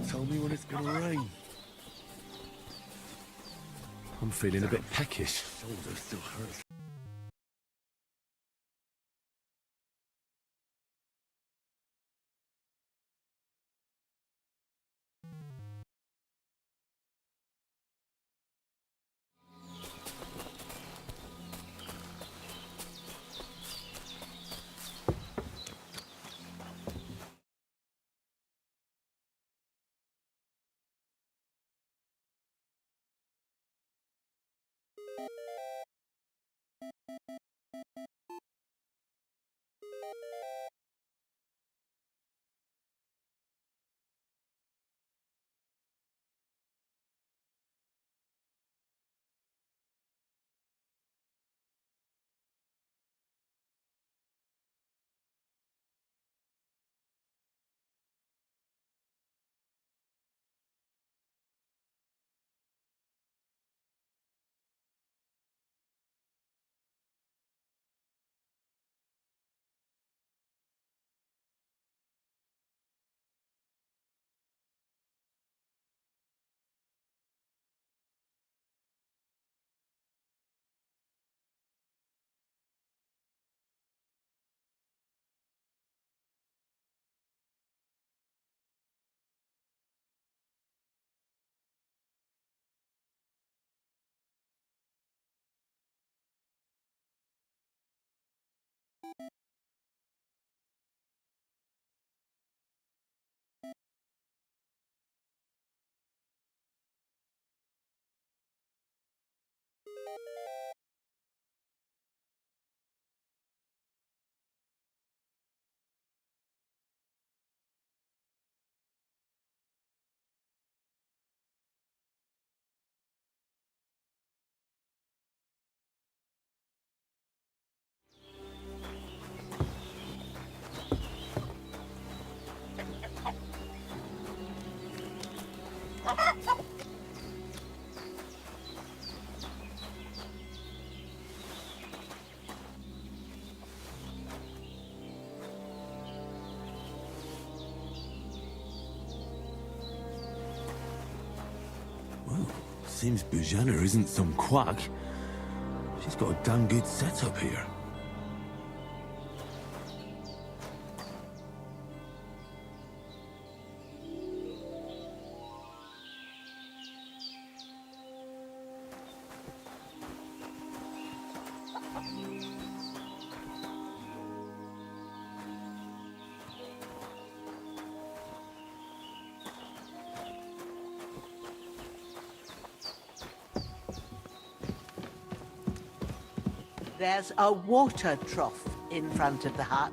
Tell me when it's gonna rain. I'm feeling a bit peckish. Shoulder still hurts. Well, seems Bujana isn't some quack. She's got a damn good setup here. There's a water trough in front of the hut.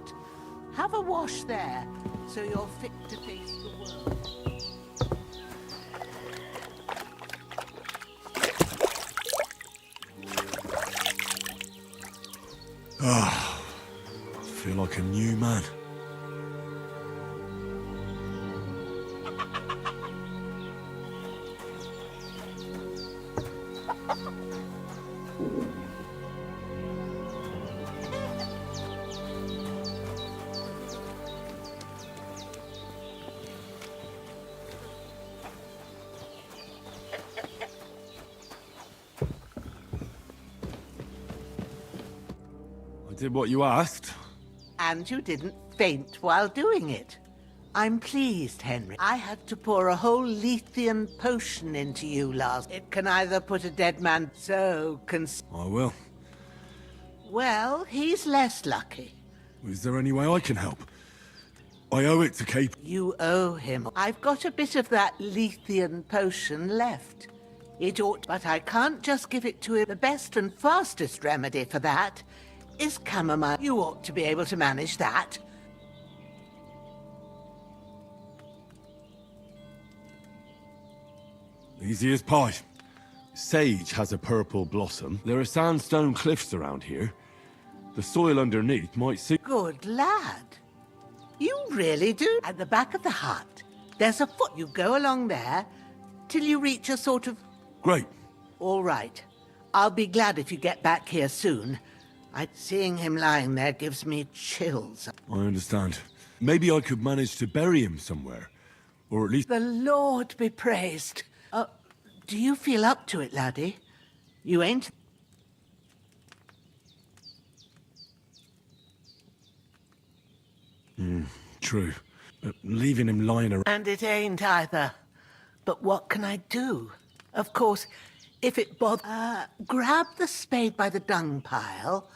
Have a wash there, so you're fit to face the world. Ah, I feel like a new man. I did what you asked. And you didn't faint while doing it. I'm pleased, Henry. I had to pour a whole Lethean potion into you last. It can either put a dead man so I will. Well, he's less lucky. Is there any way I can help? I owe it to Cape. You owe him. I've got a bit of that Lethean potion left. It ought, but I can't just give it to him. The best and fastest remedy for that is chamomile. You ought to be able to manage that. Easy as pie. Sage has a purple blossom. There are sandstone cliffs around here. The soil underneath might see... Good lad. You really do. At the back of the hut, there's a foot. You go along there till you reach a sort of... Great. All right. I'll be glad if you get back here soon. Seeing him lying there gives me chills. I understand. Maybe I could manage to bury him somewhere. Or at least... The Lord be praised. Do you feel up to it, laddie? You ain't... True. But leaving him lying around... And it ain't either. But what can I do? Of course, if it grab the spade by the dung pile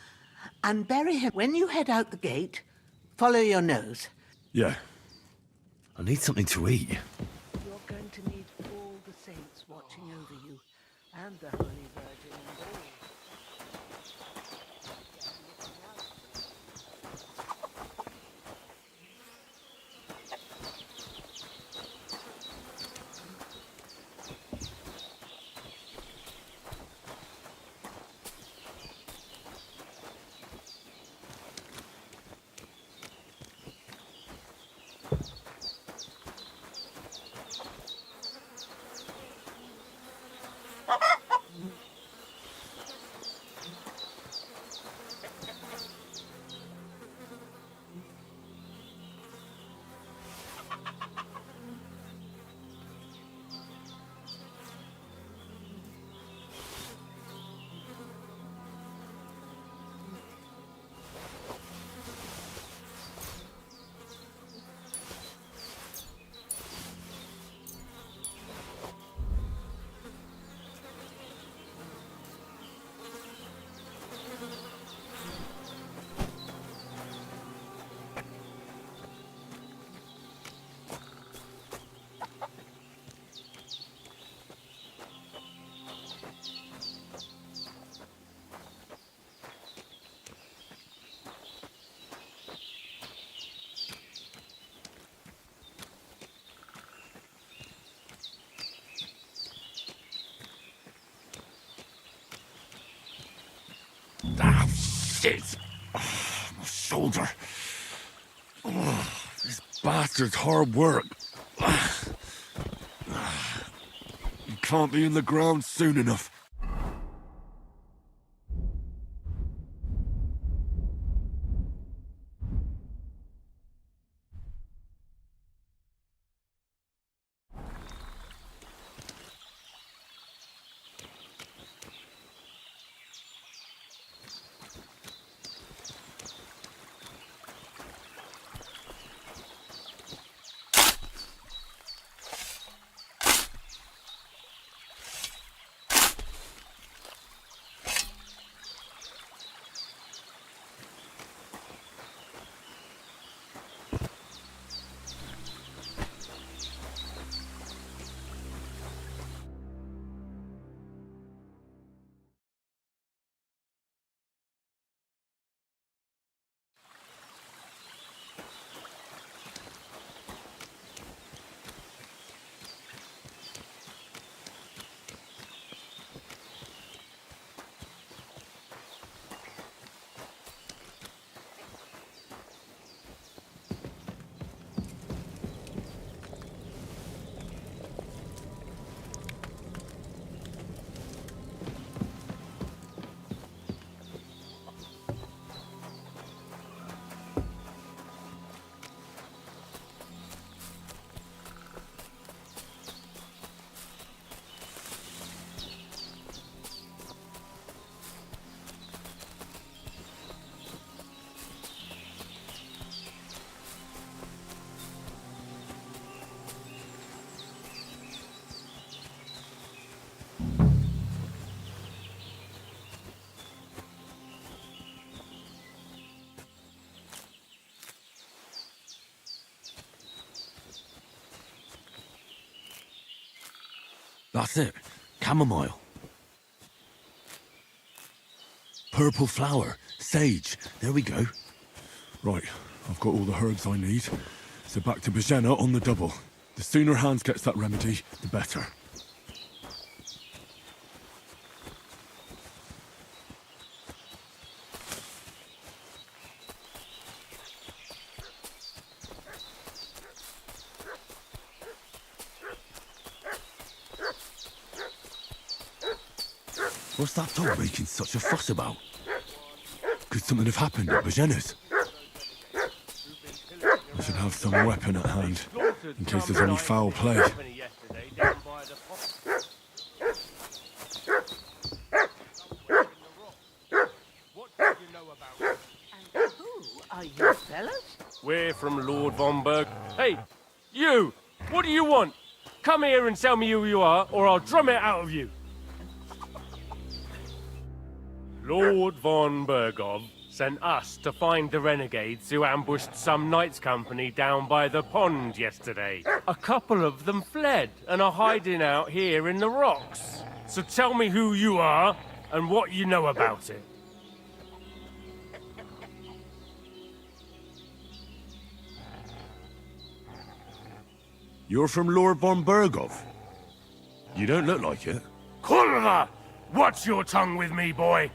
and bury him. When you head out the gate, follow your nose. Yeah. I need something to eat. You're going to need all the saints watching over you, and the Holy Virgin and all. Ah, shit! Oh, my shoulder. Oh, this bastard's hard work. You can't be in the ground soon enough. That's it. Chamomile. Purple flower. Sage. There we go. Right. I've got all the herbs I need. So back to Bajena on the double. The sooner Hans gets that remedy, the better. What's that dog making such a fuss about? Could something have happened at Bajena's? I should have some weapon at hand. in case there's any foul play. Who are you fellas? We're from Lord von Berg. Hey, you! What do you want? Come here and tell me who you are, or I'll drum it out of you. Lord von Bergov sent us to find the renegades who ambushed some knights' company down by the pond yesterday. A couple of them fled and are hiding out here in the rocks. So tell me who you are and what you know about it. You're from Lord von Bergov? You don't look like it. Kurva! Watch your tongue with me, boy.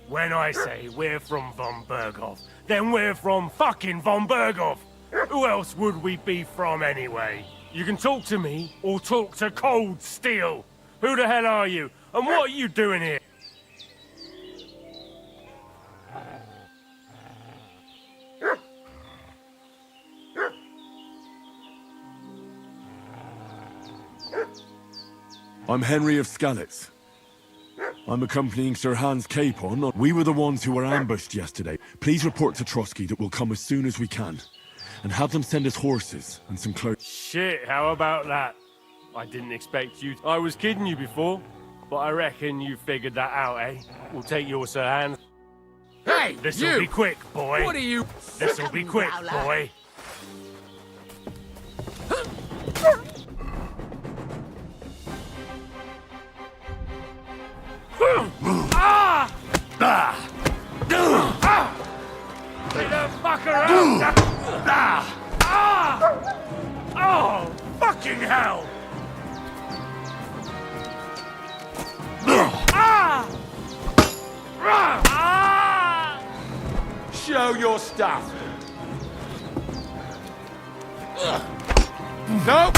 When I say we're from von Bergov, then we're from fucking von Bergov. Who else would we be from anyway? You can talk to me or talk to cold steel. Who the hell are you? And what are you doing here? I'm Henry of Skalitz. I'm accompanying Sir Hans Capon. We were the ones who were ambushed yesterday. Please report to Trotsky that we'll come as soon as we can. And have them send us horses and some clothes. Shit, how about that? I didn't expect you. I was kidding you before, but I reckon you figured that out, eh? We'll take your Sir Hans. Hey, This'll be quick, boy. What are you? This'll be quick, boy. Get the fucker out! Oh, fucking hell! Show your stuff. Nope.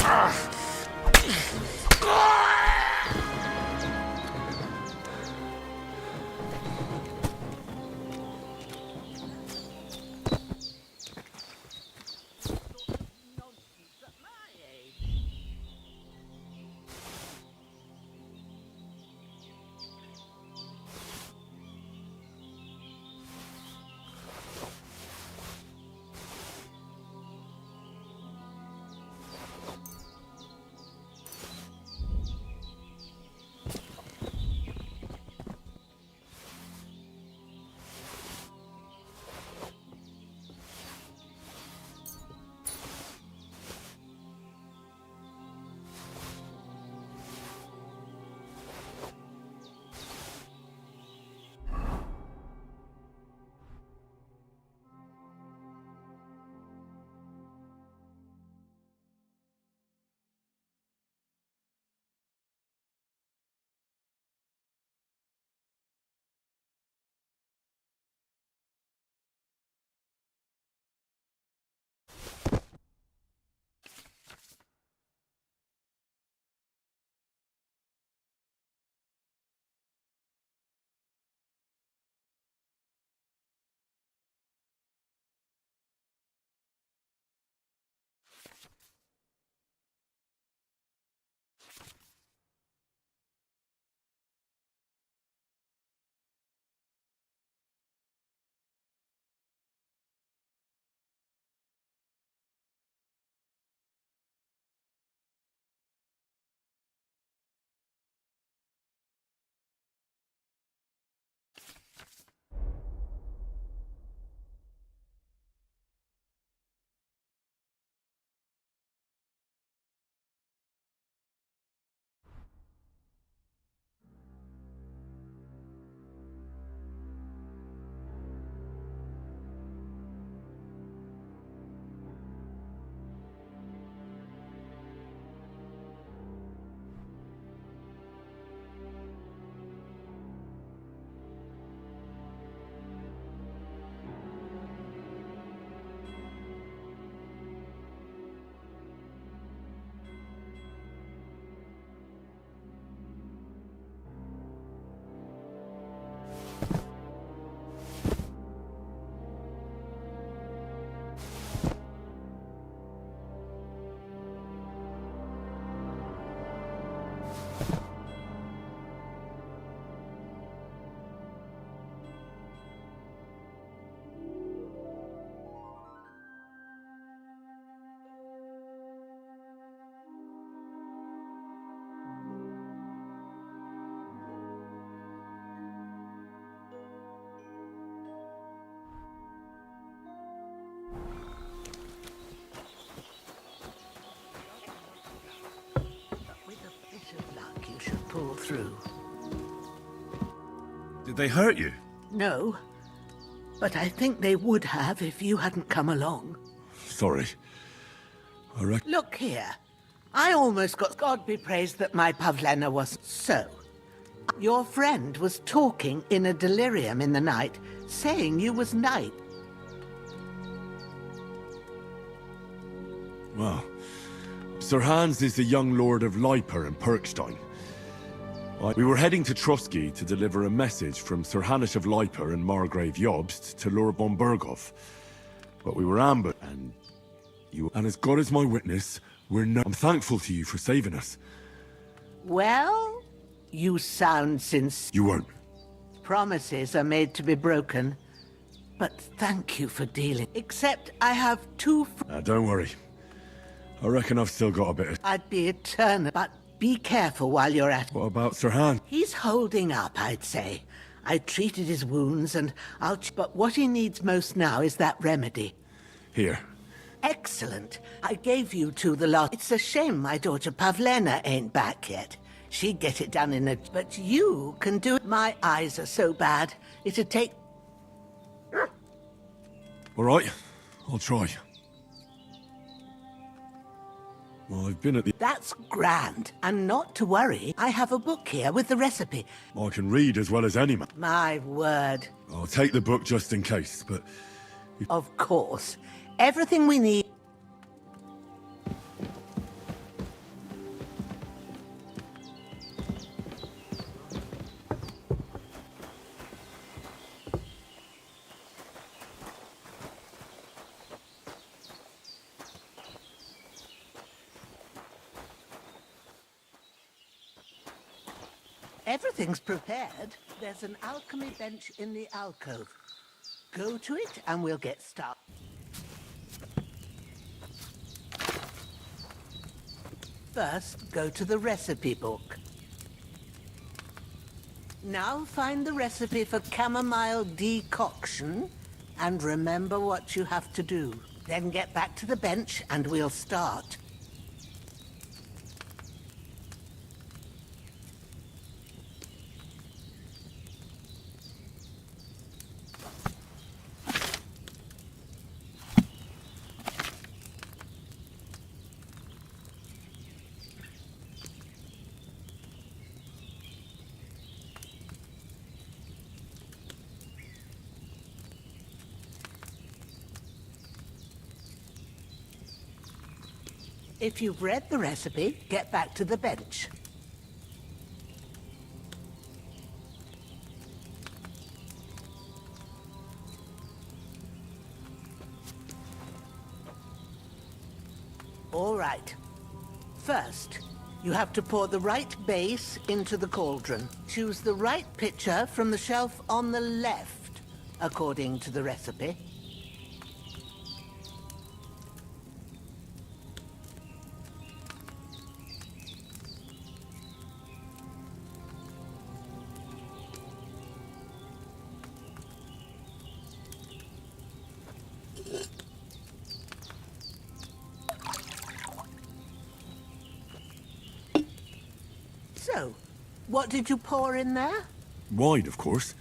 With a bit of luck, you should pull through. Did they hurt you? No, but I think they would have if you hadn't come along. Sorry. I reckon... Look here. I almost got God be praised that my Pavlena was so. Your friend was talking in a delirium in the night, saying you was knight. Well, Sir Hans is the young lord of Leiper and Perkstein. We were heading to Trusky to deliver a message from Sir Hanush of Leiper and Margrave Jobst to Lord von Berghoff. But we were ambushed, and as God is my witness, I'm thankful to you for saving us. Well, you sound sincere. You weren't. Promises are made to be broken. But thank you for dealing. Except I have two... Don't worry. I reckon I've still got a bit of... I'd be eternal, but be careful while you're at it. What about Sir Hans? He's holding up, I'd say. I treated his wounds and but what he needs most now is that remedy. Here. Excellent. I gave you two the lot. It's a shame my daughter Pavlena ain't back yet. She'd get it done in a... But you can do it. My eyes are so bad. It'd take... All right. I'll try. Well, I've been at the... That's grand. And not to worry, I have a book here with the recipe. I can read as well as any man. My word. I'll take the book just in case, but... Of course. Everything we need... Everything's prepared. There's an alchemy bench in the alcove. Go to it and we'll get started. First, go to the recipe book. Now find the recipe for chamomile decoction and remember what you have to do. Then get back to the bench and we'll start. If you've read the recipe, get back to the bench. All right. First, you have to pour the right base into the cauldron. Choose the right pitcher from the shelf on the left, according to the recipe. So, what did you pour in there? Wide, of course.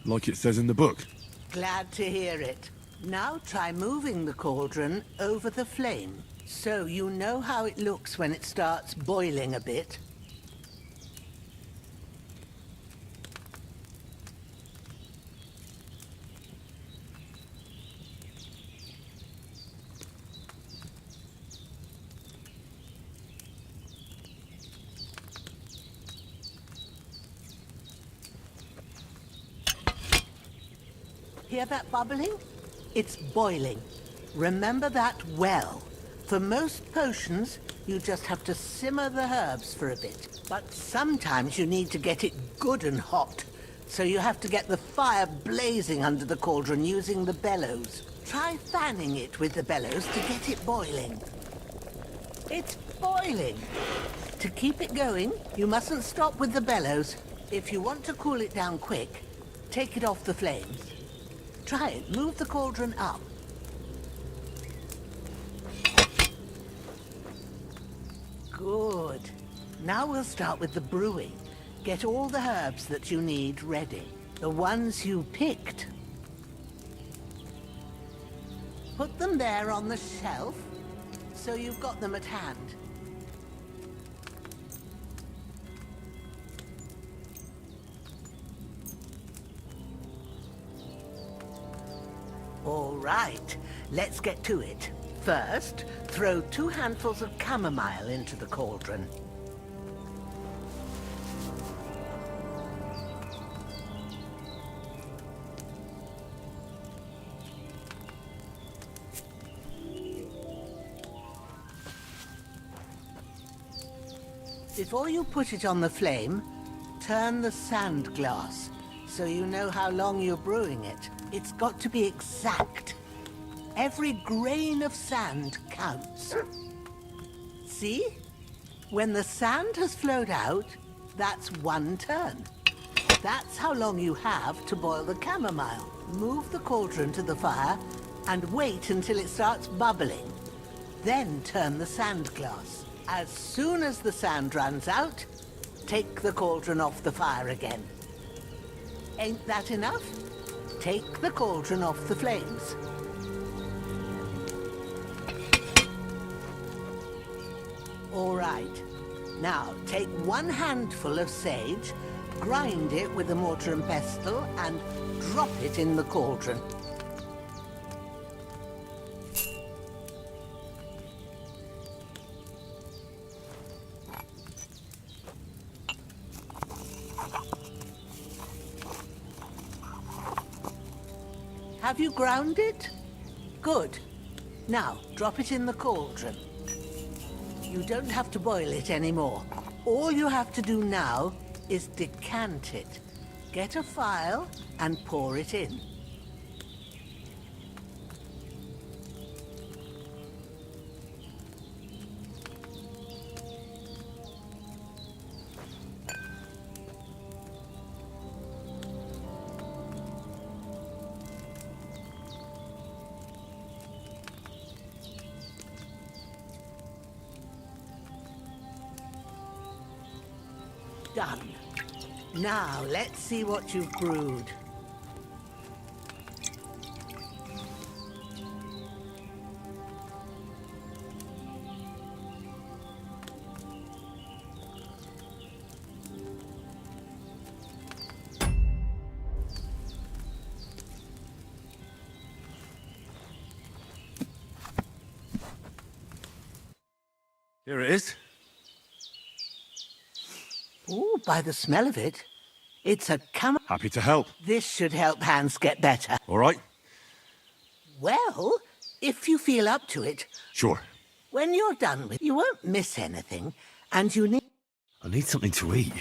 Like it says in the book. Glad to hear it. Now try moving the cauldron over the flame, so you know how it looks when it starts boiling a bit. Hear that bubbling? It's boiling. Remember that well. For most potions, You just have to simmer the herbs for a bit. But sometimes you need to get it good and hot. So you have to get the fire blazing under the cauldron using the bellows. Try fanning it with the bellows to get it boiling. It's boiling. To keep it going, you mustn't stop with the bellows. If you want to cool it down quick, take it off the flames. Try it. Move the cauldron up. Good. Now we'll start with the brewing. Get all the herbs that you need ready. The ones you picked. Put them there on the shelf, so you've got them at hand. All right, let's get to it. First, throw 2 handfuls of chamomile into the cauldron. Before you put it on the flame, turn the sand glass so you know how long you're brewing it. It's got to be exact. Every grain of sand counts. See? When the sand has flowed out, that's 1 turn. That's how long you have to boil the chamomile. Move the cauldron to the fire and wait until it starts bubbling. Then turn the sand glass. As soon as the sand runs out, take the cauldron off the fire again. Ain't that enough? Take the cauldron off the flames. All right. Now, take 1 handful of sage, grind it with a mortar and pestle, and drop it in the cauldron. Have you ground it? Good. Now, drop it in the cauldron. You don't have to boil it anymore. All you have to do now is decant it. Get a phial and pour it in. Done. Now, let's see what you've brewed. Here it is. Ooh, by the smell of it, it's a Happy to help. This should help Hans get better. All right? Well, if you feel up to it, Sure. when you're done with, you won't miss anything, and you need... I need something to eat.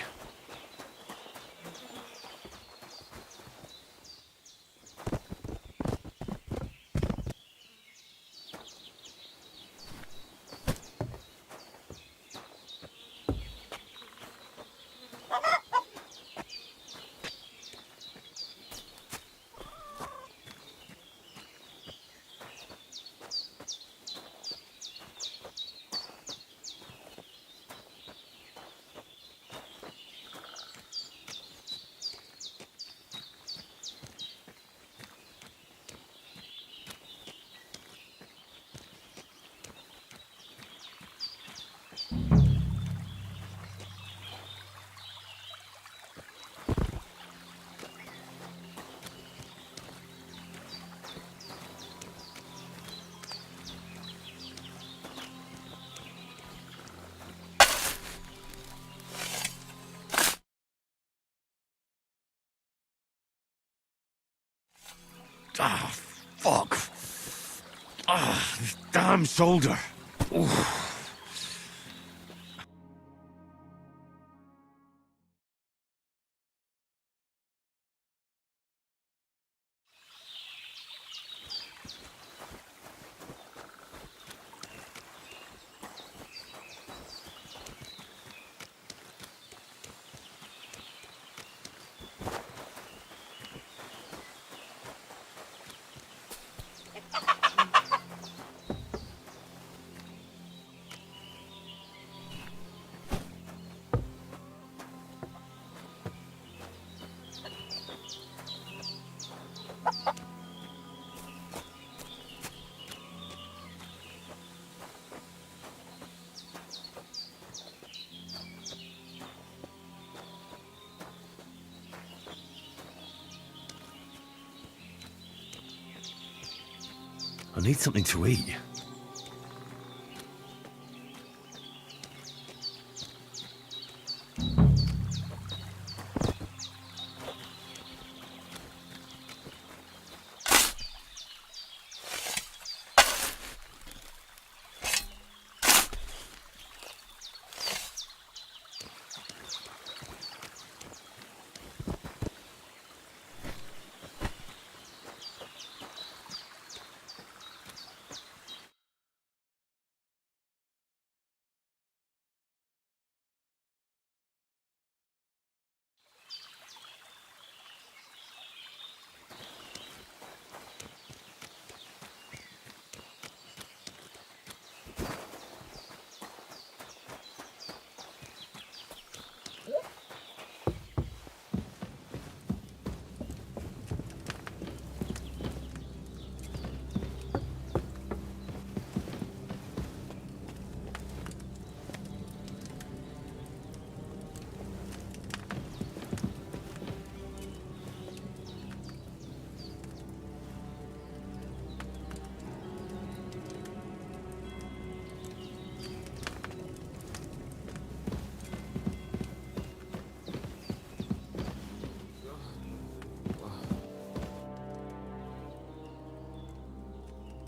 Ah, fuck. Ah, this damn shoulder. Oof. I need something to eat.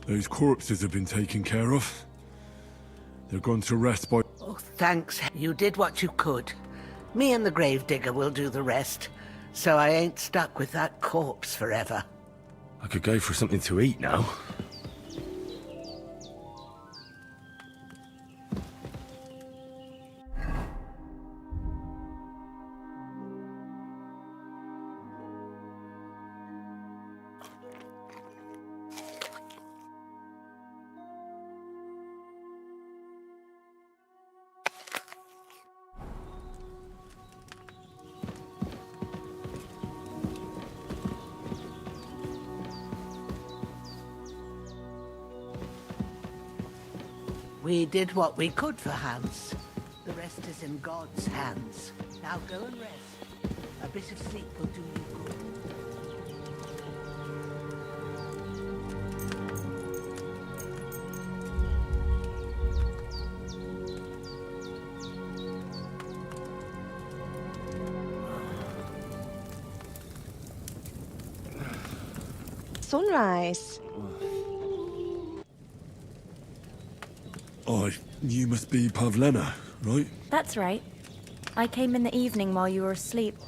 Those corpses have been taken care of. They're gone to rest by... Oh, thanks. You did what you could. Me and the gravedigger will do the rest, so I ain't stuck with that corpse forever. I could go for something to eat now. We did what we could for Hans. The rest is in God's hands. Now go and rest. A bit of sleep will do you good. Sunrise. Oh, you must be Pavlena, right? That's right. I came in the evening while you were asleep.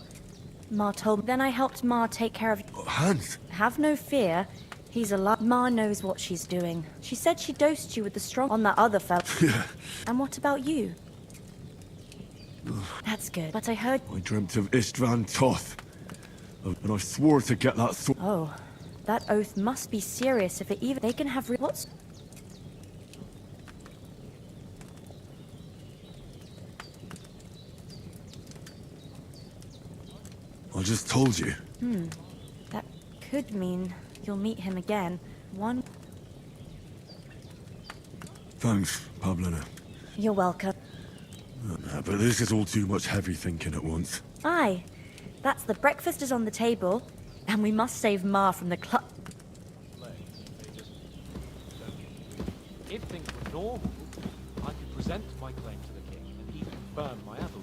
Ma told me. Then I helped Ma take care of... Oh, Hans! Have no fear. He's alive. Ma knows what she's doing. She said she dosed you with the strong... on that other fella. Yeah. And what about you? That's good. But I heard... I dreamt of Istvan Toth. And I swore to get that sword. Oh, that oath must be serious if it even... They can have... What's... I just told you. That could mean you'll meet him again. One... Thanks, Pavlena. You're welcome. But this is all too much heavy thinking at once. Aye. That's the breakfast is on the table. And we must save Ma from the club. If things were normal, I could present my claim to the king and he could confirm my adulthood.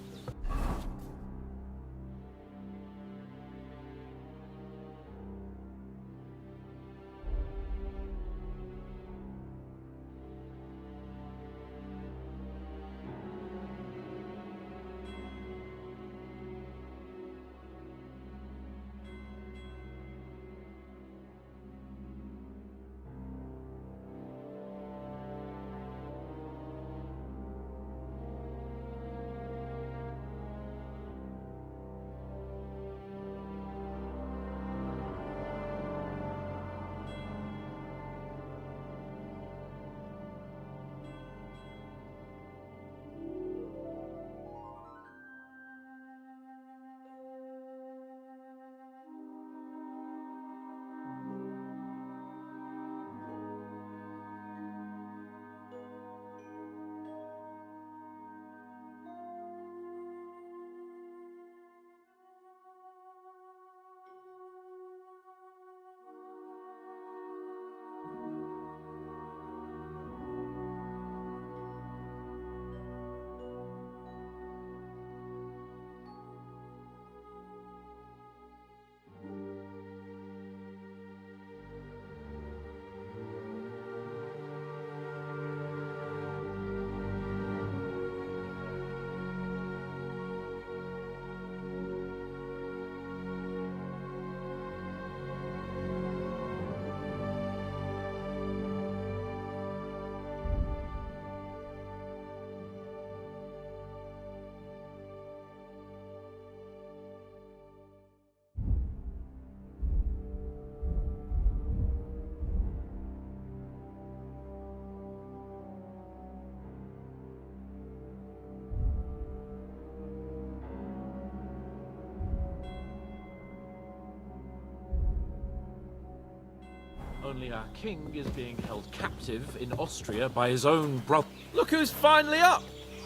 Only our king is being held captive in Austria by his own brother. Look who's finally up!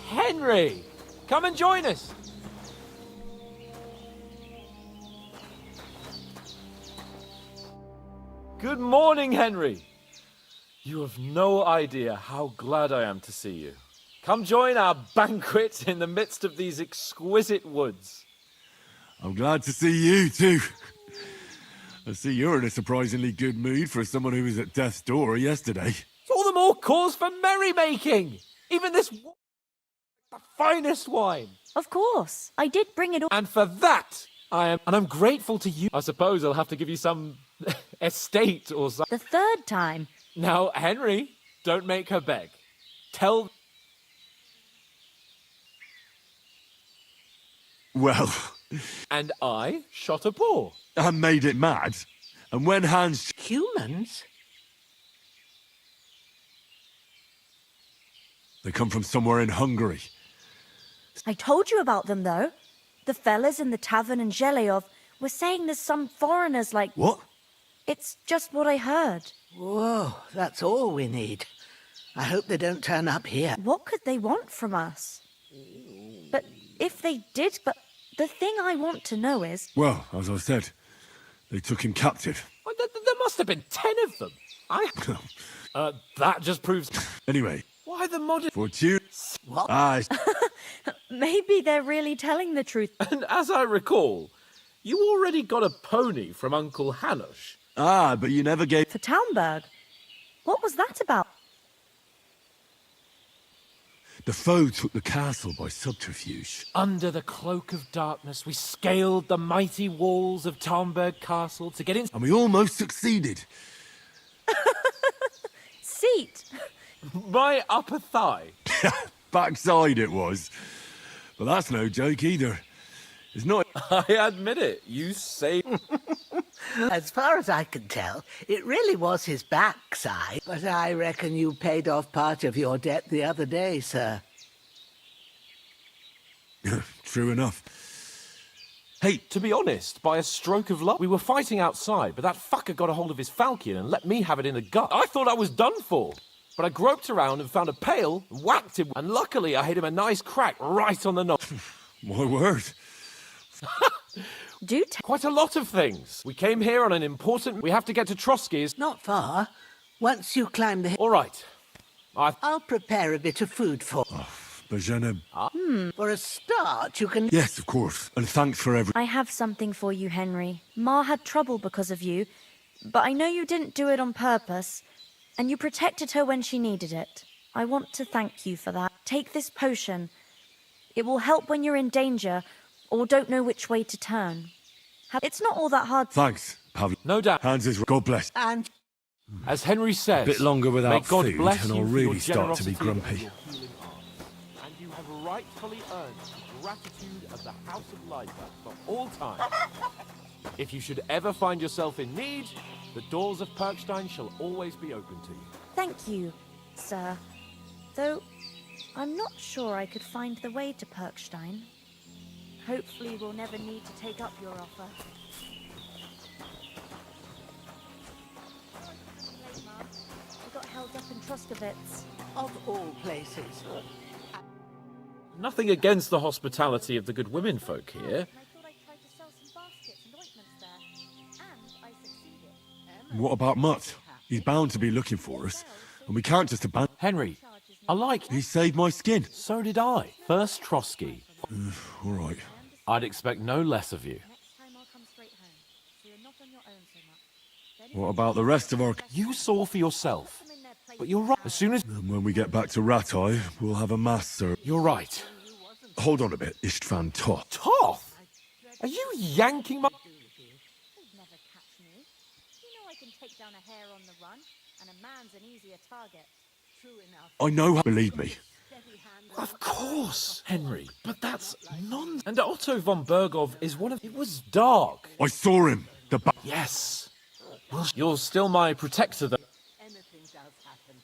Henry! Come and join us! Good morning, Henry! You have no idea how glad I am to see you. Come join our banquet in the midst of these exquisite woods. I'm glad to see you too. I see you're in a surprisingly good mood for someone who was at death's door yesterday. It's all the more cause for merrymaking! Even this the finest wine! Of course. I did bring it all. And for that, I'm grateful to you. I suppose I'll have to give you some estate or something. The third time. Now, Henry, don't make her beg. Tell... Well, And I shot a boar. I made it mad. And when Hans... Humans? They come from somewhere in Hungary. I told you about them, though. The fellas in the tavern in Zheleov were saying there's some foreigners like... What? It's just what I heard. Whoa, that's all we need. I hope they don't turn up here. What could they want from us? But if they did... But the thing I want to know is... Well, as I said, they took him captive. Well, there must have been 10 of them. That just proves... Anyway, Why the modern... fortune... What? Maybe they're really telling the truth. And as I recall, you already got a pony from Uncle Hanush. but you never gave... For Townberg. What was that about? The foe took the castle by subterfuge. Under the cloak of darkness, we scaled the mighty walls of Tarnberg Castle to get in... And we almost succeeded. Seat. My upper thigh. Backside it was. But that's no joke either. It's not... I admit it. You say... As far as I can tell, it really was his backside. But I reckon you paid off part of your debt the other day, sir. True enough. Hey, To be honest, by a stroke of luck, we were fighting outside, but that fucker got a hold of his falcon and let me have it in the gut. I thought I was done for. But I groped around and found a pail, and whacked him, and luckily I hit him a nice crack right on the nose. my word. Do tell. Quite a lot of things. We came here on an important... We have to get to Trotsky's. Not far. Once you climb the hill, All right. I'll prepare a bit of food for. Bajanem. For a start, you can... Yes, of course. And thanks for every... I have something for you, Henry. Ma had trouble because of you, but I know you didn't do it on purpose, and you protected her when she needed it. I want to thank you for that. Take this potion. It will help when you're in danger or don't know which way to turn. It's not all that hard. Thanks, Pavel. No doubt. Hans is... God bless. And As Henry says... A bit longer may without God food, bless and you I'll for your really start to be generosity grumpy. and your healing arms. And you have rightfully earned the gratitude of the House of Liza for all time. If you should ever find yourself in need, the doors of Perkstein shall always be open to you. Thank you, sir. Though, I'm not sure I could find the way to Perkstein. Hopefully we'll never need to take up your offer. Late, Mom. I got held up in Troskowitz. of all places. Nothing against the hospitality of the good women folk here. I thought I'd try to sell some baskets and ointments there. And I succeeded. What about Mutt? He's bound to be looking for us. And we can't just abandon... Henry, I like... He saved my skin. So did I. First Trotsky. All right. I'd expect no less of you. Next time I'll come straight home, so you're not on your own so much. Then What about the rest of our... You saw for yourself. But you're right. As soon as... And when we get back to Ratai, we'll have a mass serve. You're right. Hold on a bit, Istvan Toth. Toth? Are you yanking my... They'd never catch me. You know I can take down a hare on the run, and a man's an easier target. True enough. I know, believe me. Of course, Henry. But that's nonsense. And Otto von Bergov is one of... It was dark. I saw him. The ba- Yes. Well, you're still my protector, though. Anything does happen.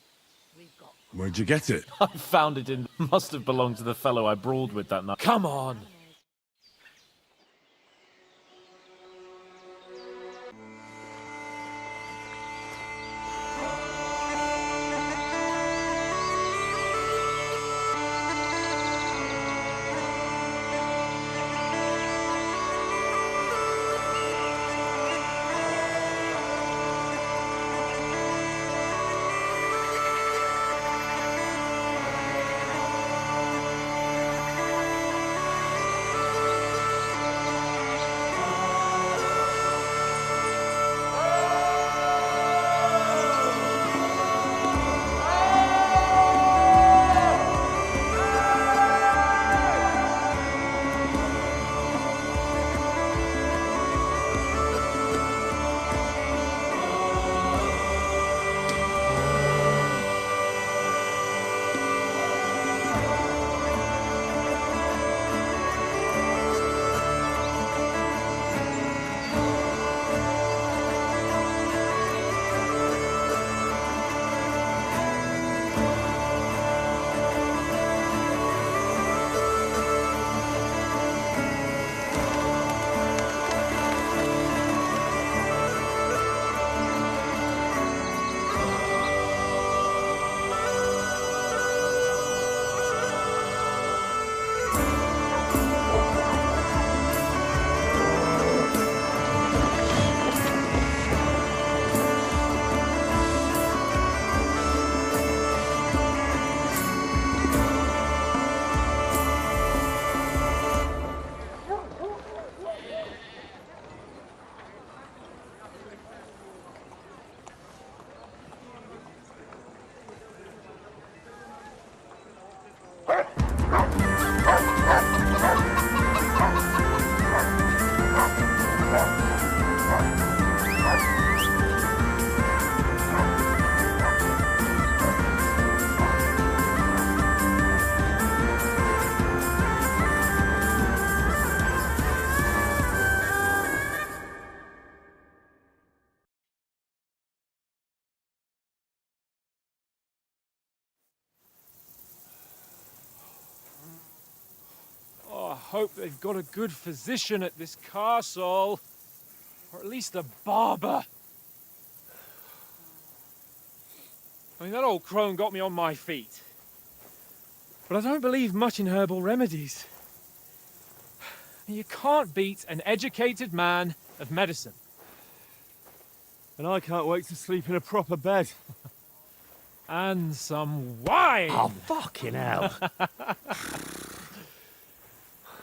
We've got Where'd you get it? I found it in... Must have belonged to the fellow I brawled with that night. Come on. hope they've got a good physician at this castle. Or at least a barber. I mean, that old crone got me on my feet. But I don't believe much in herbal remedies. You can't beat an educated man of medicine. And I can't wait to sleep in a proper bed. And some wine! Oh, fucking hell.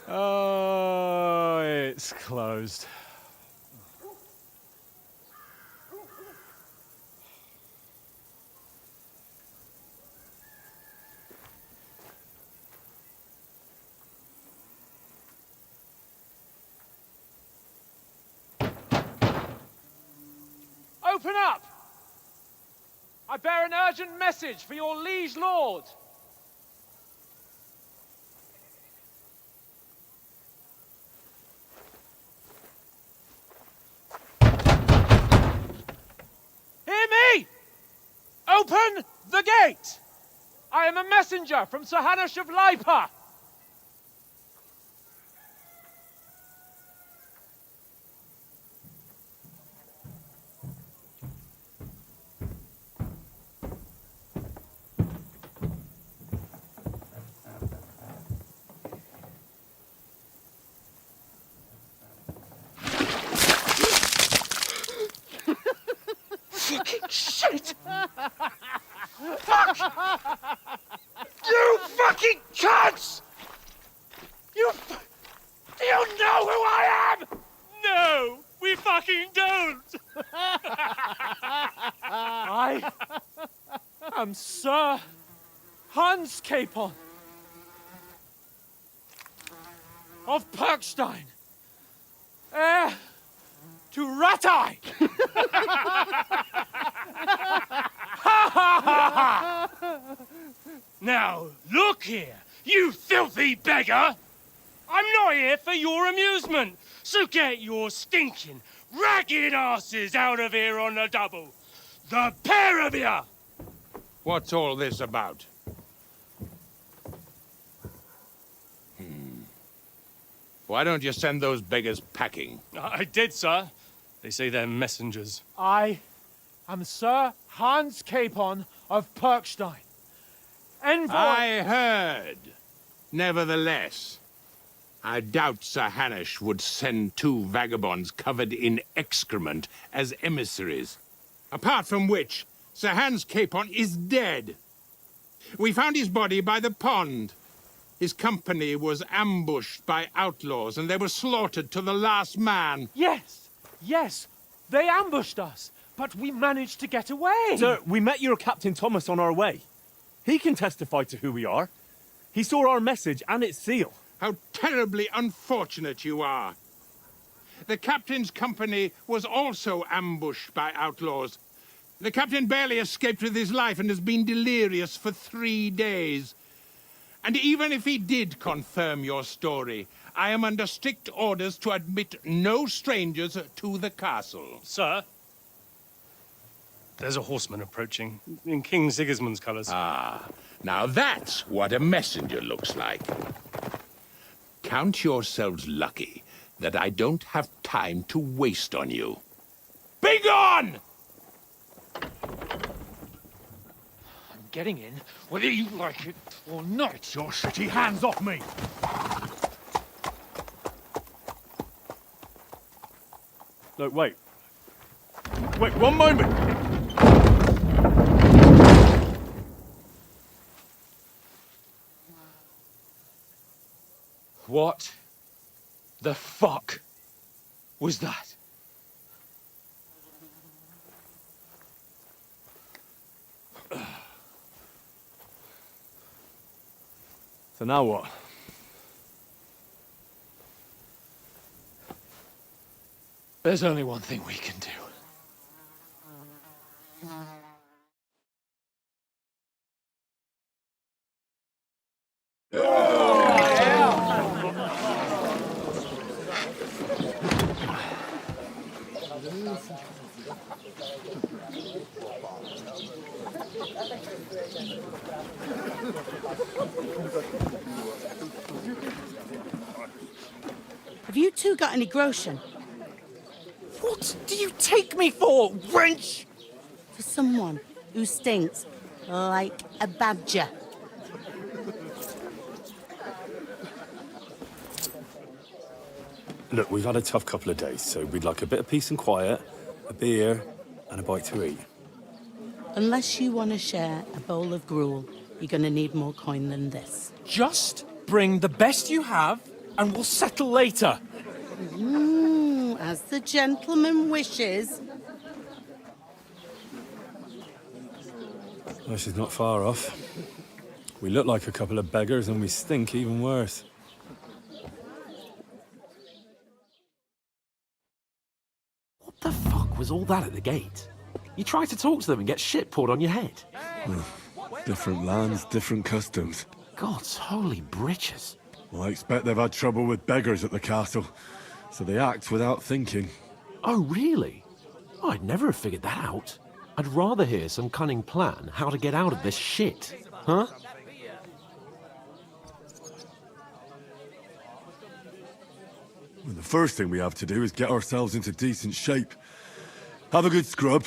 Oh, it's closed. Open up! I bear an urgent message for your liege lord. Hear me! Open the gate! I am a messenger from Sir Hanush of Lipa. Shit! Fuck! You fucking cunts! Do you know who I am? No, we fucking don't! I am Sir Hans Capon of Perkstein, heir to Ratai! Now, look here, you filthy beggar! I'm not here for your amusement, so get your stinking, ragged asses out of here on the double. The pair of you! What's all this about? Why don't you send those beggars packing? I did, sir. They say they're messengers. I am Sir Hans Capon of Perkstein. Envoy... I heard. Nevertheless, I doubt Sir Hanush would send two vagabonds covered in excrement as emissaries. Apart from which, Sir Hans Capon is dead. We found his body by the pond. His company was ambushed by outlaws, and they were slaughtered to the last man. Yes, yes, they ambushed us, but we managed to get away. Sir, we met your Captain Thomas on our way. He can testify to who we are. He saw our message and its seal. How terribly unfortunate you are. The captain's company was also ambushed by outlaws. The captain barely escaped with his life and has been delirious for 3 days. And even if he did confirm your story, I am under strict orders to admit no strangers to the castle. Sir, there's a horseman approaching in King Sigismund's colours. Ah, now that's what a messenger looks like. Count yourselves lucky that I don't have time to waste on you. Be gone! I'm getting in, whether you like it or not. Get your shitty hands off me! No, wait. Wait, one moment! What the fuck was that? So now what? There's only one thing we can do. Have you two got any groschen? What do you take me for, wench? For someone who stinks like a badger. Look, we've had a tough couple of days, so we'd like a bit of peace and quiet, a beer, and a bite to eat. Unless you want to share a bowl of gruel, you're going to need more coin than this. Just bring the best you have, and we'll settle later. As the gentleman wishes. Well, she's not far off. We look like a couple of beggars, and we stink even worse. What the fuck was all that at the gate? You try to talk to them and get shit poured on your head. Different lands, different customs. God's holy britches. Well, I expect they've had trouble with beggars at the castle, so they act without thinking. Oh, really? Oh, I'd never have figured that out. I'd rather hear some cunning plan how to get out of this shit. Huh? Well, the first thing we have to do is get ourselves into decent shape. Have a good scrub,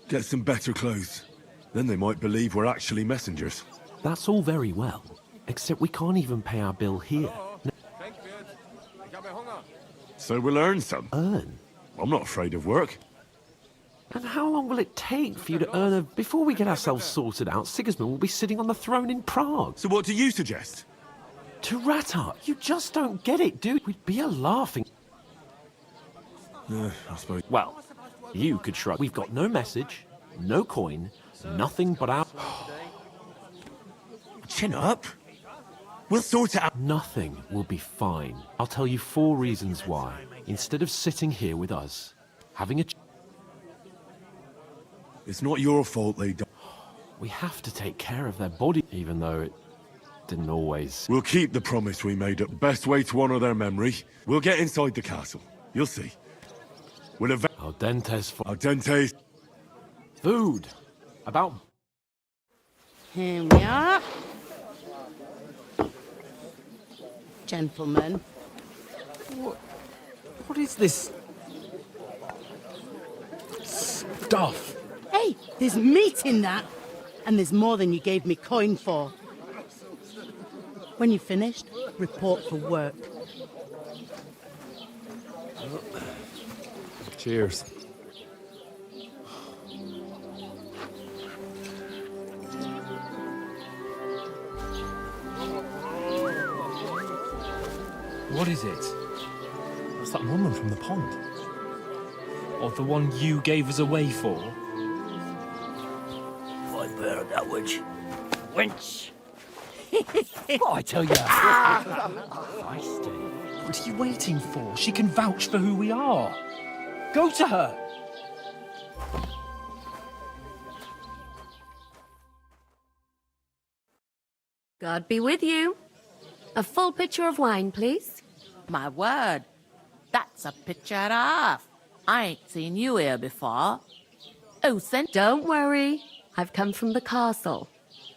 get some better clothes. Then they might believe we're actually messengers. That's all very well, except we can't even pay our bill here. So we'll earn some. Earn? I'm not afraid of work. And how long will it take for you to earn a... Before we get ourselves sorted out, Sigismund will be sitting on the throne in Prague. So what do you suggest? To Ratar, you just don't get it, dude. We'd be a laughing... I suppose. Well, you could shrug. We've got no message, no coin, nothing but our... Chin up. We'll sort it out. Nothing will be fine. I'll tell you 4 reasons why. Instead of sitting here with us, having a... It's not your fault they died. We have to take care of their body, even though it didn't always... We'll keep the promise we made up. The best way to honor their memory. We'll get inside the castle. You'll see. We'll Al dente's for... Al dente's... Food. About... Here we are. Gentlemen. What is this stuff? Hey, there's meat in that. And there's more than you gave me coin for. When you're finished, report for work. Cheers. What is it? That's that woman from the pond. Or the one you gave us away for? I bear that witch. Wench! What I tell you? What are you waiting for? She can vouch for who we are. Go to her. God be with you. A full pitcher of wine, please. My word, that's a picture and a half. I ain't seen you here before. Who sent? Don't worry. I've come from the castle.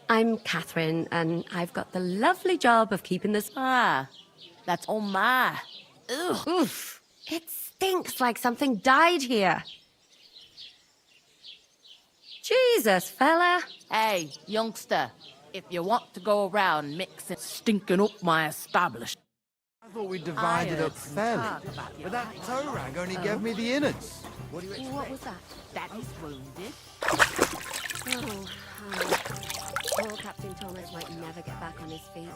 I'm Catherine, and I've got the lovely job of keeping this... Ah, that's oh my. Ugh. Oof. It stinks like something died here. Jesus, fella. Hey, youngster, if you want to go around mixing, stinking up my establishment. I thought we divided up fairly, but that toe rag only gave me the innards. What do you expect? What was that? Daddy's wounded. Poor Captain Thomas might never get back on his feet.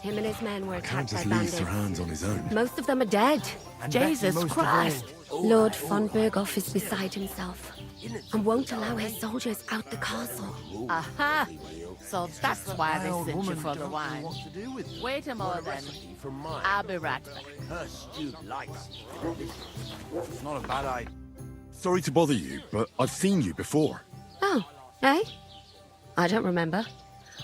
Him and his men were Can't attacked by just leave bandits. Sir Hans on his own. Most of them are dead. Jesus Christ! Lord von Berghoff is beside himself and won't allow his soldiers out the castle. Aha! So that's why they sent you for the wine. Wait a moment then. I'll be right back. Her stewed lights. It's not a bad idea. Sorry to bother you, but I've seen you before. Oh, eh? I don't remember.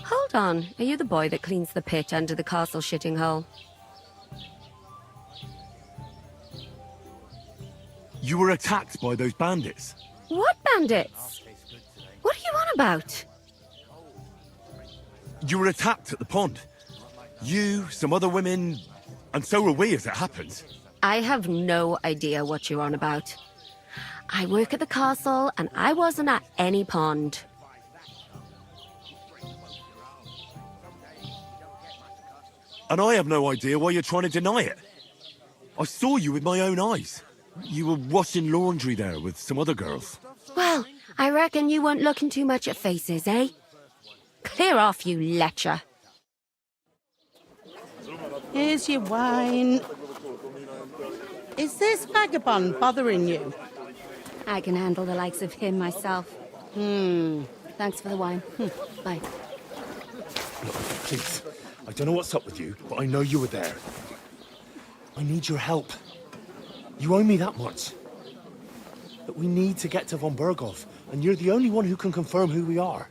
Hold on, are you the boy that cleans the pit under the castle shitting hole? You were attacked by those bandits. What bandits? What are you on about? You were attacked at the pond. You, some other women, And so are we, as it happens. I have no idea what you're on about. I work at the castle, and I wasn't at any pond. And I have no idea why you're trying to deny it. I saw you with my own eyes. You were washing laundry there with some other girls. Well, I reckon you weren't looking too much at faces, eh? Clear off, you lecher. Here's your wine. Is this vagabond bothering you? I can handle the likes of him myself. Thanks for the wine. Bye. Please, I don't know what's up with you, but I know you were there. I need your help. You owe me that much. But we need to get to von Berghoff, and you're the only one who can confirm who we are.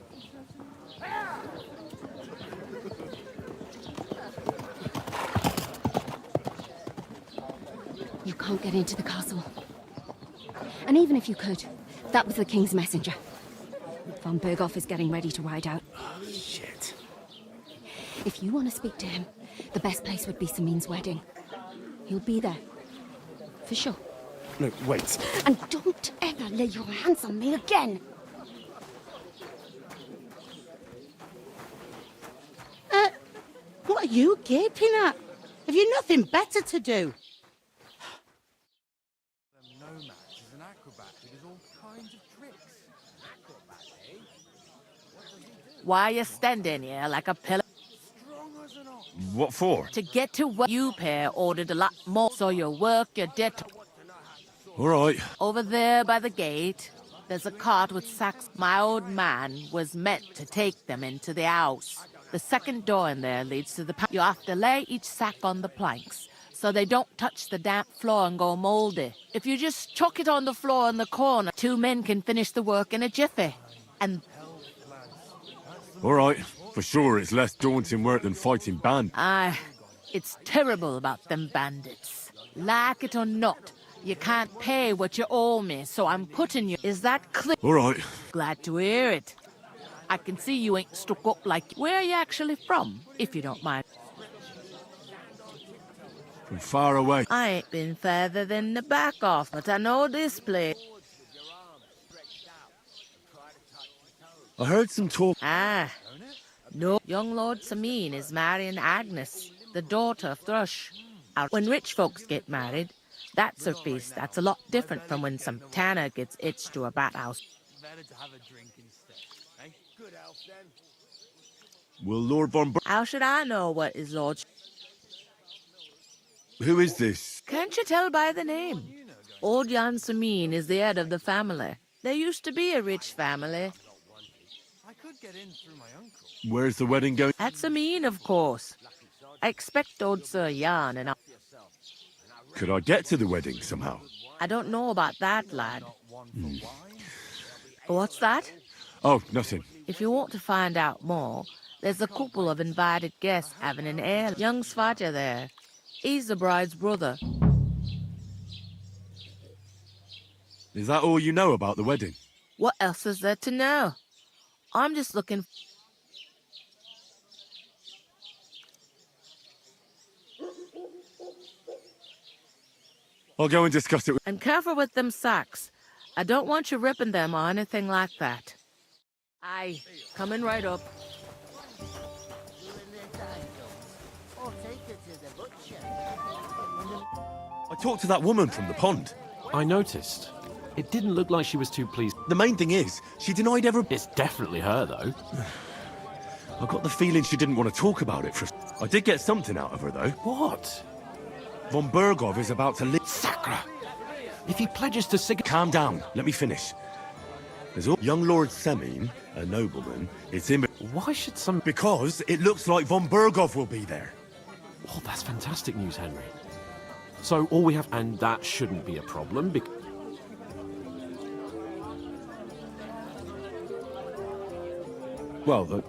You can't get into the castle. And even if you could, that was the King's messenger. Von Berghoff is getting ready to ride out. Oh, shit. If you want to speak to him, the best place would be Samin's wedding. He'll be there. For sure. No, wait. And don't ever lay your hands on me again! What are you gaping at? Have you nothing better to do? Nomads is an acrobat who does all kinds of tricks. Acrobat, eh? Why are you standing here like a pillar? What for? To get to where you pair ordered a lot more, so your work, your debt. All right. Over there by the gate, there's a cart with sacks. My old man was meant to take them into the house. The second door in there leads to the You have to lay each sack on the planks, so they don't touch the damp floor and go mouldy. If you just chuck it on the floor in the corner, 2 men can finish the work in a jiffy. And... All right. For sure, it's less daunting work than fighting band. Aye, it's terrible about them bandits. Like it or not, you can't pay what you owe me, so I'm putting you... Is that clear? All right. Glad to hear it. I can see you ain't stuck up like... Where are you actually from, if you don't mind? From far away. I ain't been further than the back off, but I know this place. I heard some talk. Ah, no. Young Lord Samin is marrying Agnes, the daughter of Thrush. When rich folks get married, that's a feast that's a lot different from when some tanner gets hitched to a bat house. Better to have a drink instead. Eh? Good elf, then. Will Lord von How should I know what is Lord... Who is this? Can't you tell by the name? Old Jan Samin is the head of the family. There used to be a rich family. I could get in through my uncle. Where's the wedding going? At Samin, of course. I expect old Sir Jan and I... Could I get to the wedding somehow? I don't know about that, lad. What's that? Oh, nothing. If you want to find out more, there's a couple of invited guests having an ale. Young Svaja there. He's the bride's brother. Is that all you know about the wedding? What else is there to know? I'm just looking... I'll go and discuss it with... And careful with them sacks. I don't want you ripping them or anything like that. Aye, coming right up. I talked to that woman from the pond. I noticed. It didn't look like she was too pleased. The main thing is, she denied ever... It's definitely her, though. I got the feeling she didn't want to talk about it for... I did get something out of her, though. What? Von Berghoff is about to leave... Sacra! If he pledges to Calm down. Let me finish. There's all... Young Lord Semin, a nobleman, it's in... Why should some... Because it looks like Von Berghoff will be there. Oh, that's fantastic news, Henry. So all we have... And that shouldn't be a problem, because... Well, the...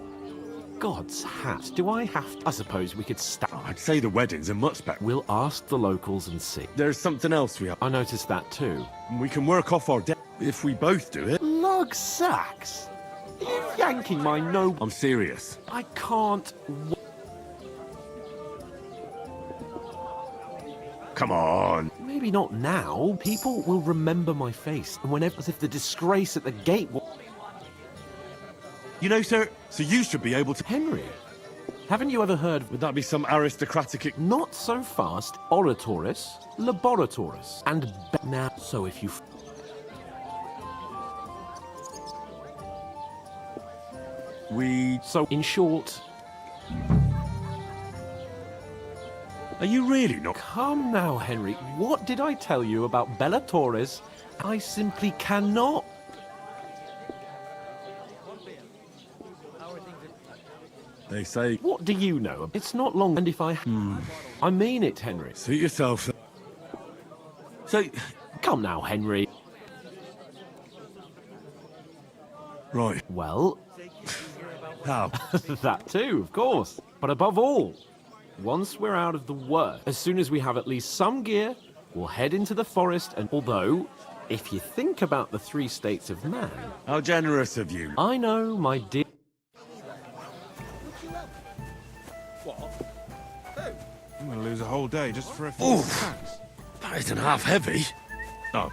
God's hat, do I have to... I suppose we could start... I'd say the weddings are much better. We'll ask the locals and see. There's something else we have. I noticed that too. We can work off our debt if we both do it. Lug sacks? Are you yanking my no... I'm serious. I can't... come on. Maybe not now. People will remember my face, and whenever, as if the disgrace at the gate. You know, sir, so you should be able to... Henry, haven't you ever heard? Would that be some aristocratic... Not so fast. Oratoris, laboratoris, and now. So if you. So in short. Are you really not? Come now, Henry. What did I tell you about Bella Torres? I simply cannot. They say... What do you know? It's not long, and if I... I mean it, Henry. Suit yourself. So... Come now, Henry. Right. Well... How? That too, of course. But above all, once we're out of the worst, as soon as we have at least some gear, we'll head into the forest, and although, if you think about the 3 states of man... How generous of you. I know, my dear... I'm gonna lose a whole day just for a few sacks. That isn't half heavy. Oh.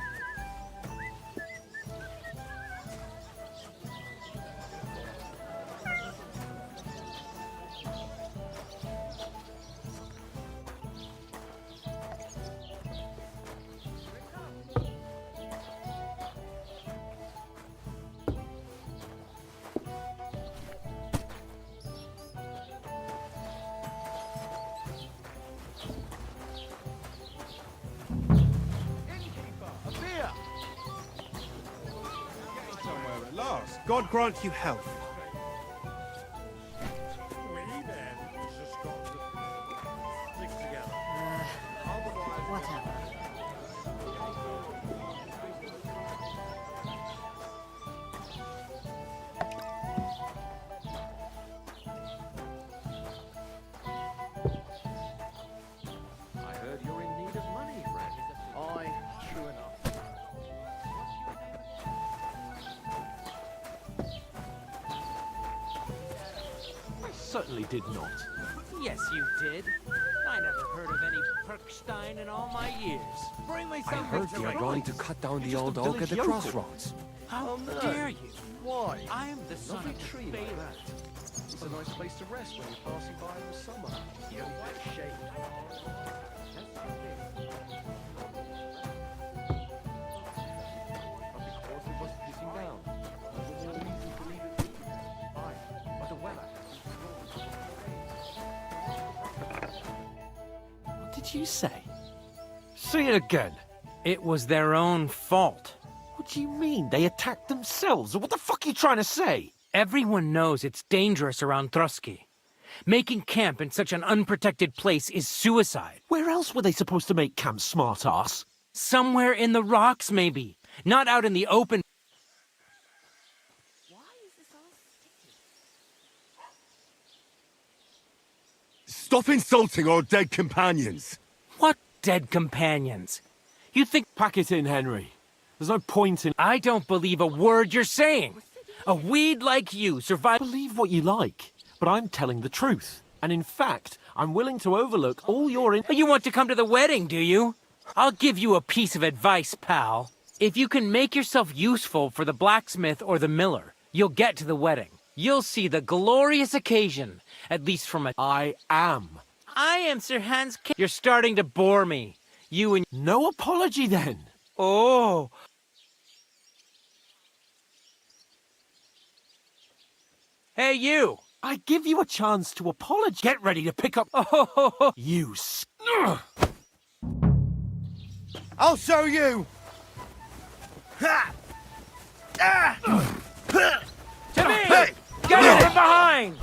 God grant you health. Whatever. I heard you're in need of money, friend. Aye, true enough. I certainly did not. Yes, you did. I never heard of any Perkstein in all my years. Bring me I some. heard you're going to cut down the old oak at the crossroads. How dare you? Why? I am the son of the tree Bailiff. like that. It's a nice place to rest when you're passing by in the summer. You wet shape. What did you say? Say it again. It was their own fault. What do you mean? They attacked themselves? What the fuck are you trying to say? Everyone knows it's dangerous around Trusky. Making camp in such an unprotected place is suicide. Where else were they supposed to make camp, smart-ass? Somewhere in the rocks, maybe. Not out in the open. Stop insulting our dead companions. What dead companions? You think... Pack it in, Henry. There's no point in... I don't believe a word you're saying. A weed like you survive... Believe what you like, but I'm telling the truth. And in fact, I'm willing to overlook all your... You want to come to the wedding, do you? I'll give you a piece of advice, pal. If you can make yourself useful for the blacksmith or the miller, you'll get to the wedding. You'll see the glorious occasion, at least from a... I am. I am Sir Hans... You're starting to bore me. You and... No apology, then. Oh... Hey, you! I give you a chance to apologize. Get ready to pick up... Oh, you I'll show you! To me! Get it from behind!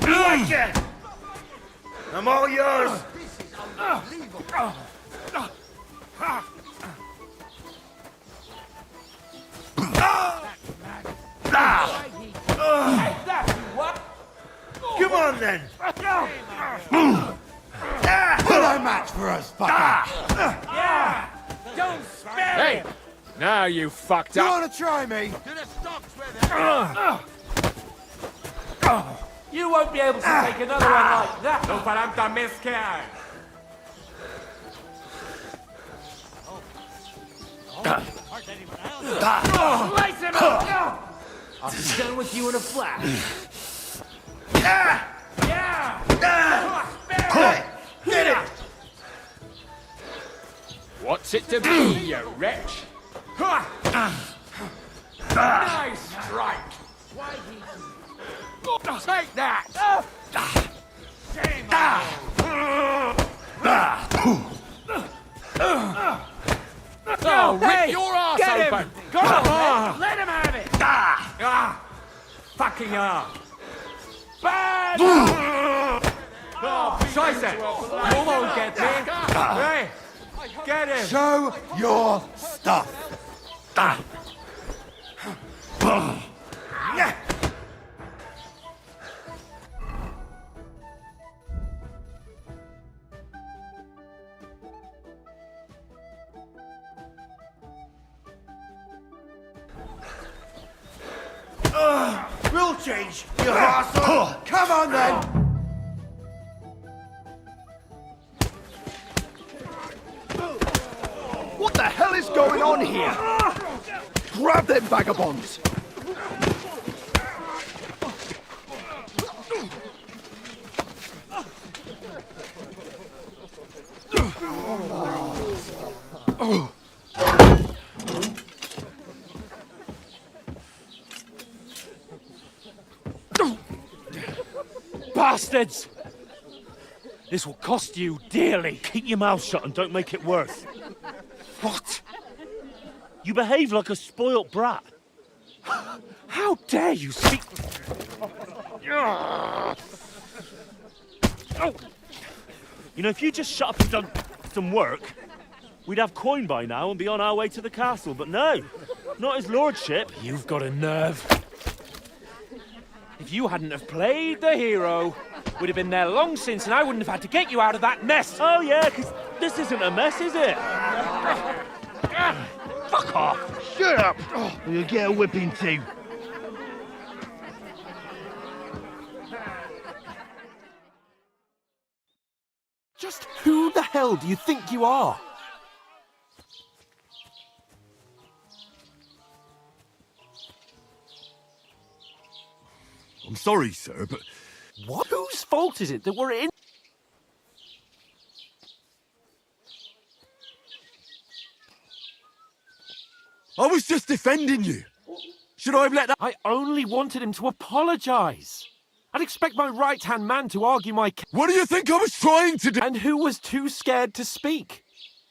You like it? I'm all yours! Come on then! Put a match for us, fucker! Yeah! Don't spare Hey! him! Now you fucked You up! wanna try me? You won't be able to take another one like that! No paranta mezclar! Lace him up! I'll be done with you in a flash. Get it! What's it to be, you wretch? Nice strike! Take that! Oh, rip your ass open! Go on, let him have it! Fucking hell! Bad! Oh, Scheiße! You won't get me! Hey! Get him! Show your stuff. We'll change, you asshole! Come on then! What the hell is going on here? Grab them vagabonds! Bastards! This will cost you dearly. Keep your mouth shut and don't make it worse. What? You behave like a spoilt brat. How dare you speak... Oh. You know, if you just shut up and done some work, we'd have coin by now and be on our way to the castle. But no, not his lordship. You've got a nerve. If you hadn't have played the hero, we'd have been there long since and I wouldn't have had to get you out of that mess. Oh yeah, because this isn't a mess, is it? Fuck off. Shut up! Or you'll get a whipping too. Just who the hell do you think you are? I'm sorry, sir, but... What? Whose fault is it that we're in? I was just defending you. Should I have let that... I only wanted him to apologise. I'd expect my right-hand man to argue my... What do you think I was trying to do? And who was too scared to speak?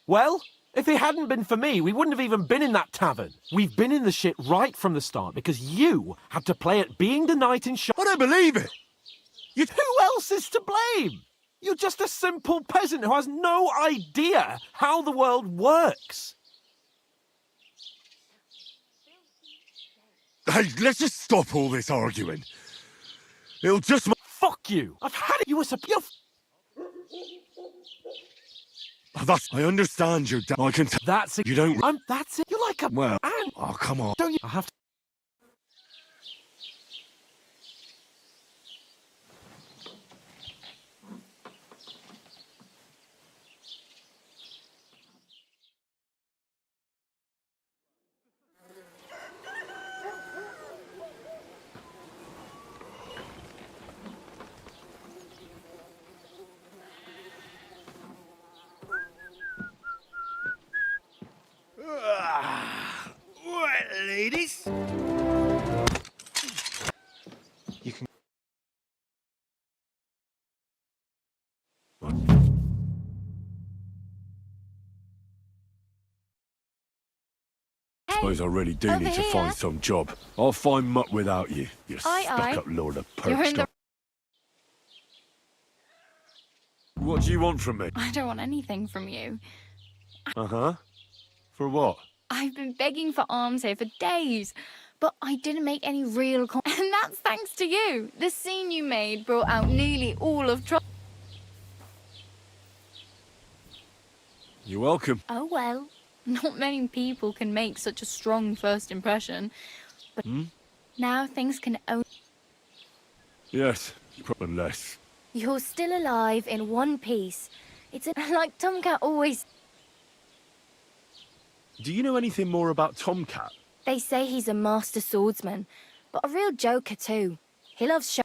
Well, if it hadn't been for me, we wouldn't have even been in that tavern. We've been in the shit right from the start because you had to play at being the knight in shop. I don't believe it. Who else is to blame? You're just a simple peasant who has no idea how the world works. Hey, let's just stop all this arguing. It'll just... Fuck you. I've had it. You were supposed... I understand your I can tell. That's it. You don't... That's it. You're like a... Well... man. Oh, come on. Don't you... I have to... Right, ladies. You can... I suppose I really do need to find some job. I'll find muck without you, you stuck-up lord of perch. What do you want from me? I don't want anything from you. Uh-huh. For what? I've been begging for alms here for days, but I didn't make any real and that's thanks to you. The scene you made brought out nearly all of You're welcome. Oh well, not many people can make such a strong first impression, but now things can only... Yes, probably less. You're still alive in one piece. It's like Tomcat always... Do you know anything more about Tomcat? They say he's a master swordsman, but a real joker too. He loves Do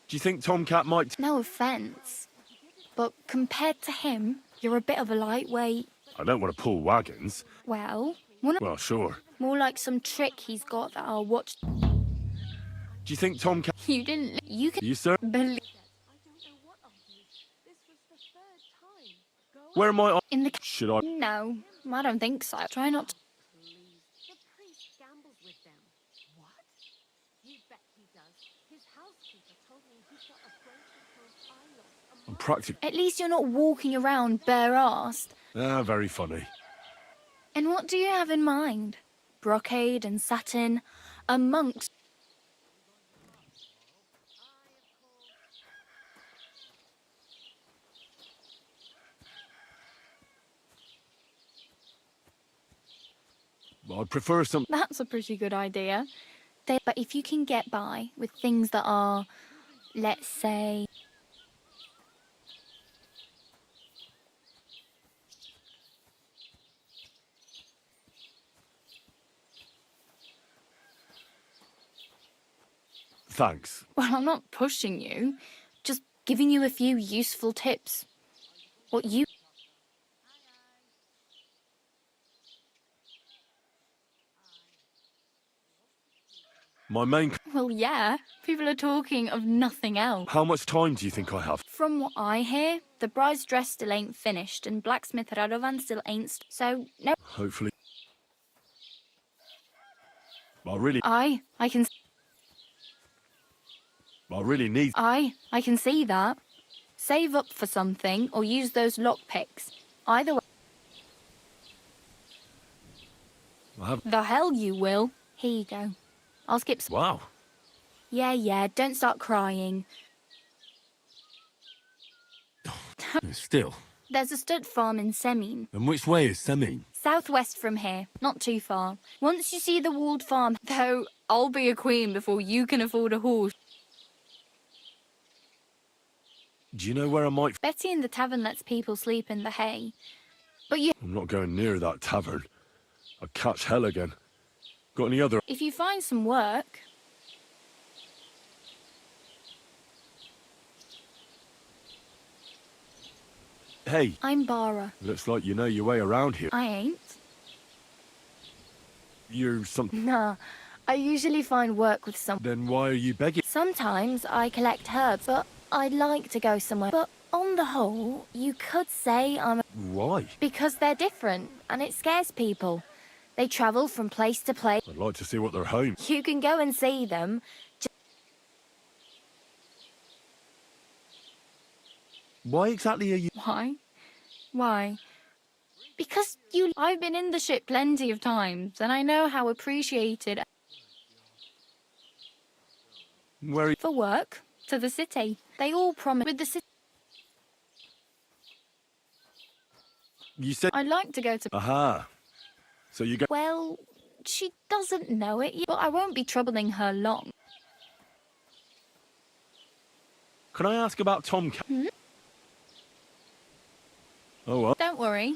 you think Tomcat might... No offence, but compared to him, you're a bit of a lightweight. I don't want to pull wagons. Well, Well, sure. more like some trick he's got that I'll watch. Do you think Tomcat... You didn't. You can You, sir? believe Where am I? in the. Should I... No, I don't think so. Try not to. I'm practically... At least you're not walking around bare-assed. Ah, very funny. And what do you have in mind? Brocade and satin, a monk's. I'd prefer some... That's a pretty good idea. But if you can get by with things that are, let's say... Thanks. Well, I'm not pushing you, just giving you a few useful tips. What you... My main... Well, yeah, people are talking of nothing else. How much time do you think I have? From what I hear, the bride's dress still ain't finished, and blacksmith Radovan still ain't, so no. Hopefully. I really... I can... I really need... I can see that. Save up for something, or use those lockpicks. Either way... I have... The hell you will. Here you go. I'll skip... Wow. Yeah, don't start crying. Still. There's a stud farm in Semin. And which way is Semin? Southwest from here, not too far. Once you see the walled farm, though, I'll be a queen before you can afford a horse. Do you know where I might... Betty in the tavern lets people sleep in the hay. But you... I'm not going near that tavern. I'd catch hell again. Got any other... If you find some work... Hey. I'm Bara. Looks like you know your way around here. I ain't. You're some... Nah, I usually find work with some... Then why are you begging? Sometimes I collect herbs, but I'd like to go somewhere. But on the whole, you could say I'm... Why? Because they're different, and it scares people. They travel from place to place. I'd like to see what their home... You can go and see them. Why exactly are you... Why? Why? Because you... I've been in the ship plenty of times, and I know how appreciated... Where are you... For work, to the city. They all promise... With the city... You said... I'd like to go to... Aha. So you go... Well, she doesn't know it yet, but I won't be troubling her long. Can I ask about Tomcat? Hmm? Oh, well. Don't worry.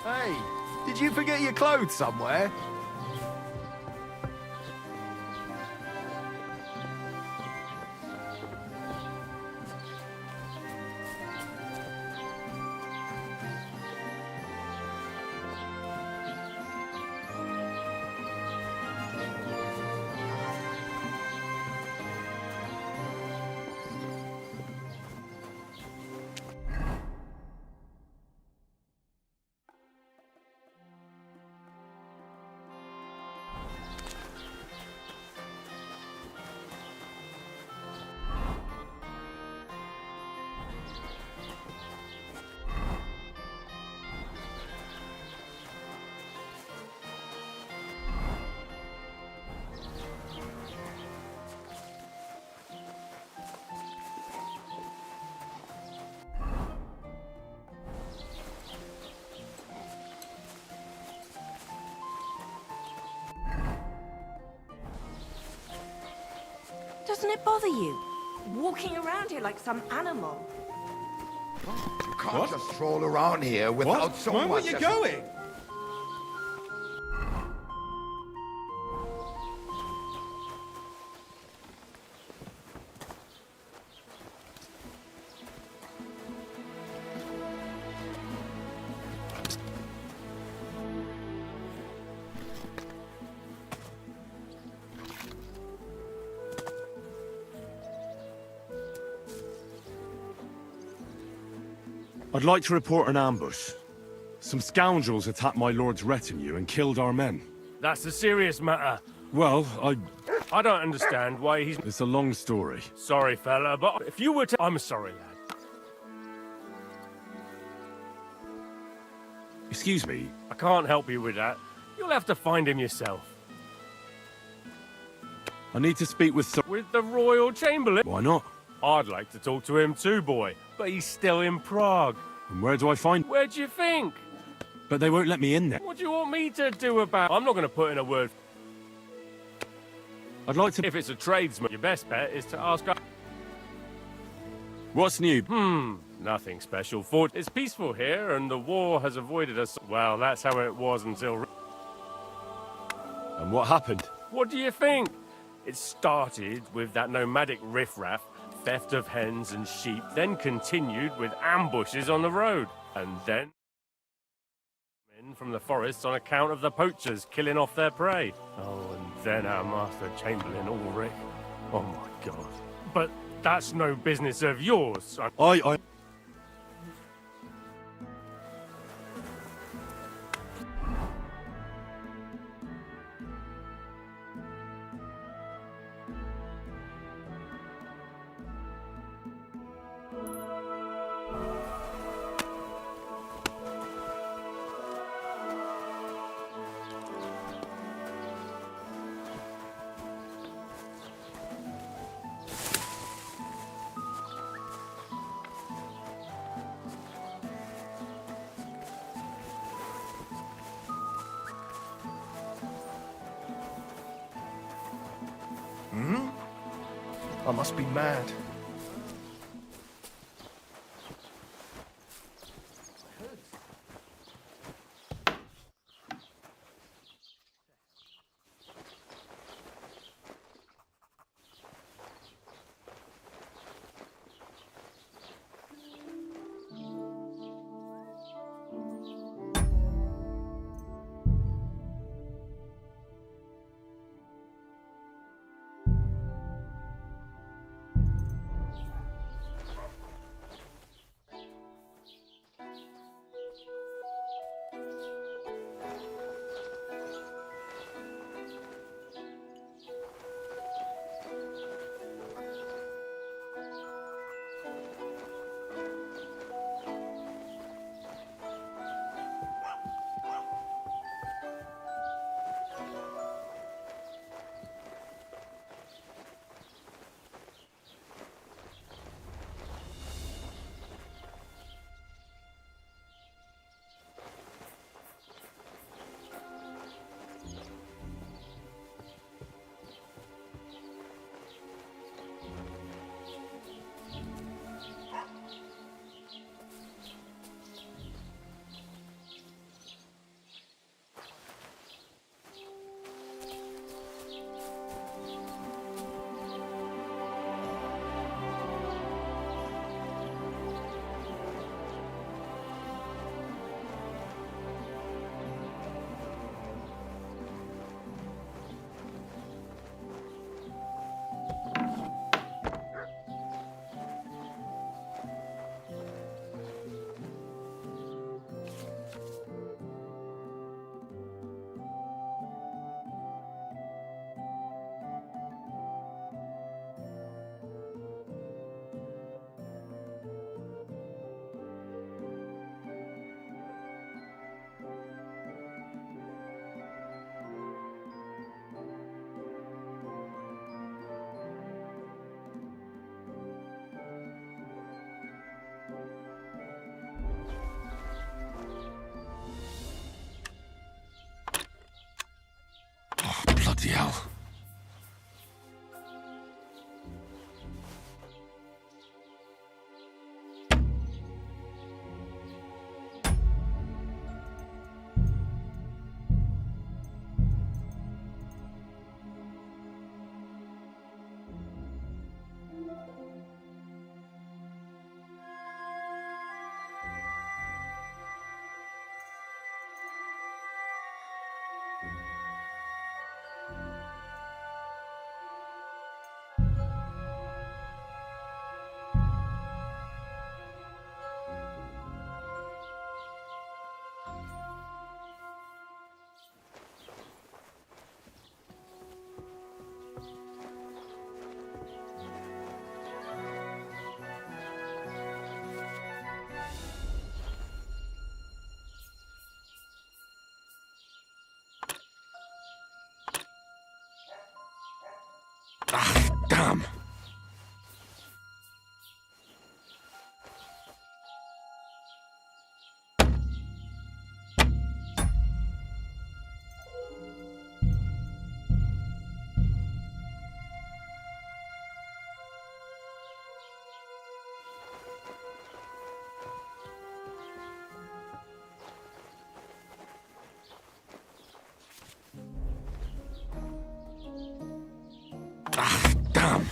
Hey, did you forget your clothes somewhere? Doesn't it bother you? Walking around here like some animal. You can't just stroll around here without so much. Where are you going? I'd like to report an ambush. Some scoundrels attacked my lord's retinue and killed our men. That's a serious matter. Well, I don't understand why he's... It's a long story. Sorry, fella, but if you were to... I'm sorry, lad. Excuse me. I can't help you with that. You'll have to find him yourself. I need to speak with With the Royal Chamberlain? Why not? I'd like to talk to him too, boy. But he's still in Prague. And where do I find... Where do you think? But they won't let me in there. What do you want me to do about... I'm not going to put in a word. I'd like to... If it's a tradesman, your best bet is to ask... What's new? Nothing special. For it's peaceful here, and the war has avoided us. Well, that's how it was until... And what happened? What do you think? It started with that nomadic riffraff, theft of hens and sheep, then continued with ambushes on the road, and then men from the forests on account of the poachers killing off their prey. Oh, and then our Master Chamberlain Ulrich. Oh my God. But that's no business of yours, son. I... I must be mad. Bloody hell. Ah, damn! Ah, damn!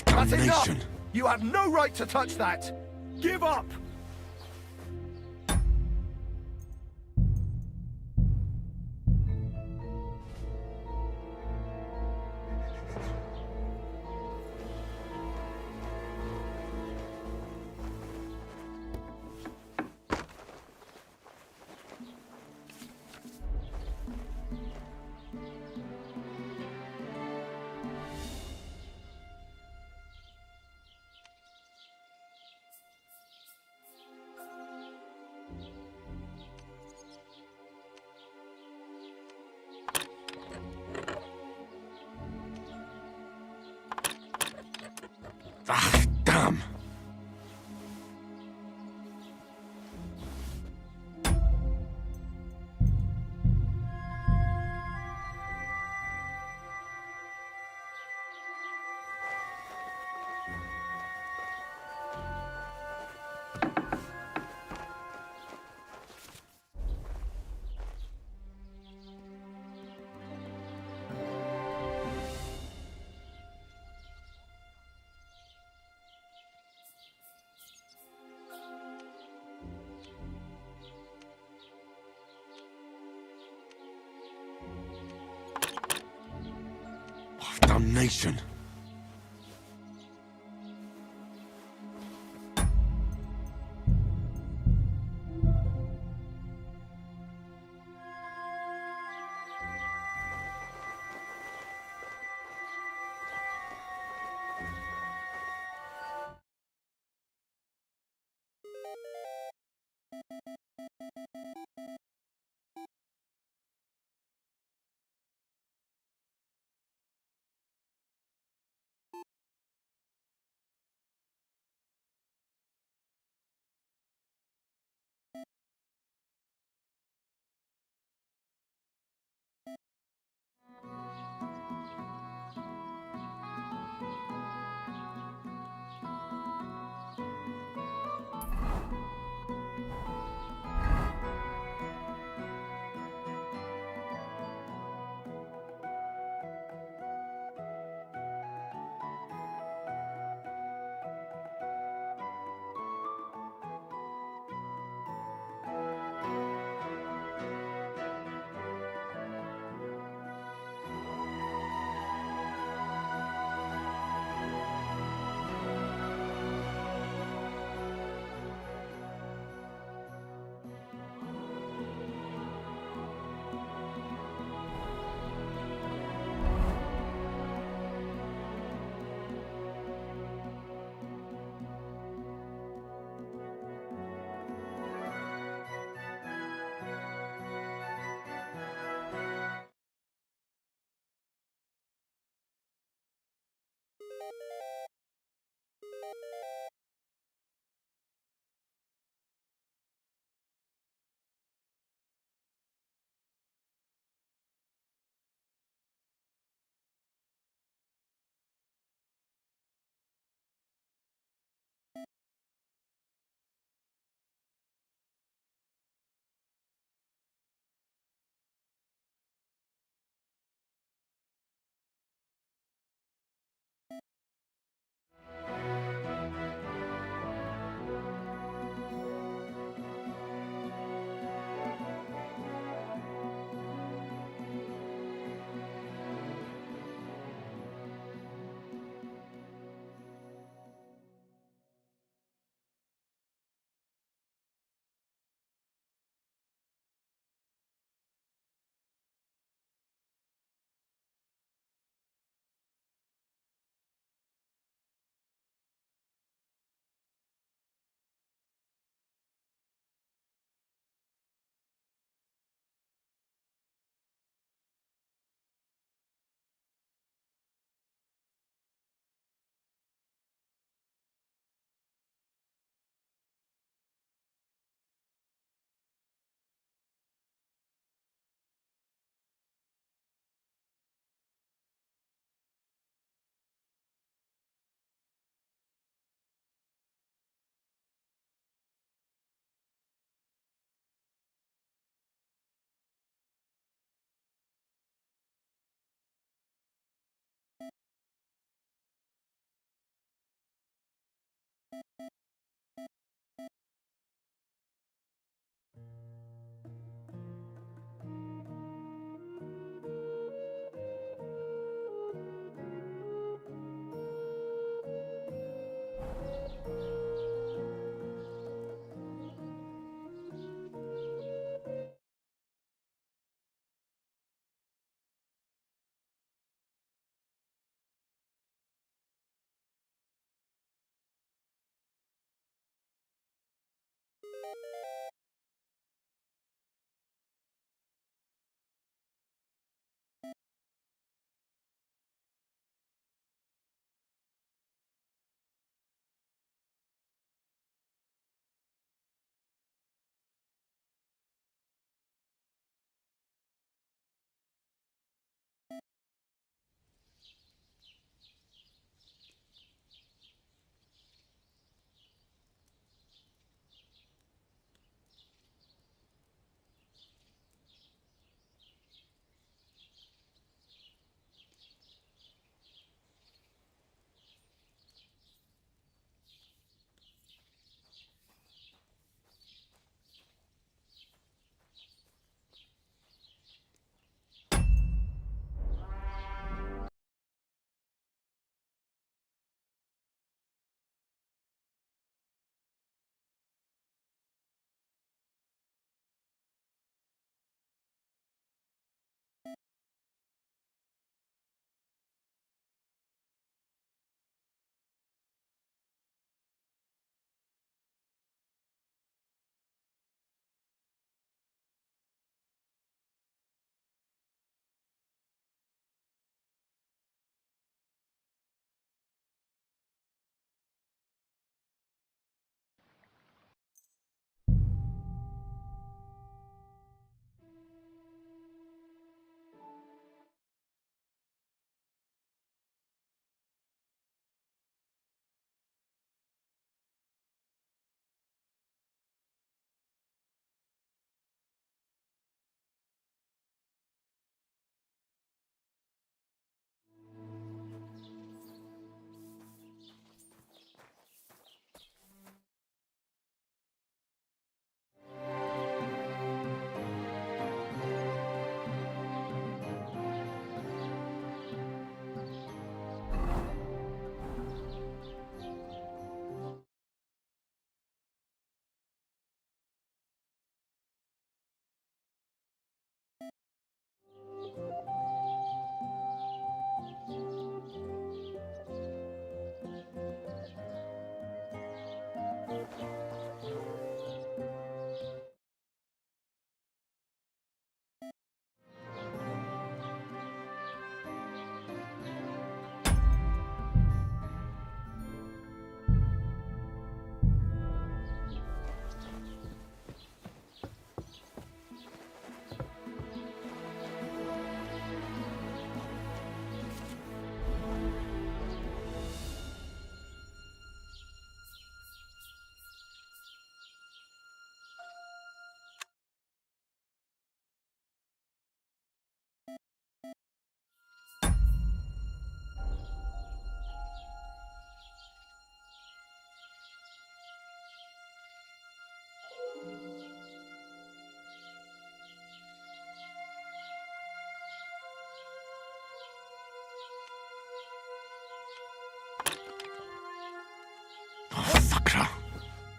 That's enough! Damnation! You have no right to touch that! Give up! Ah, damn! Damnation!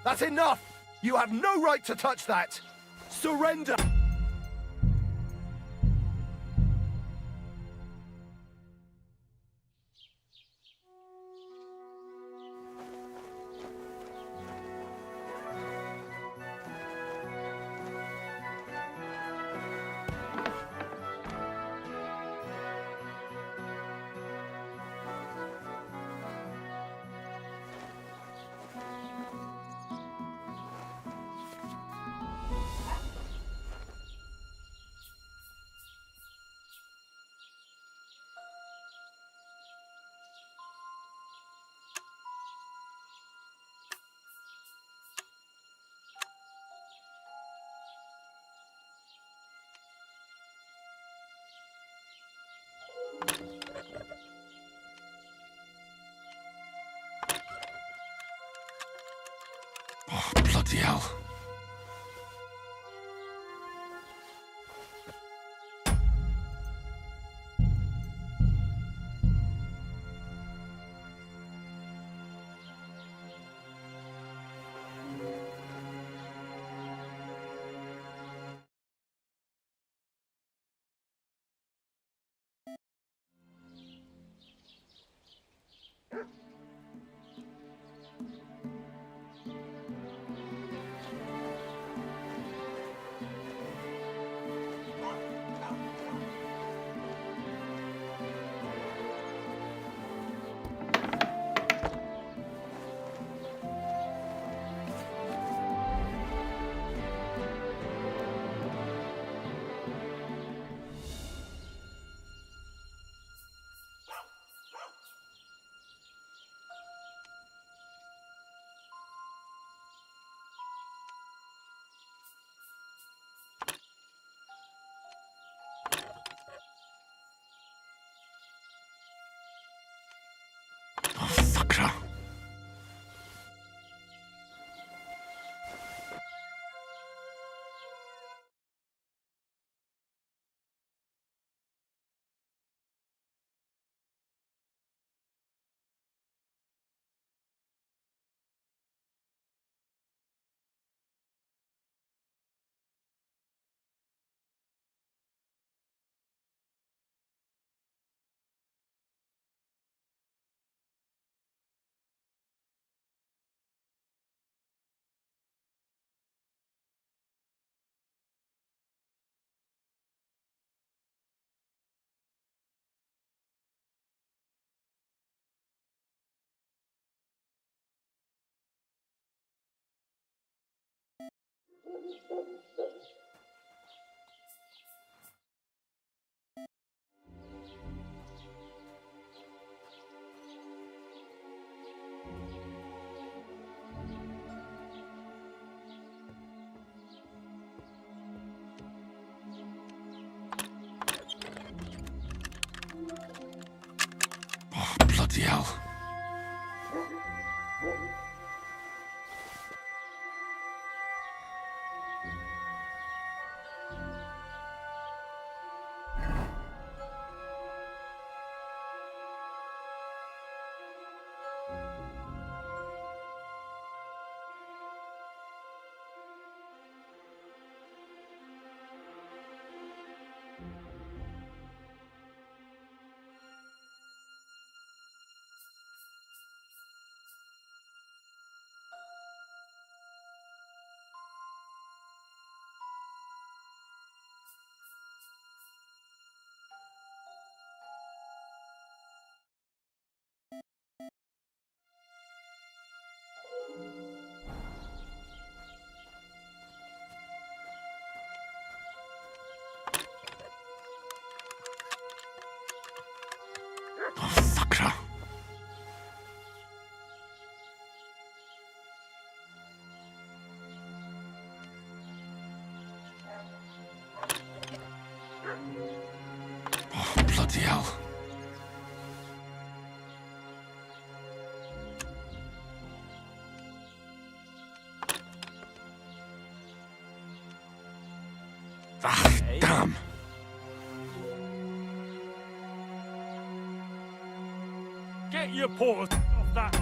That's enough! You have no right to touch that! Surrender! Oh, bloody hell. Oh, bloody hell. Oh, fucker. Oh, bloody hell. Ah, damn. Get your paws off that.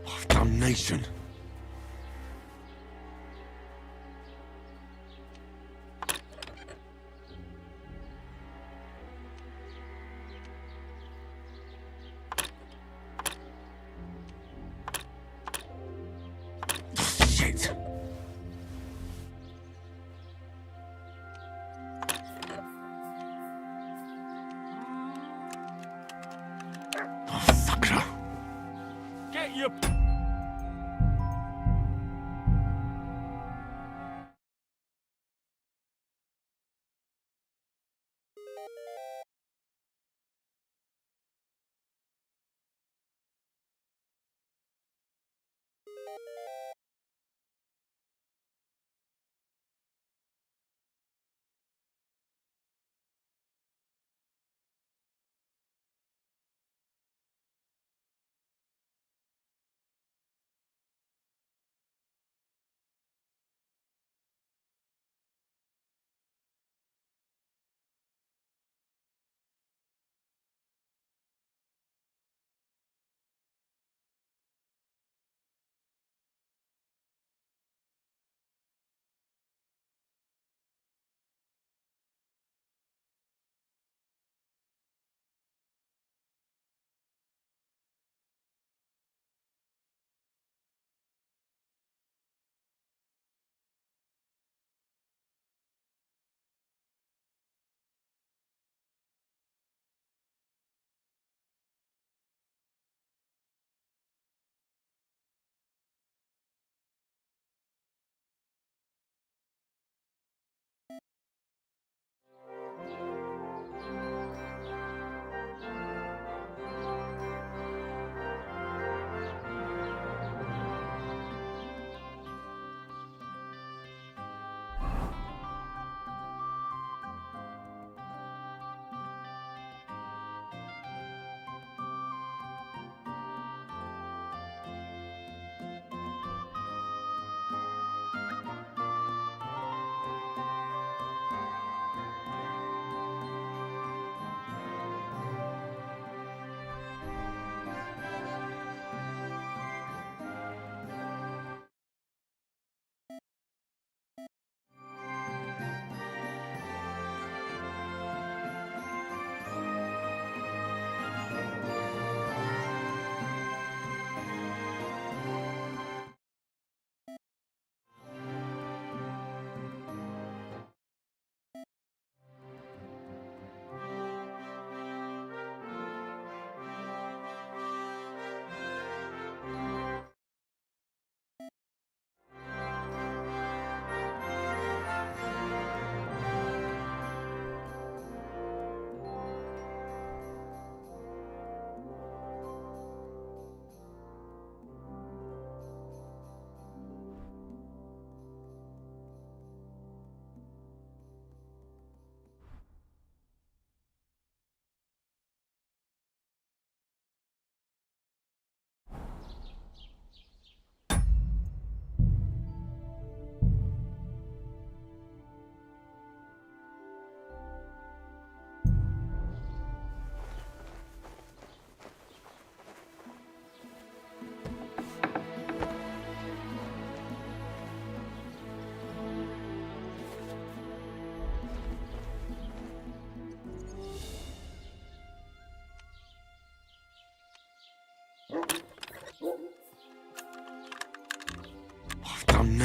Oh, damnation. Shit. Oh, fucker. Get your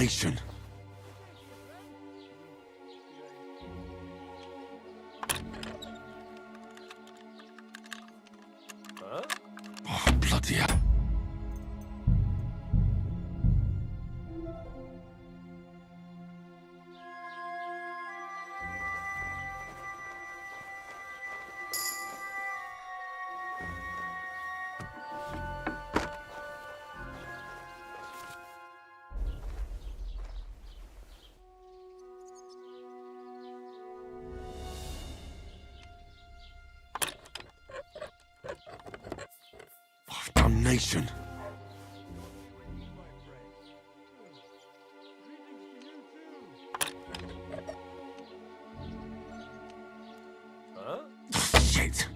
damnation. Huh? Oh, bloody hell. Oh, damnation. Huh? Shit.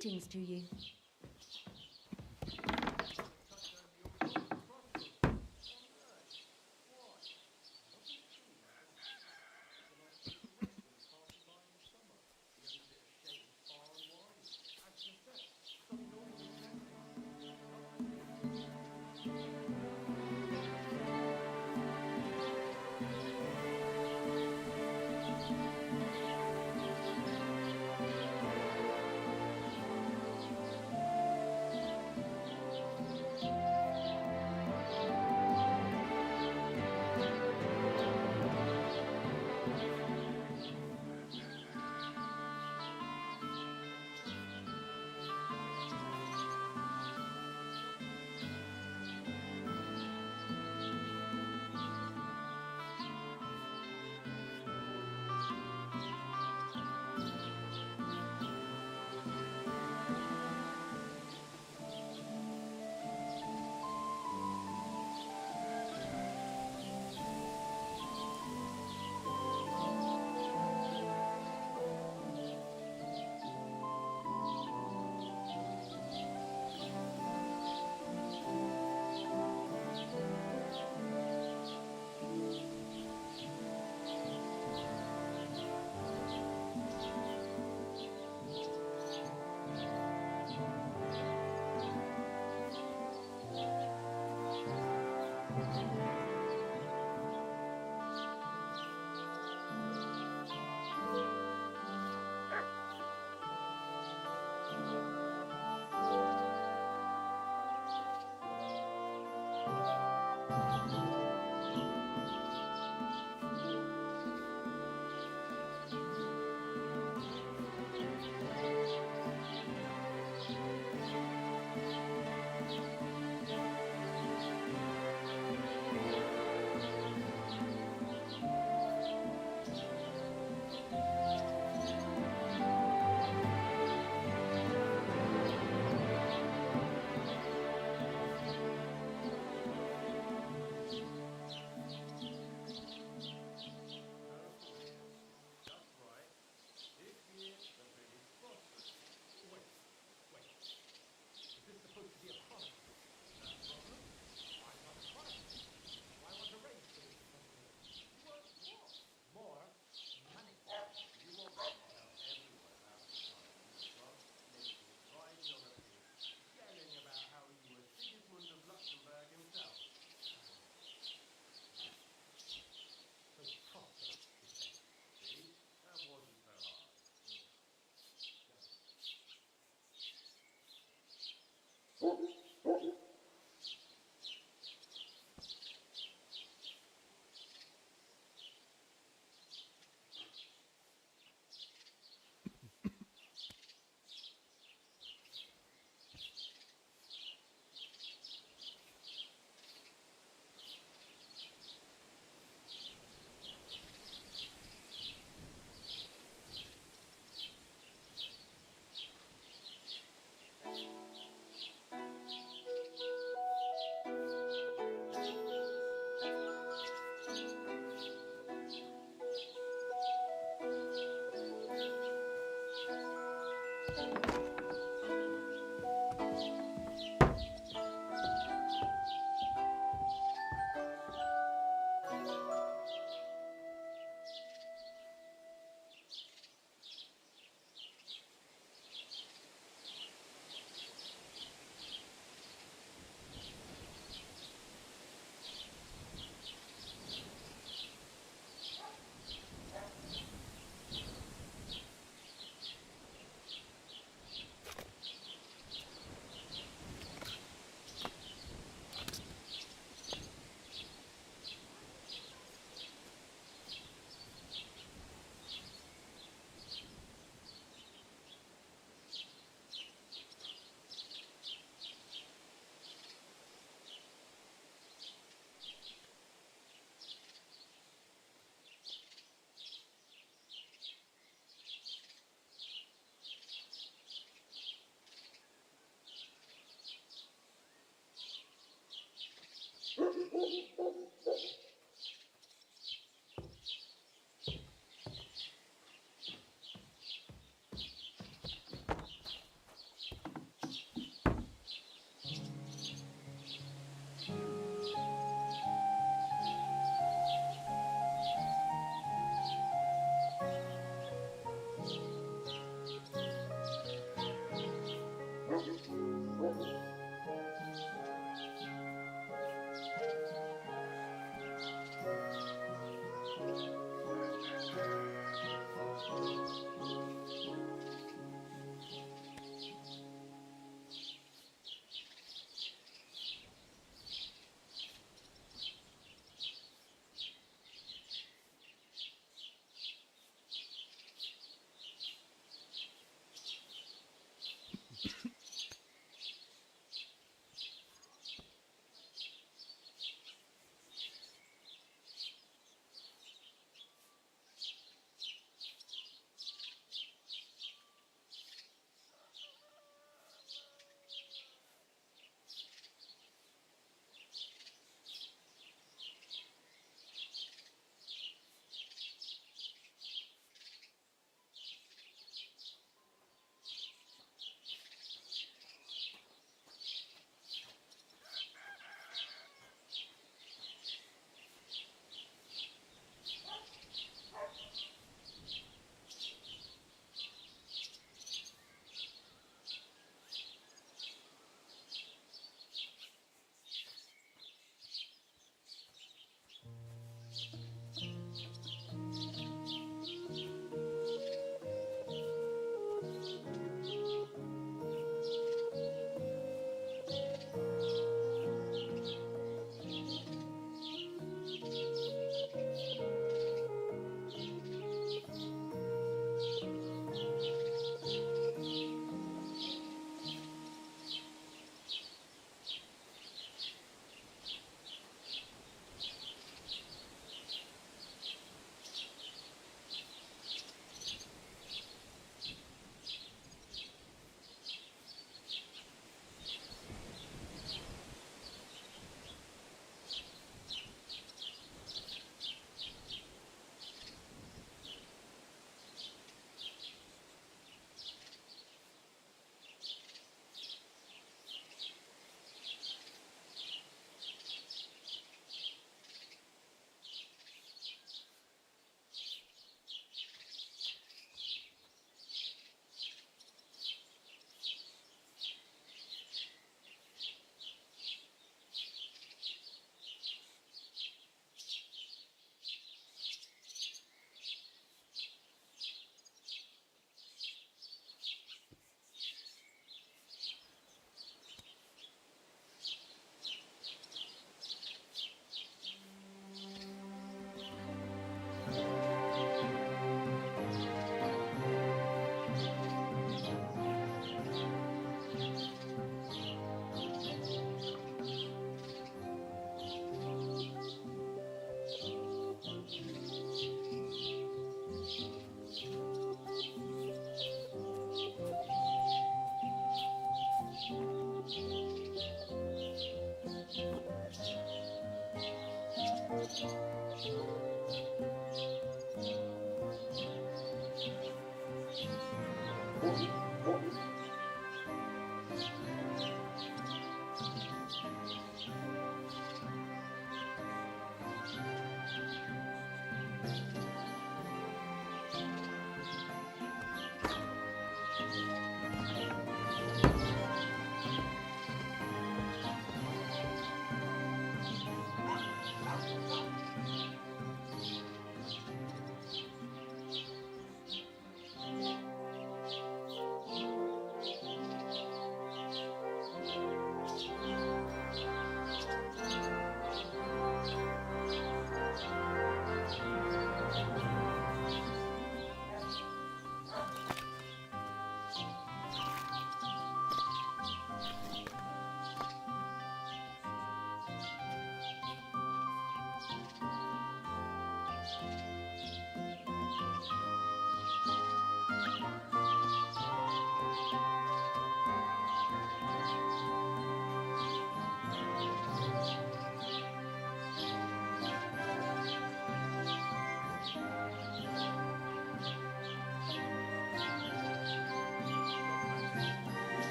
Greetings to you.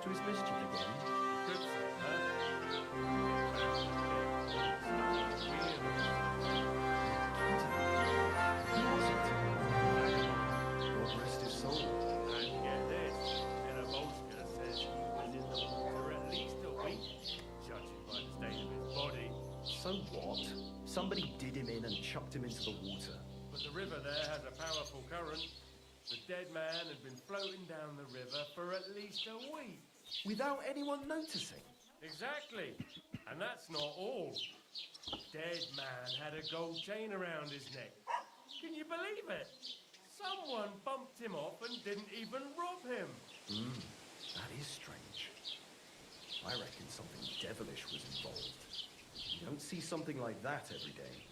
to his mischief again? God rest his soul. And get this, Enabolska says he was in the water at least a week, judging by the state of his body. So what? Somebody did him in and chucked him into the water. But the river there has a powerful current. The dead man had been floating down the river for at least a week. Without anyone noticing? Exactly. And that's not all. The dead man had a gold chain around his neck. Can you believe it? Someone bumped him off and didn't even rob him. That is strange. I reckon something devilish was involved. You don't see something like that every day.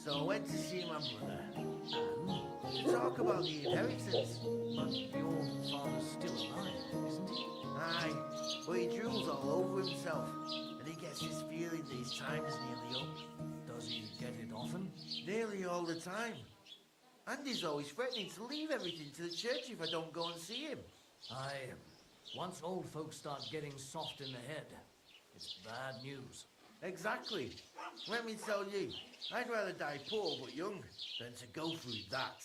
So I went to see my brother and to talk about the inheritance. But your father's still alive, isn't he? Aye, but he drools all over himself, and he gets this feeling that his time is nearly up. Does he get it often? Nearly all the time. And he's always threatening to leave everything to the church if I don't go and see him. Aye. Once old folks start getting soft in the head, it's bad news. Exactly. Let me tell you, I'd rather die poor but young than to go through that.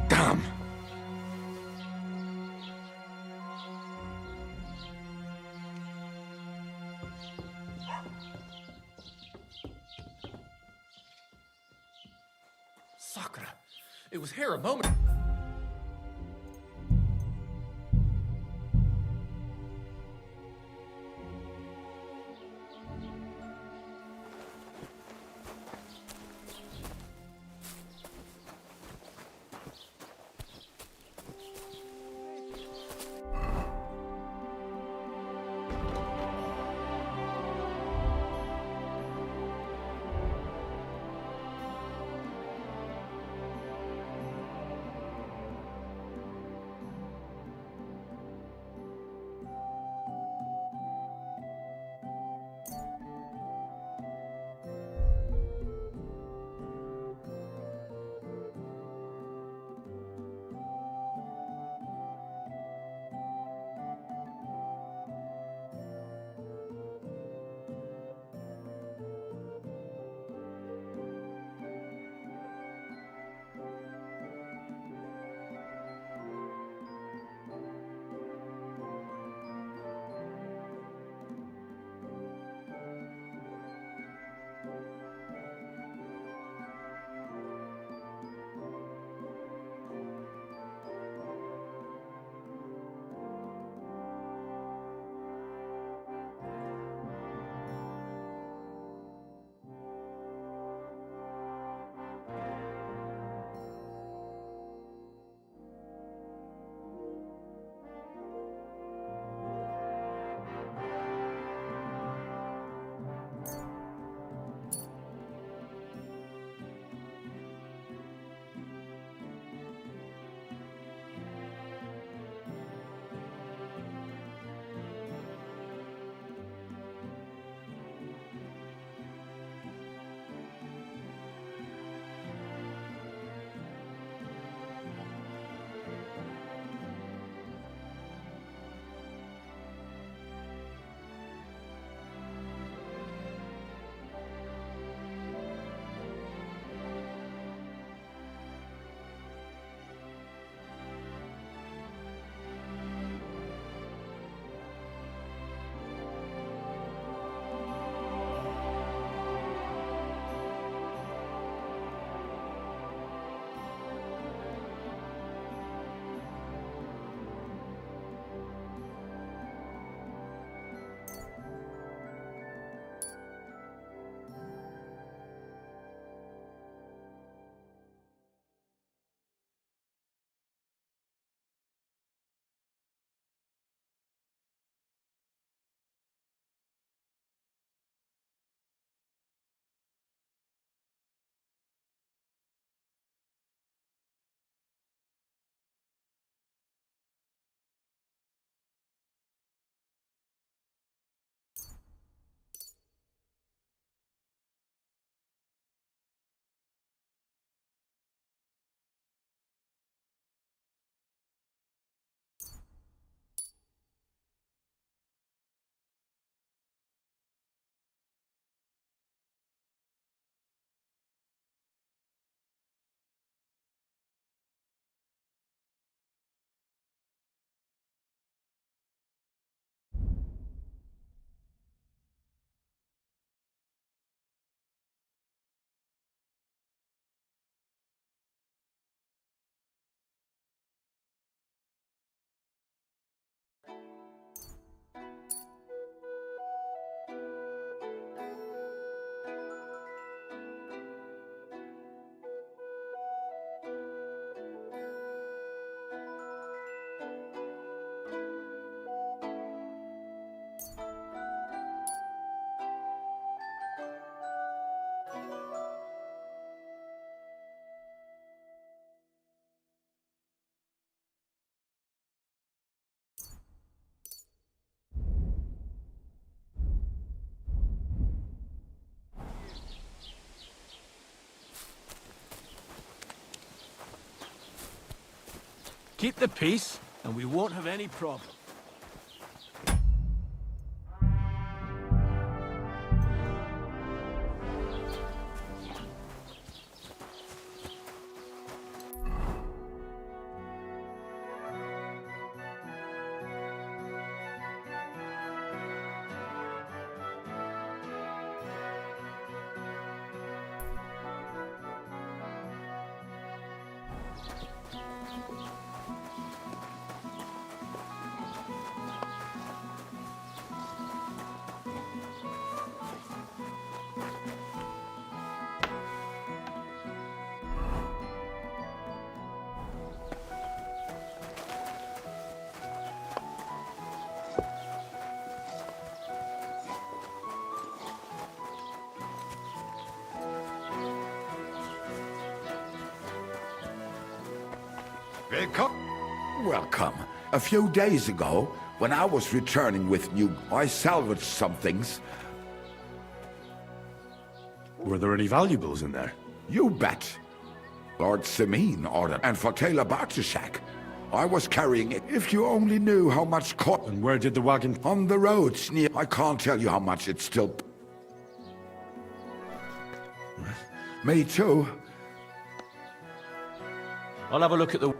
Damn! Sakura, it was here a moment. Keep the peace, and we won't have any problem. Welcome. A few days ago, when I was returning with new, I salvaged some things. Were there any valuables in there? You bet. Lord Simeon ordered, and for Taylor Bartishak. I was carrying it. If you only knew how much caught. And where did the wagon? On the roads near. I can't tell you how much it's still. Me too. I'll have a look at the...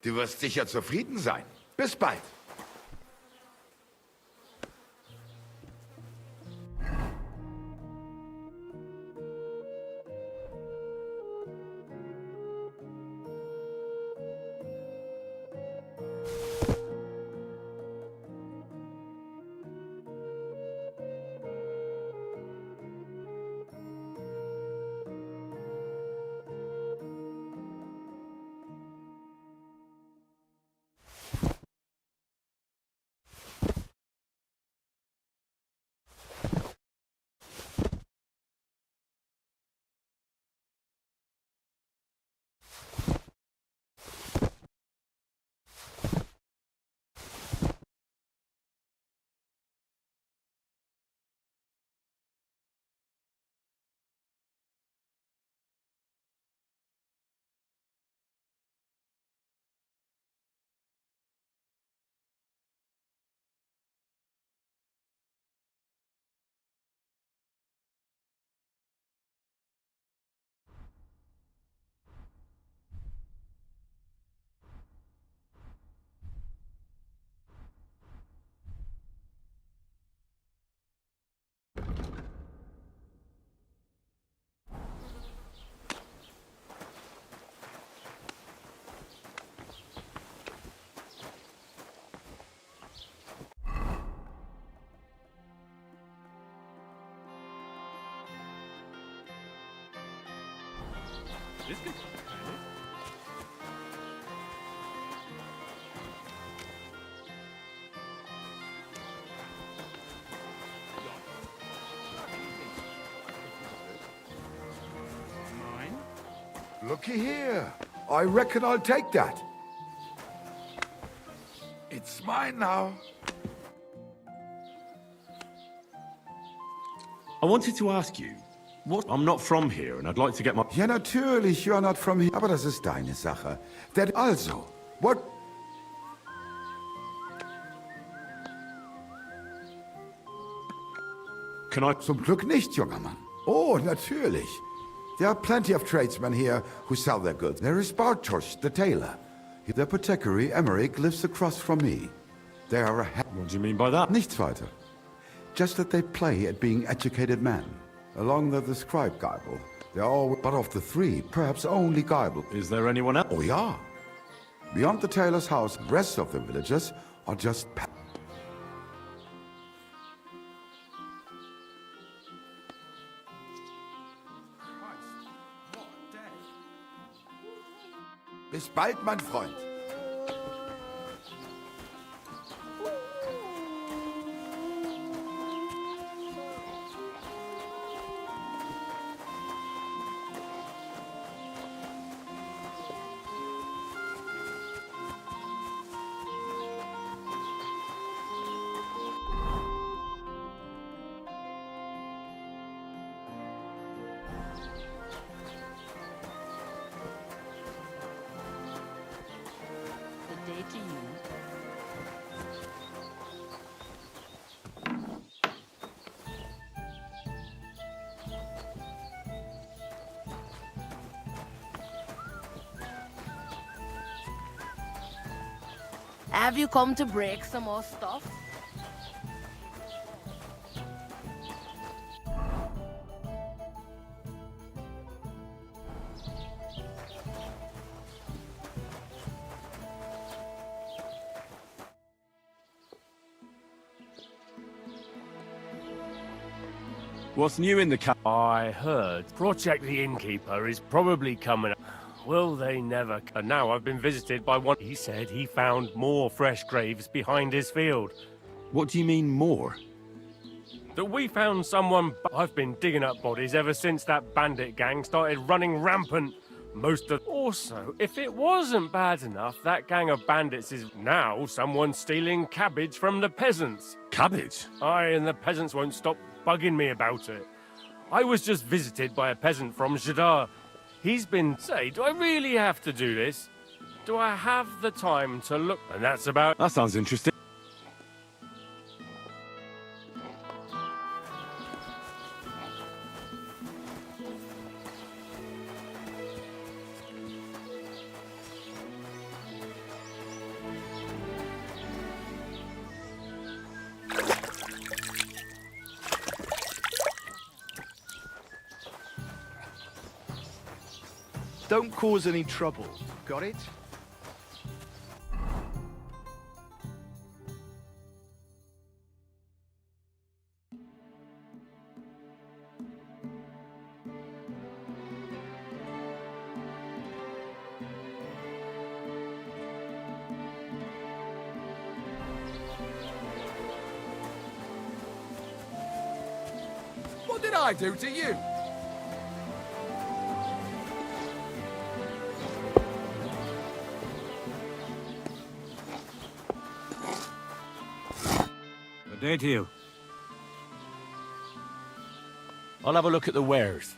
Du wirst sicher zufrieden sein. Bis bald. This could... Mine? Looky here. I reckon I'll take that. It's mine now. I wanted to ask you, What? I'm not from here, and I'd like to get my... Ja, natürlich, you're not from here. Aber das ist deine Sache. Also, what... Can I... Zum Glück nicht, junger Mann. Oh, natürlich. There are plenty of tradesmen here who sell their goods. There is Bartosz, the tailor. The apothecary, Emmerich, lives across from me. They are a... What do you mean by that? Nichts weiter. Just that they play at being educated men. Along with the scribe Geibel. They're all... But of the three, perhaps only Geibel. Is there anyone else? Oh, yeah. Beyond the tailor's house, the rest of the villagers are just... Bis bald, mein Freund. Day to you. Have you come to break some more stuff? What's new in the cap? I heard Project the Innkeeper is probably coming. Will they never? And now I've been visited by one. He said he found more fresh graves behind his field. What do you mean, more? That we found someone. I've been digging up bodies ever since that bandit gang started running rampant. Most of. Also, if it wasn't bad enough, that gang of bandits is now someone stealing cabbage from the peasants. Cabbage? Aye, and the peasants won't stop bugging me about it. I was just visited by a peasant from Jadar. He's been... Say, do I really have to do this? Do I have the time to look? And that's about... That sounds interesting. Don't cause any trouble. Got it? What did I do to you? Good day to you. I'll have a look at the wares.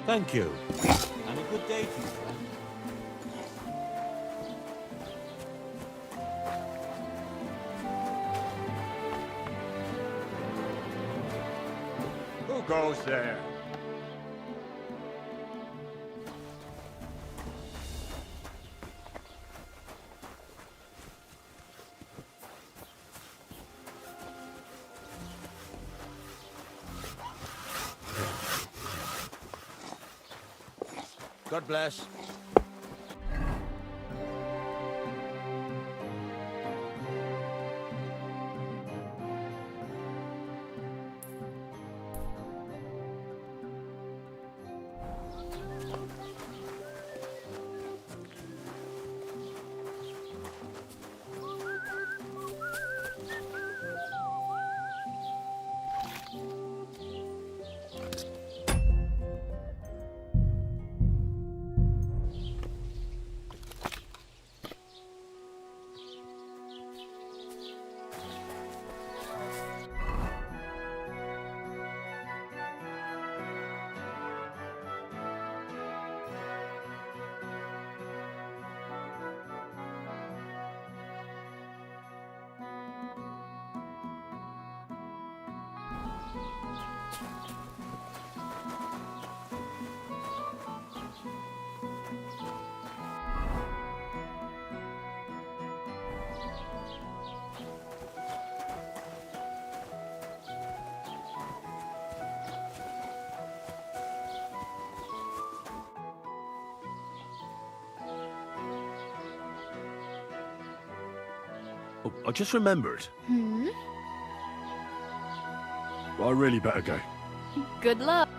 Thank you. And a good day to you, friend. Who goes there? God bless. Oh, I just remembered. Hmm? I really better go. Good luck.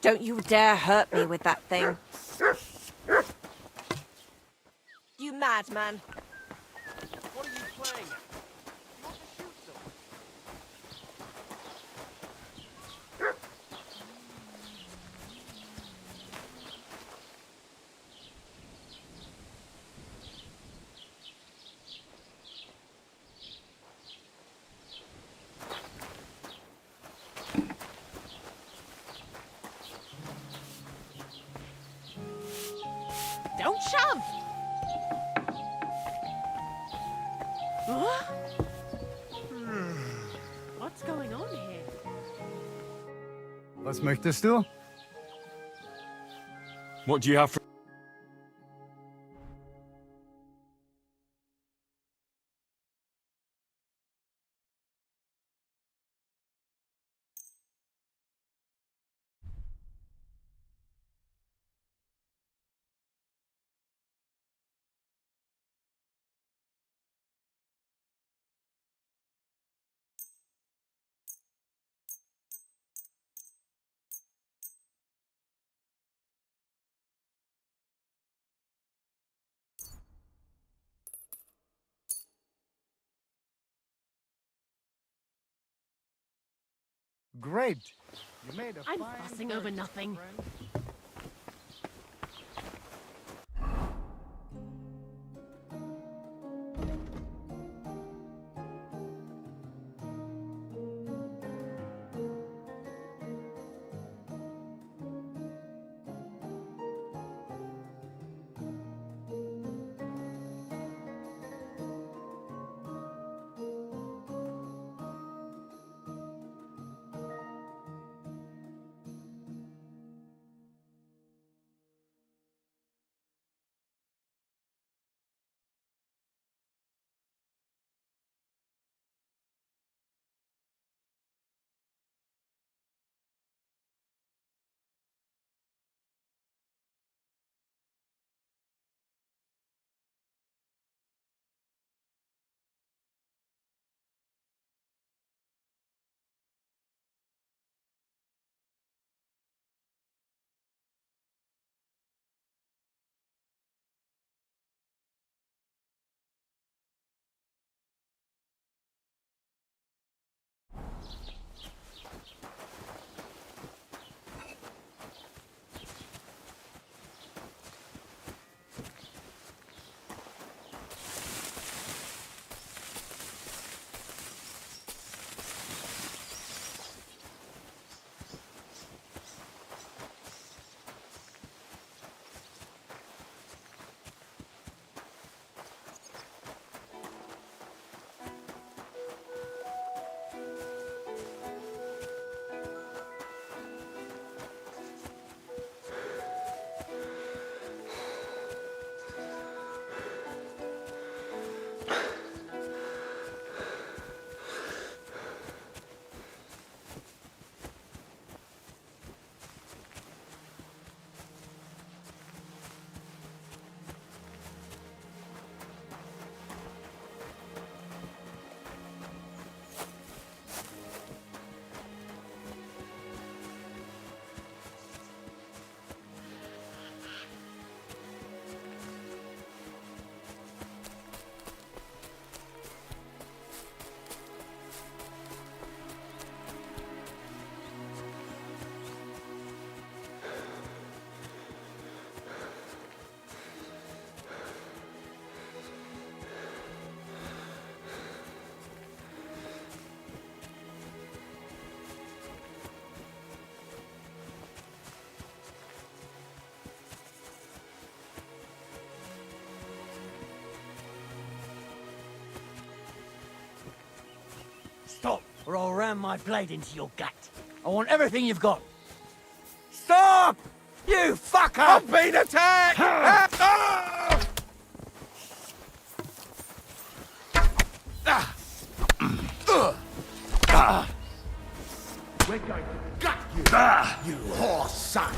Don't you dare hurt me with that thing. You madman. What are you playing at? You want to shoot someone? Don't shove! Huh? What's going on here? Was möchtest du? What do you have for... Great. You made a I'm fine fussing over purchase, nothing. friend. Stop, or I'll ram my blade into your gut. I want everything you've got. Stop! You fucker! I've been attacked! Ah! We're going to gut you, you horse son!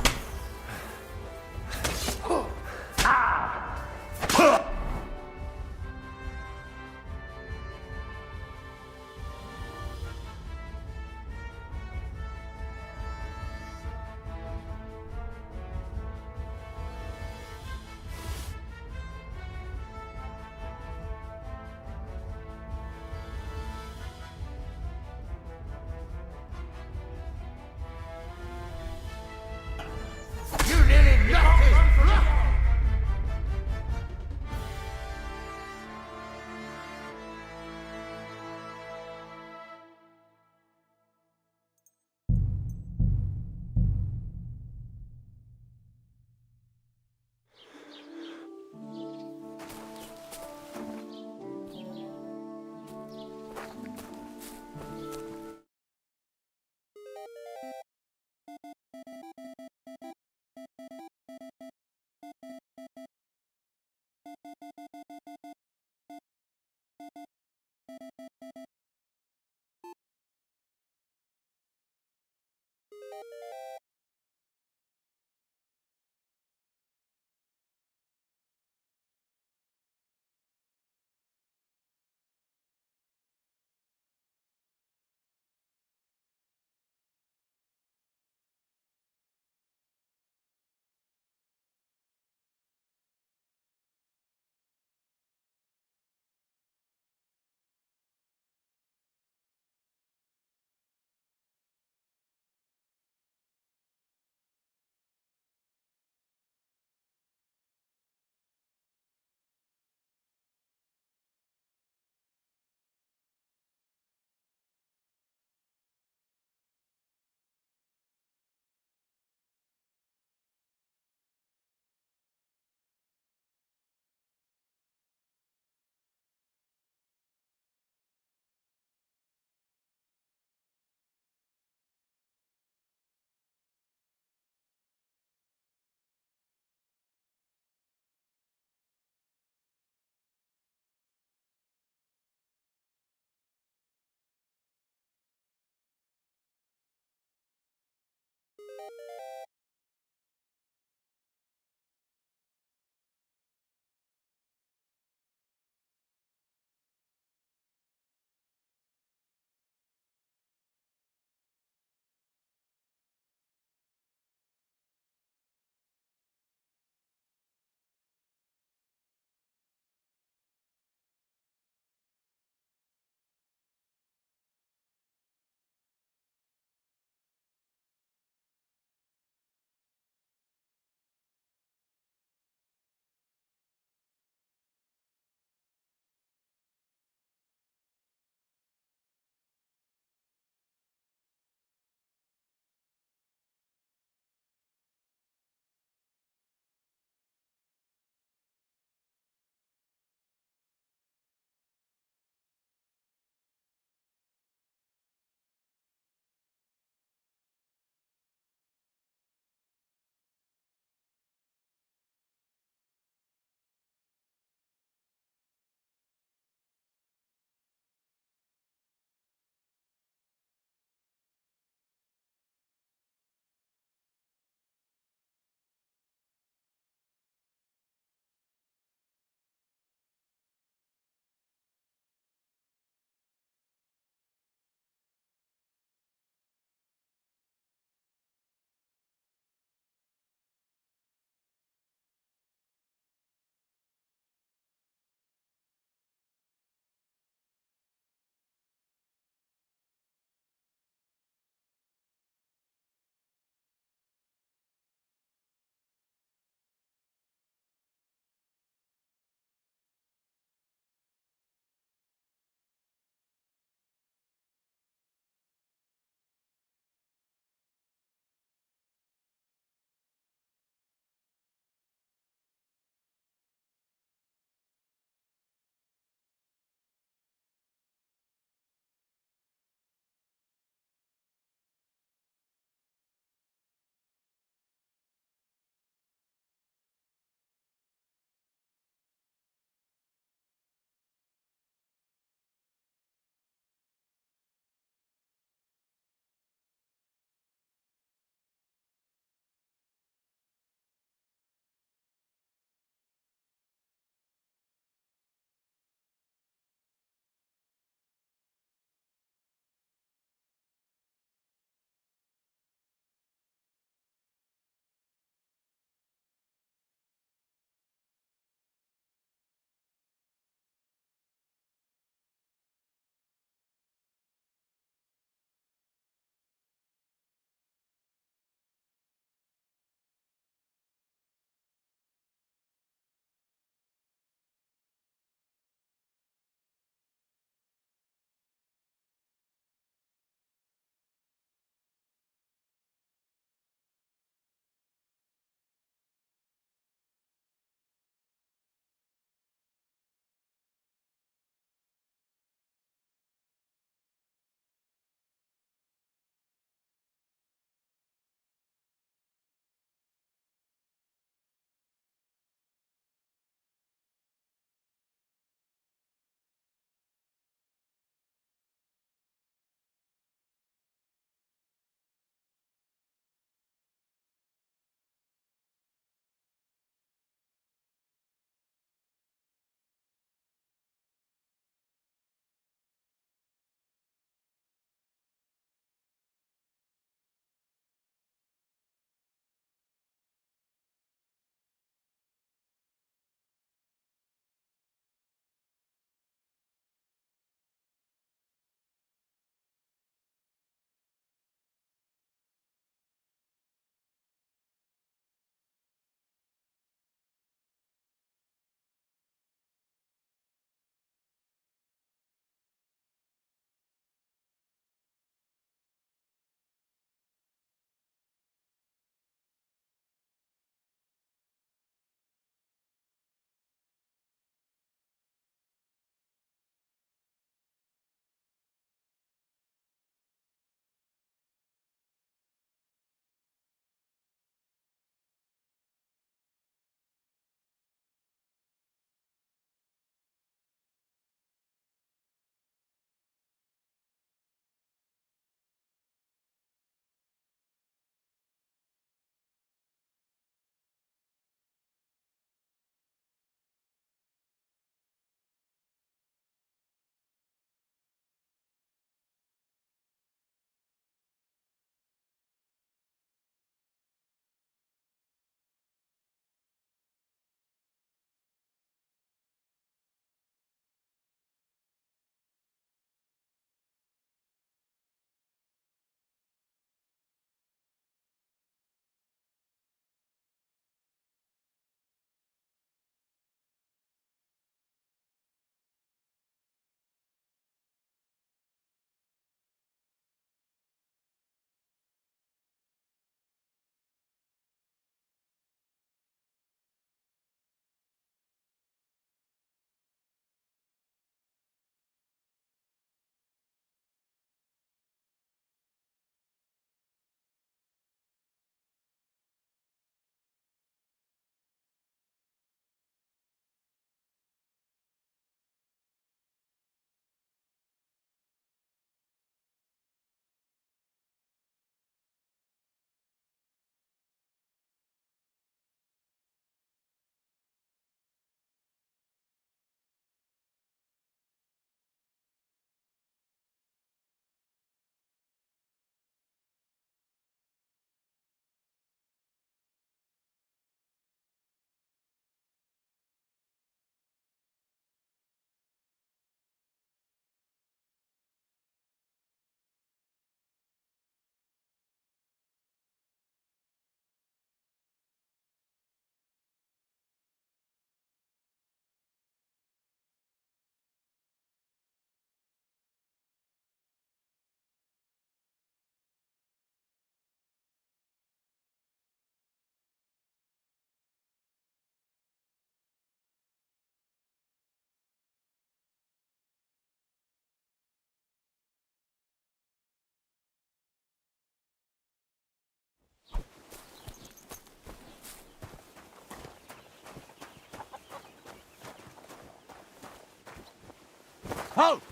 Halt!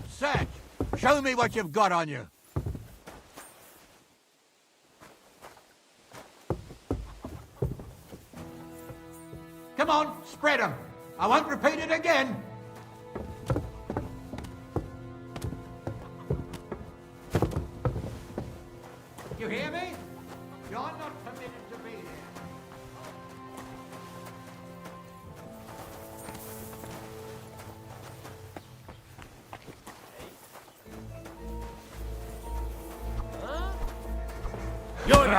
Search! Show me what you've got on you. Come on, spread 'em. I won't repeat it again. You hear me? You're not permitted to be here. You're...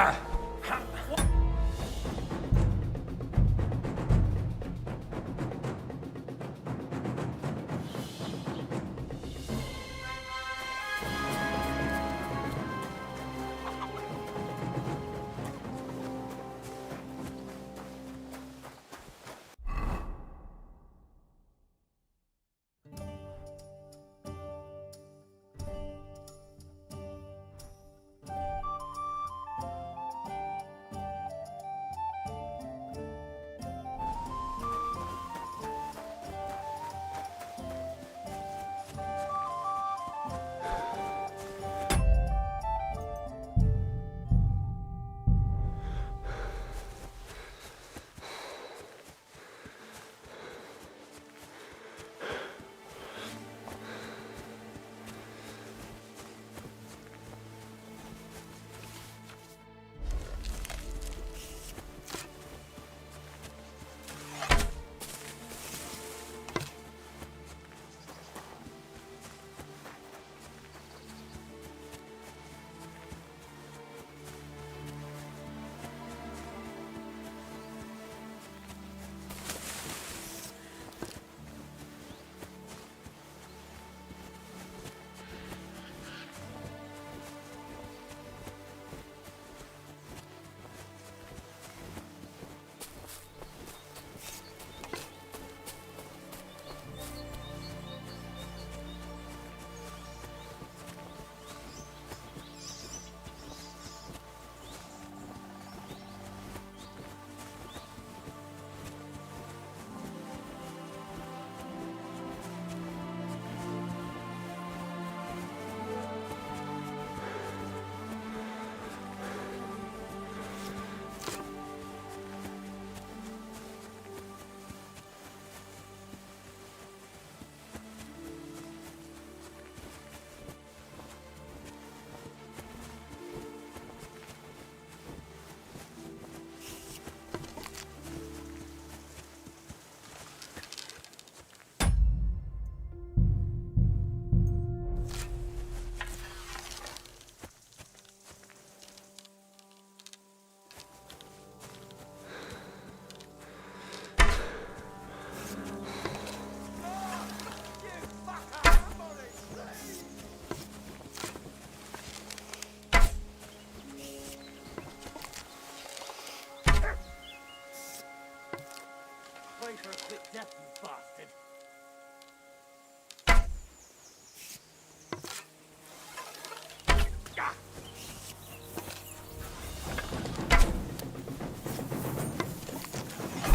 For a quick death, you bastard.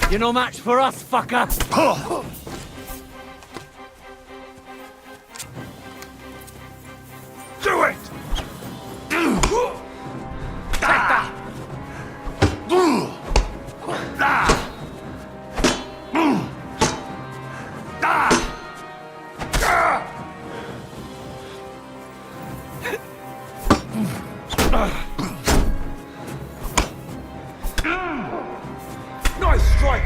You're no match for us, fucker! Do it! Nice strike!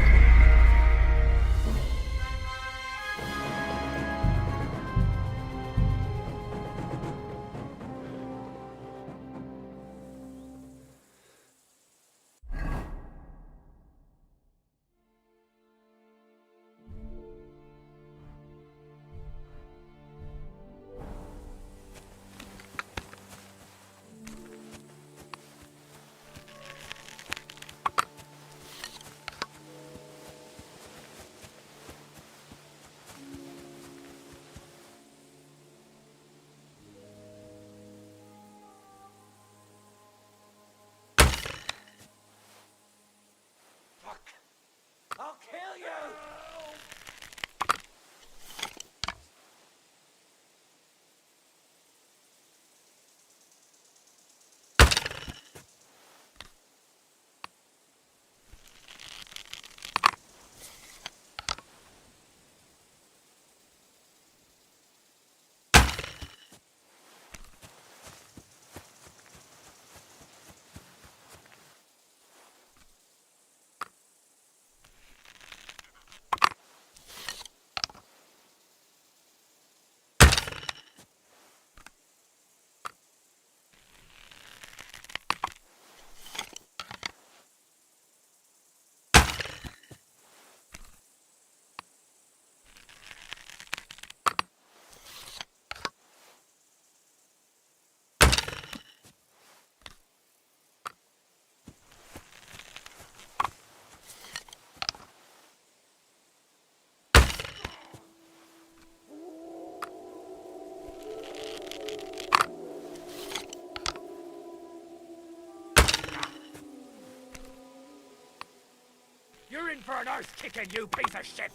You're in for an arse kicking, you piece of shit!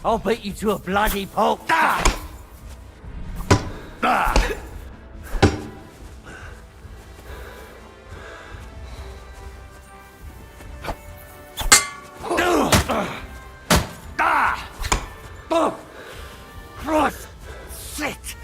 I'll beat you to a bloody pulp. Cross! Shit!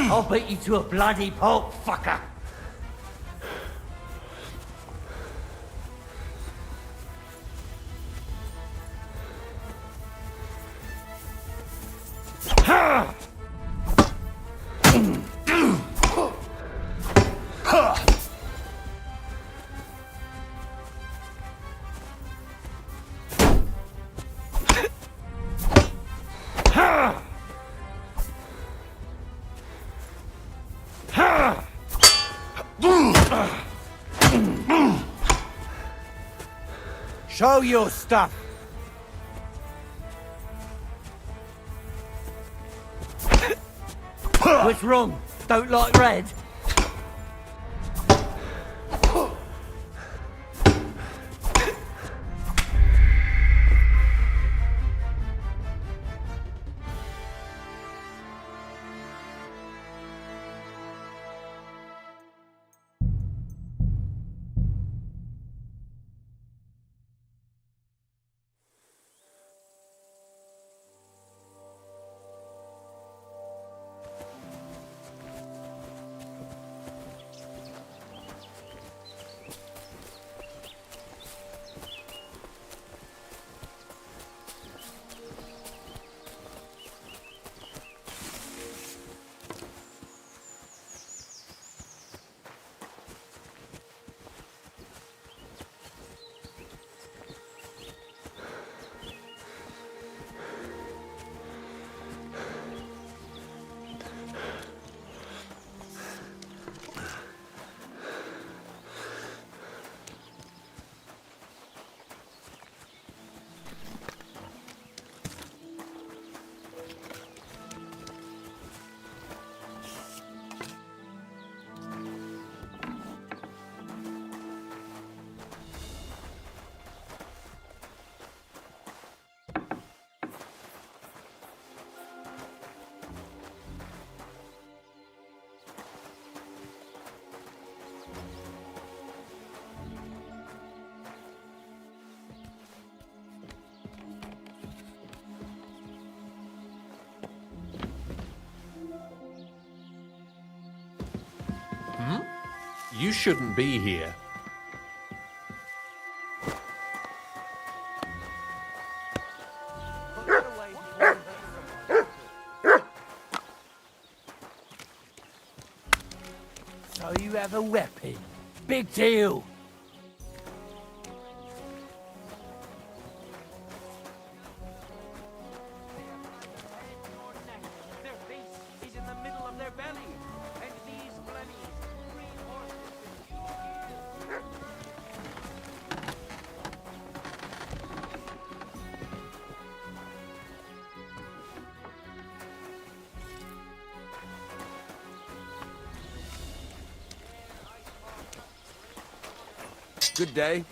I'll beat you to a bloody pulp, fucker. Show your stuff. What's wrong? Don't like red? You shouldn't be here. So you have a weapon. Big deal. Good day.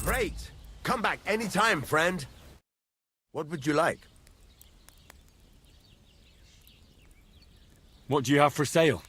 Great! Come back anytime, friend. What would you like? What do you have for sale?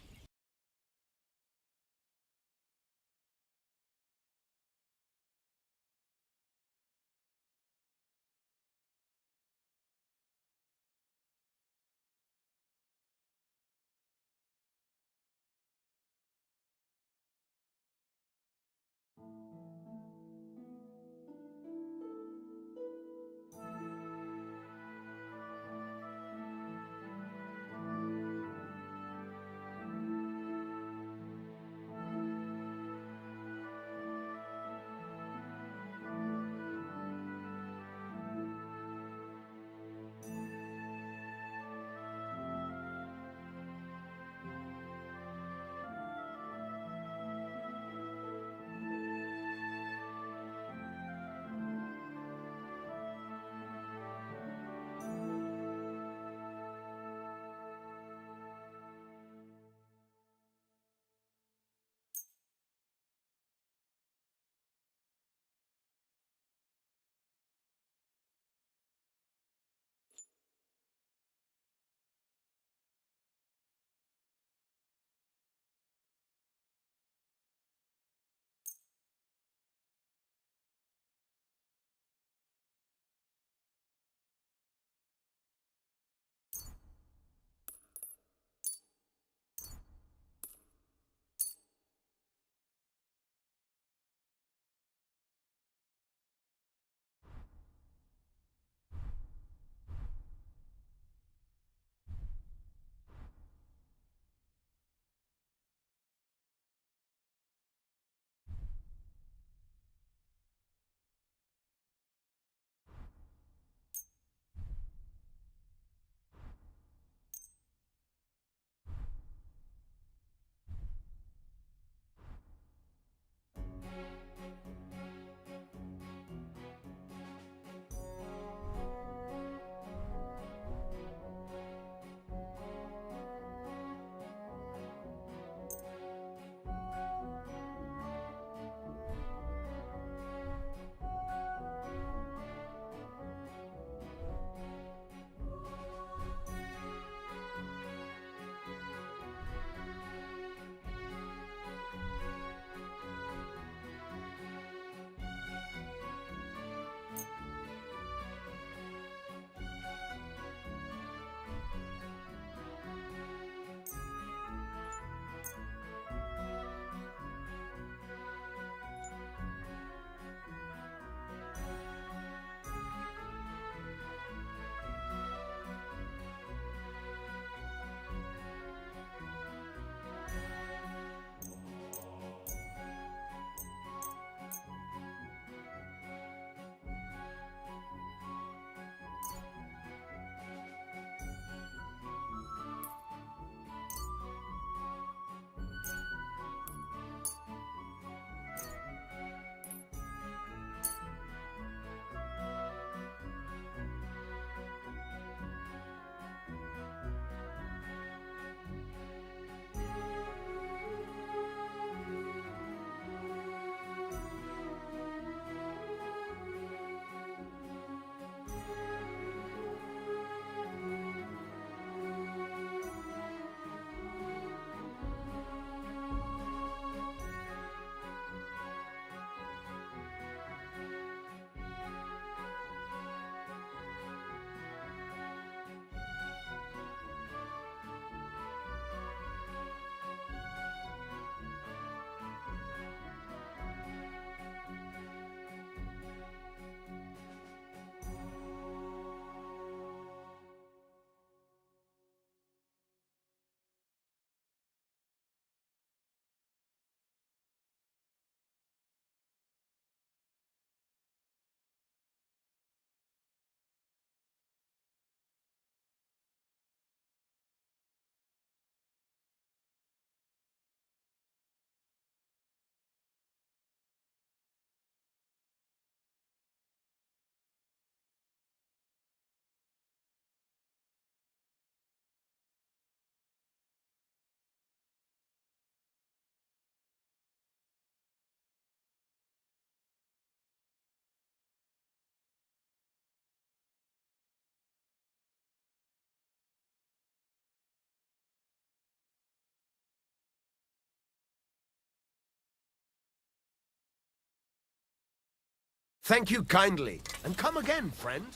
Thank you kindly. And come again, friend.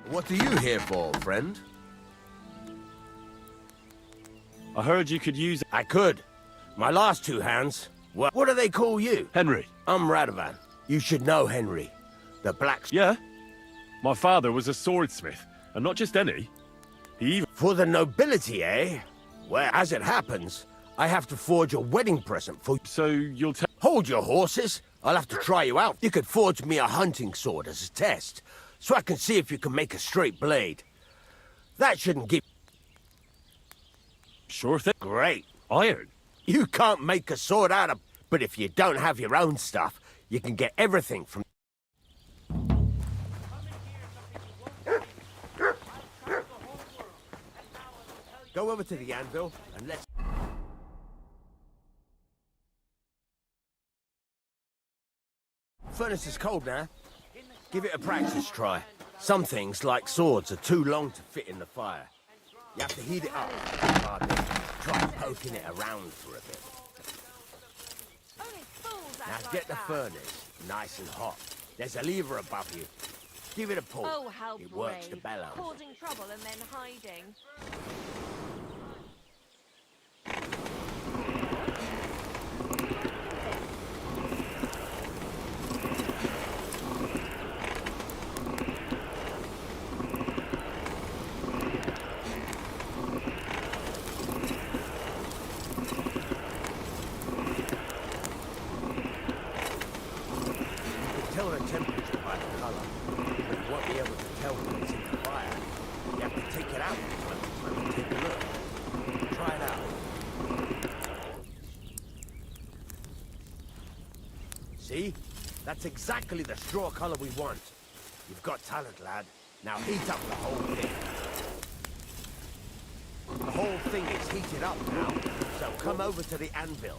What are you here for, friend? I heard you could use... I could. My last two hands. What do they call you? Henry. I'm Radovan. You should know Henry. The blacksmith. Yeah? My father was a swordsmith, and not just any. He even... For the nobility, eh? Well, as it happens, I have to forge a wedding present for... So you'll tell... Hold your horses. I'll have to try you out. You could forge me a hunting sword as a test, so I can see if you can make a straight blade. That shouldn't give... Sure thing. Great. Iron. You can't make a sword out of... But if you don't have your own stuff, you can get everything from... Go over to the anvil and let's... Furnace is cold now. Give it a practice try. Some things, like swords, are too long to fit in the fire. You have to heat it up. Try poking it around for a bit. Now get the furnace nice and hot. There's a lever above you. Give it a pull. Oh, how it works the brave. bellows. Causing trouble and then hiding. Tell the temperature by the color, but you won't be able to tell when it's in the fire. You have to take it out from time to time and take a look. Try it out. See? That's exactly the straw color we want. You've got talent, lad. Now heat up the whole thing. The whole thing is heated up now, so come over to the anvil.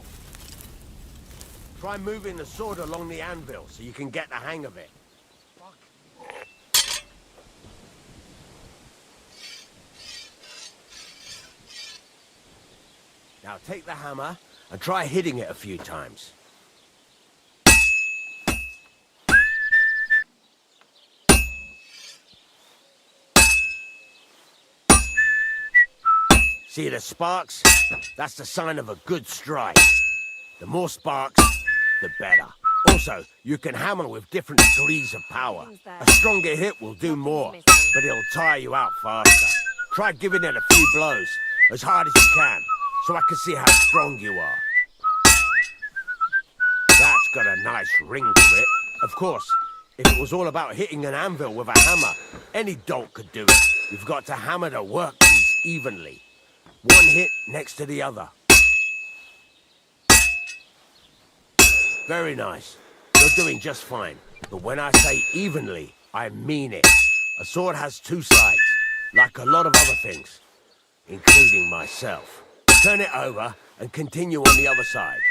Try moving the sword along the anvil so you can get the hang of it. Now take the hammer and try hitting it a few times. See the sparks? That's the sign of a good strike. The more sparks, the better. Also, you can hammer with different degrees of power. A stronger hit will do more, but it'll tire you out faster. Try giving it a few blows, as hard as you can, so I can see how strong you are. That's got a nice ring to it. Of course, if it was all about hitting an anvil with a hammer, any dolt could do it. You've got to hammer the workpiece evenly. One hit next to the other. Very nice. You're doing just fine. But when I say evenly, I mean it. A sword has two sides, like a lot of other things, including myself. Turn it over and continue on the other side.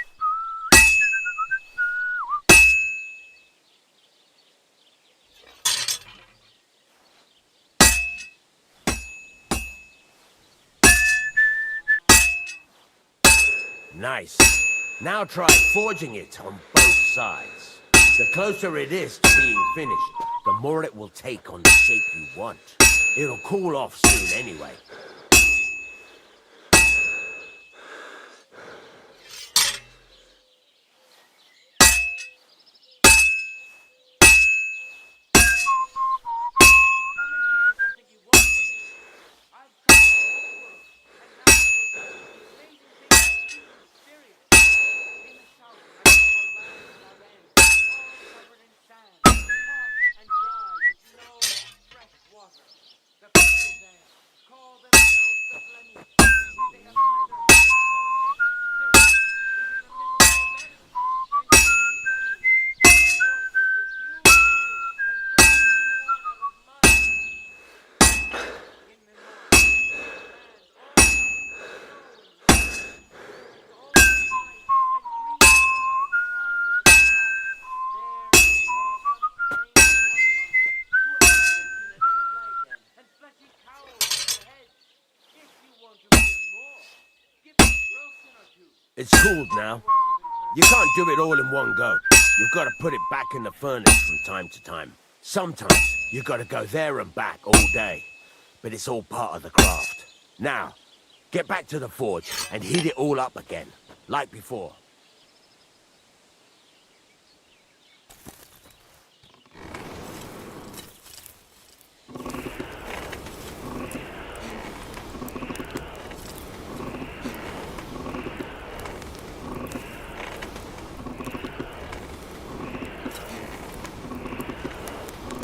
Nice. Now try forging it on both sides. The closer it is to being finished, the more it will take on the shape you want. It'll cool off soon anyway. It's cooled now. You can't do it all in one go. You've got to put it back in the furnace from time to time. Sometimes you've got to go there and back all day. But it's all part of the craft. Now, get back to the forge and heat it all up again, like before.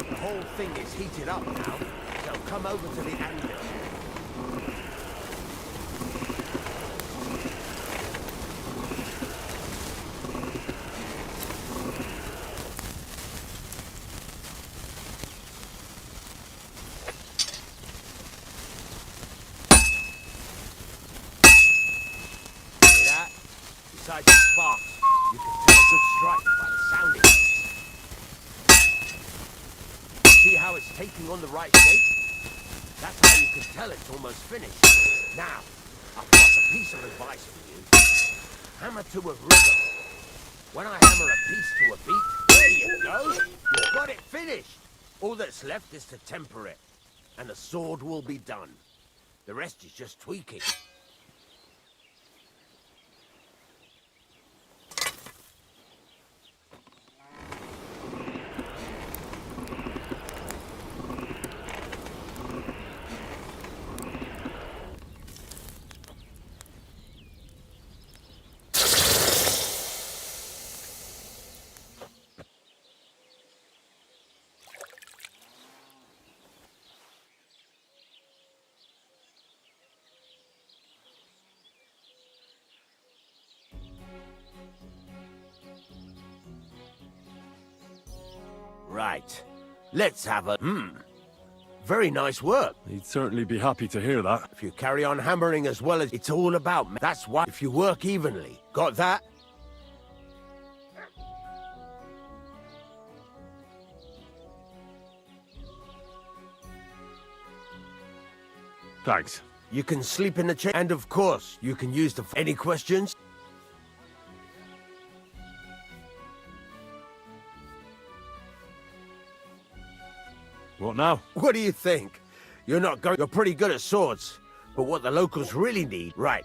The whole thing is heated up now, so come over to the anvil. See that? Besides the sparks, you can tell a good strike by the sound it makes. See how it's taking on the right shape? That's how you can tell it's almost finished. Now, I've got a piece of advice for you. Hammer to a rhythm. When I hammer a piece to a beat, there you go. You've got it finished. All that's left is to temper it, and the sword will be done. The rest is just tweaking. Right. Let's have a... Very nice work. He'd certainly be happy to hear that. If you carry on hammering as well as it's all about, that's why. If you work evenly. Got that? Thanks. You can sleep in the chair. And of course, you can use the... Any questions? What now? What do you think? You're not going... You're pretty good at swords. But what the locals really need... Right.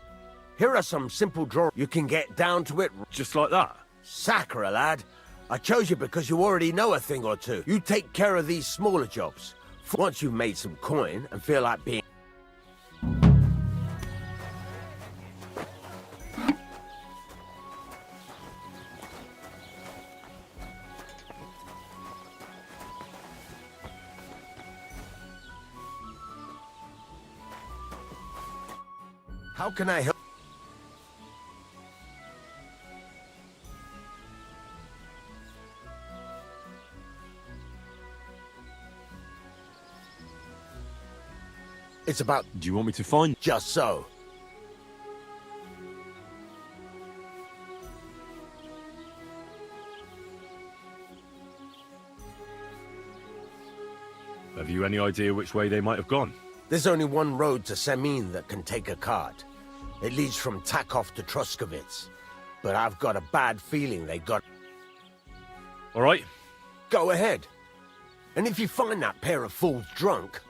Here are some simple drawings. You can get down to it... Just like that? Sacre, lad. I chose you because you already know a thing or two. You take care of these smaller jobs. Once you've made some coin and feel like being... How can I help? It's about... Do you want me to find... Just so. Have you any idea which way they might have gone? There's only one road to Semin that can take a cart. It leads from Takov to Troskovitz. But I've got a bad feeling they got... All right. Go ahead. And if you find that pair of fools drunk,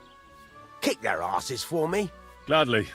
kick their asses for me. Gladly.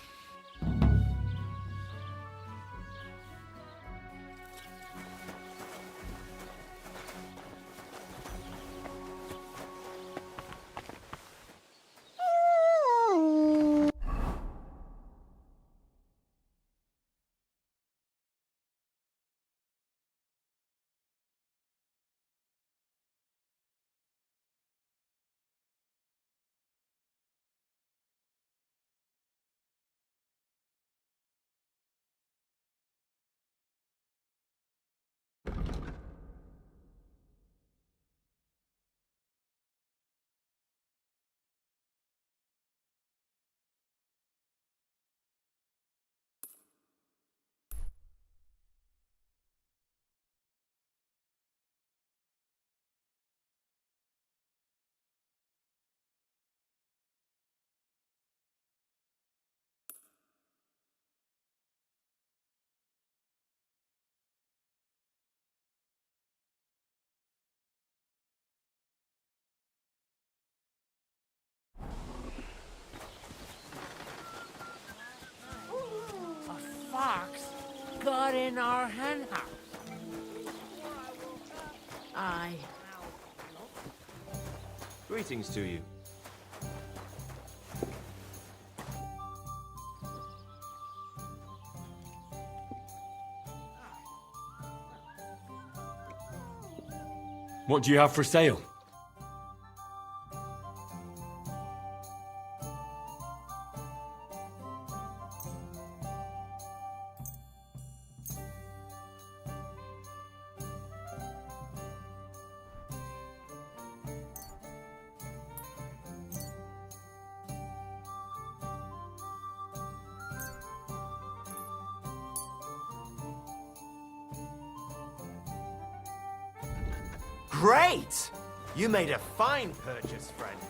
in our hen house. Aye. Greetings to you. What do you have for sale? Great! You made a fine purchase, friend.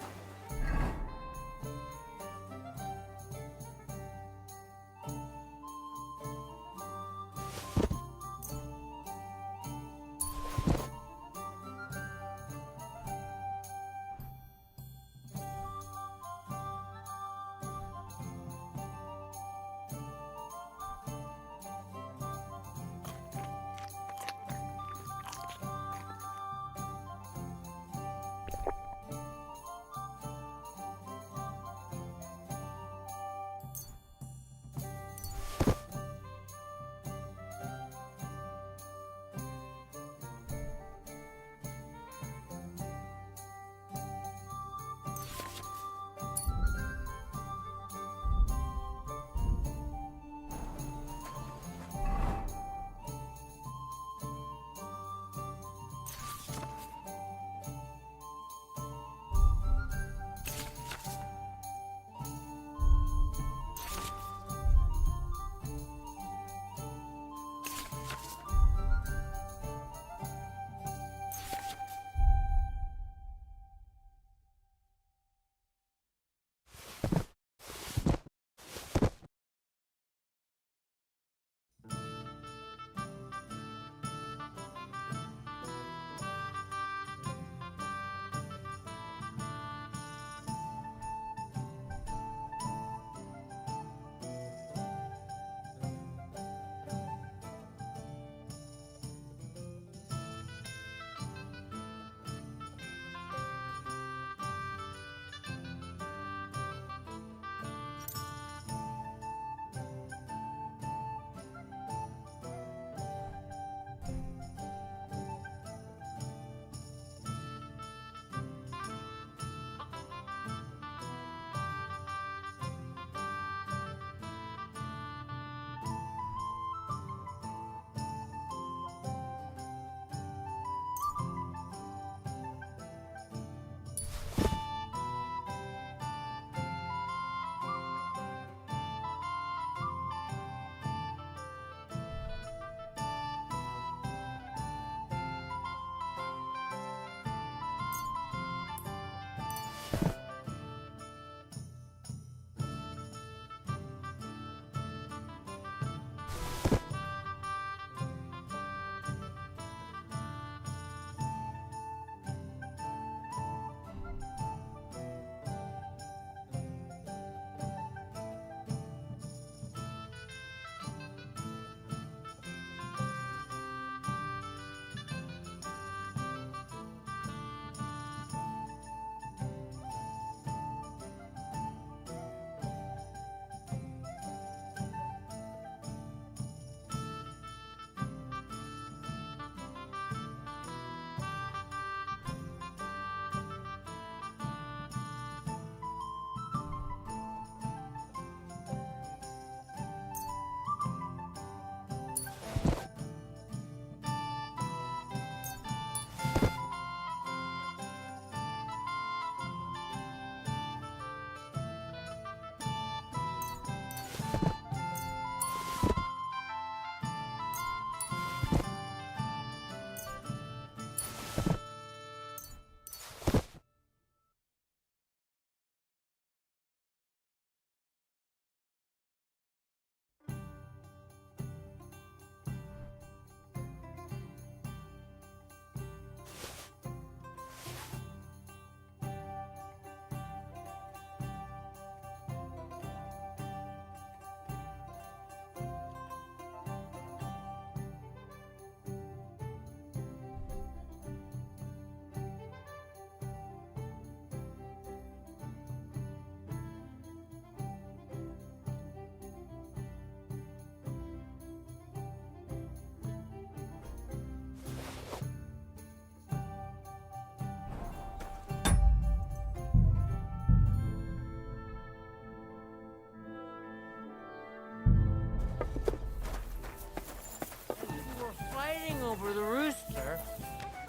for the rooster.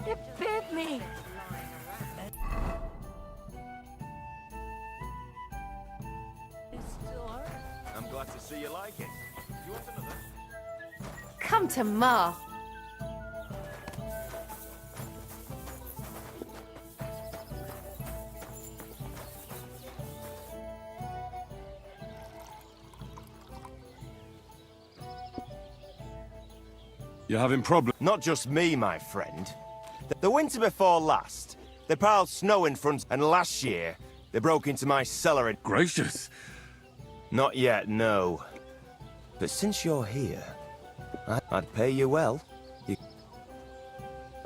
It bit me. It still hurts. I'm glad to see you like it. You want another? Come to Ma. You're having problems? Not just me, my friend. The winter before last, they piled snow in front, and last year, they broke into my cellar and... Gracious. Not yet, no. But since you're here, I'd pay you well.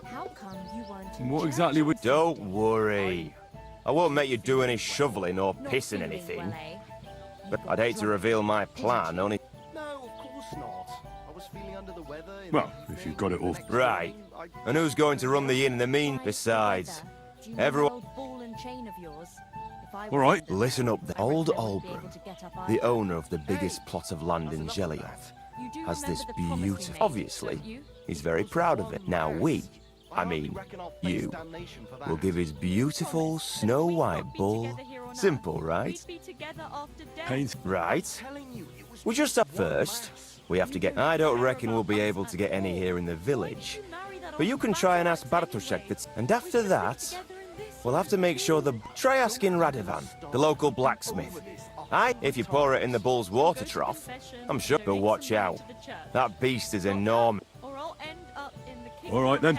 How come you weren't What exactly would... Don't worry. I won't make you do any shoveling or pissing anything. But I'd hate to reveal my plan, only... No, of course not. I was feeling under the weather. Well, if you've got it all... Right. And who's going to run the inn in the mean? Besides, everyone... All right. Listen up, the old Olbran, the owner of the biggest plot of land in Gelioth, has this beautiful... Obviously, he's very proud of it. Now I mean, you, will give his beautiful snow-white bull... Simple, right? Pains. Right. We just have first. We have to get... I don't reckon we'll be able to get any here in the village. But you can try and ask Bartoszek that's... And after that, we'll have to make sure the... Try asking Radovan, the local blacksmith. Aye, if you pour it in the bull's water trough, I'm sure. But watch out. That beast is enormous. All right, then.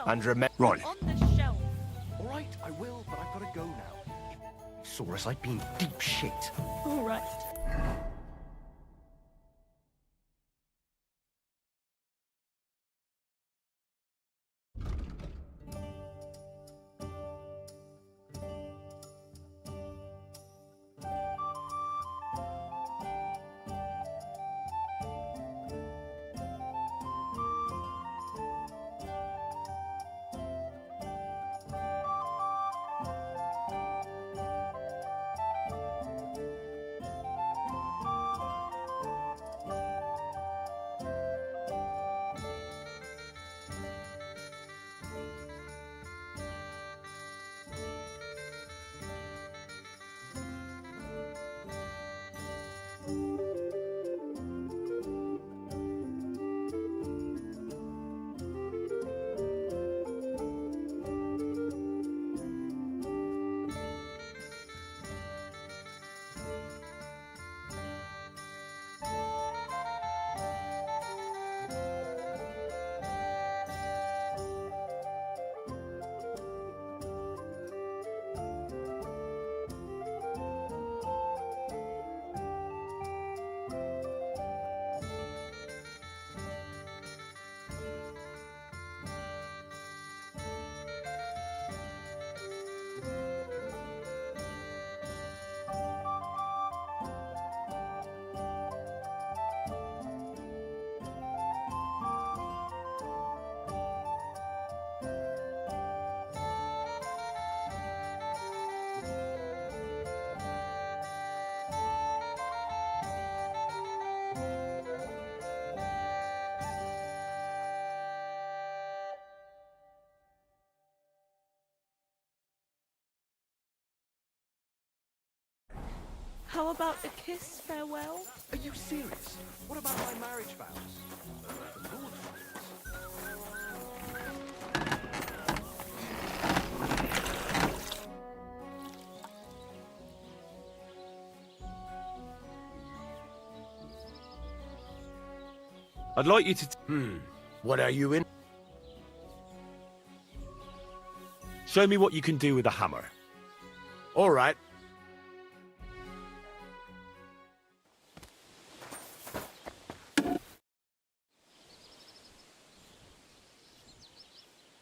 And remember... Right. All right, I will, but I've got to go now. Saw us, I'd been deep shit. All right. How about a kiss farewell? Are you serious? What about my marriage vows? The Lord I'd like you to... What are you in? Show me what you can do with a hammer. All right.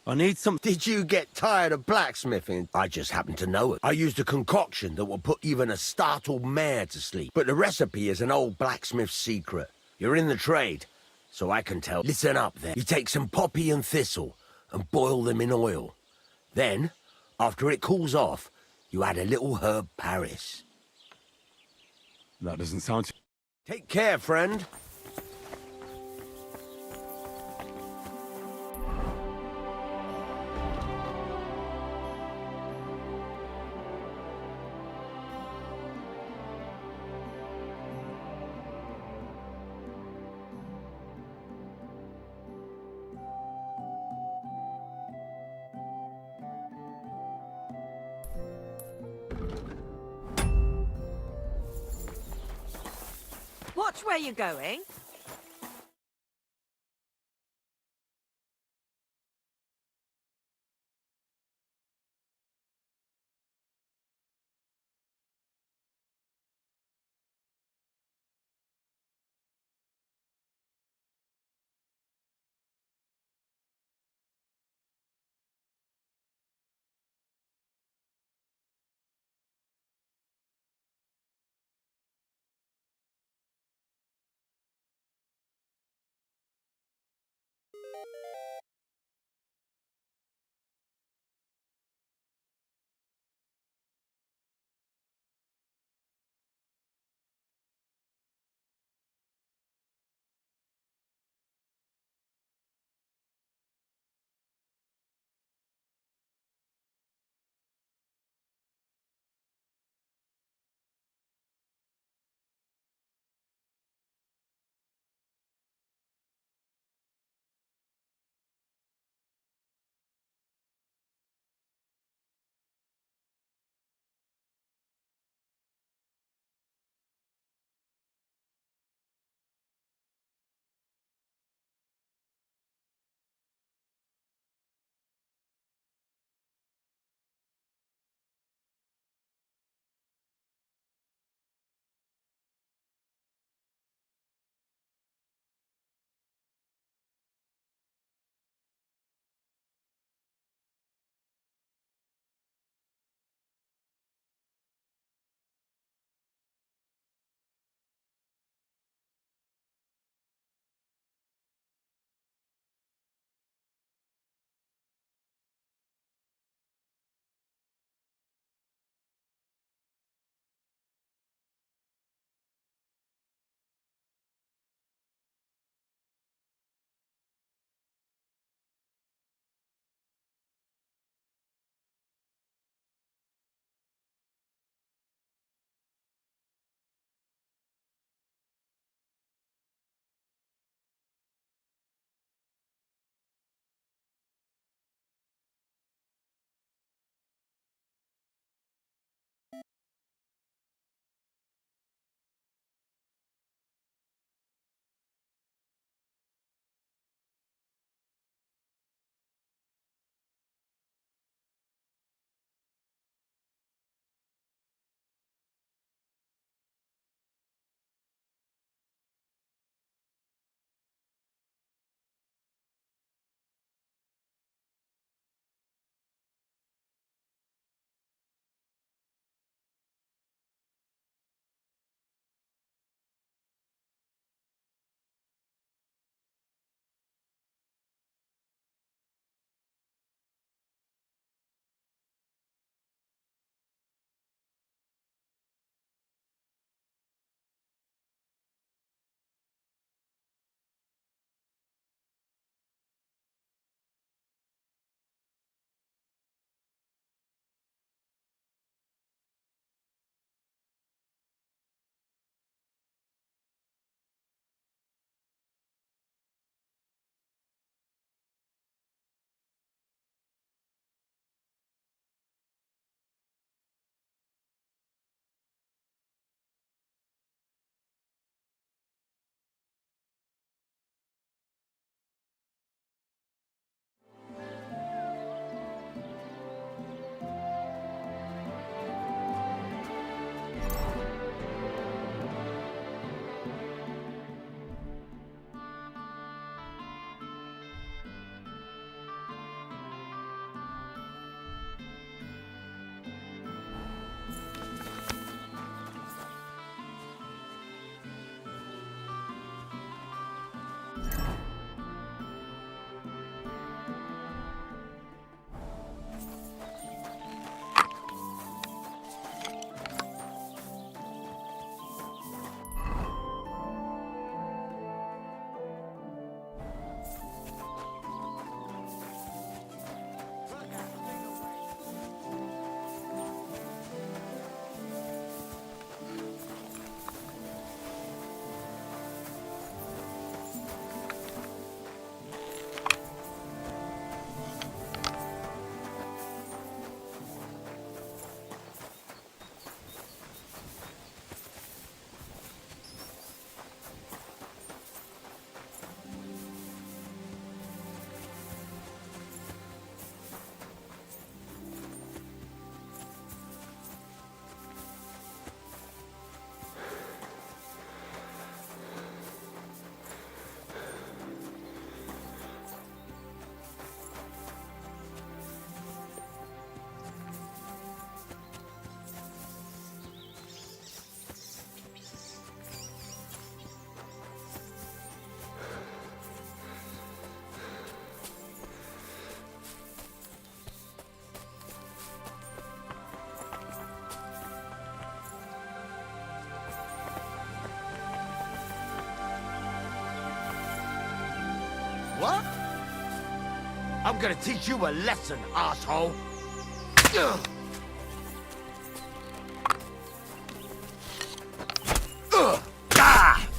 I need some... Did you get tired of blacksmithing? I just happen to know it. I used a concoction that will put even a startled mare to sleep. But the recipe is an old blacksmith's secret. You're in the trade, so I can tell. Listen up then. You take some poppy and thistle and boil them in oil. Then, after it cools off, you add a little herb Paris. That doesn't sound... Take care, friend. Watch where you're going. What? I'm gonna teach you a lesson, asshole. Ugh. Ugh. Ah!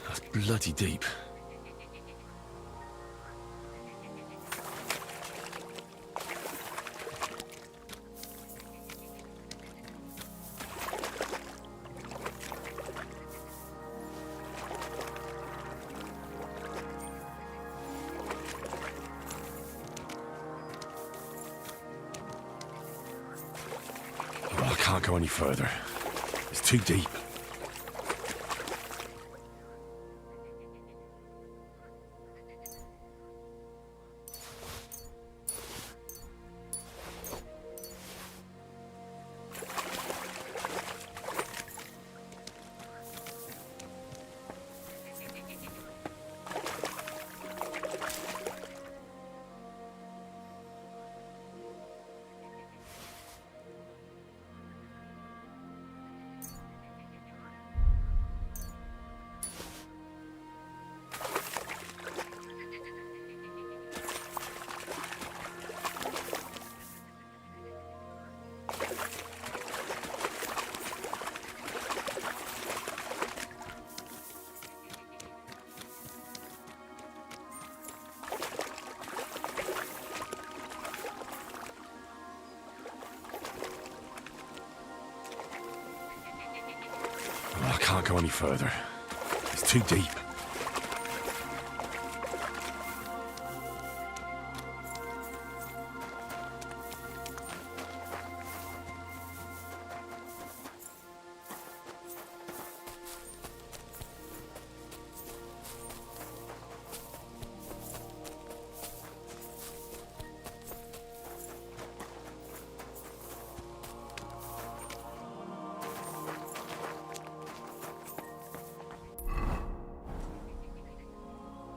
That's bloody deep. I can't go any further. It's too deep. can't go any further. It's too deep.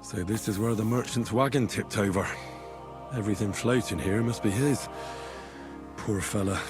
So this is where the merchant's wagon tipped over. Everything floating here must be his. Poor fella.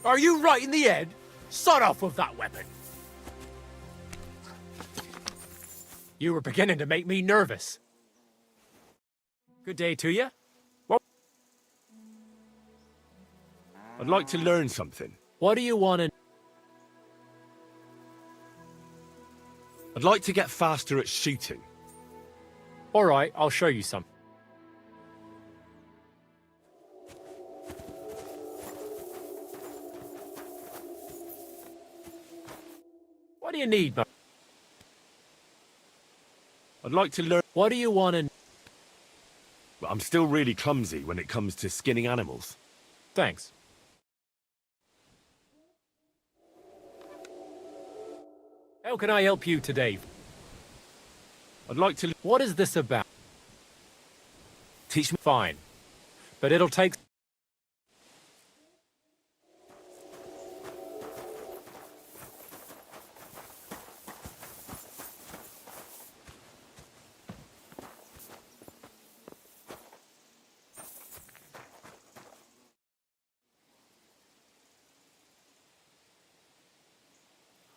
Are you right in the head? Sod off with that weapon. You were beginning to make me nervous. Good day to you. I'd like to learn something. What do you want to... I'd like to get faster at shooting. All right, I'll show you some. What do you need, man? I'd like to learn... What do you want to... Well, I'm still really clumsy when it comes to skinning animals. Thanks. How can I help you today? I'd like to... What is this about? Teach me... Fine. But it'll take...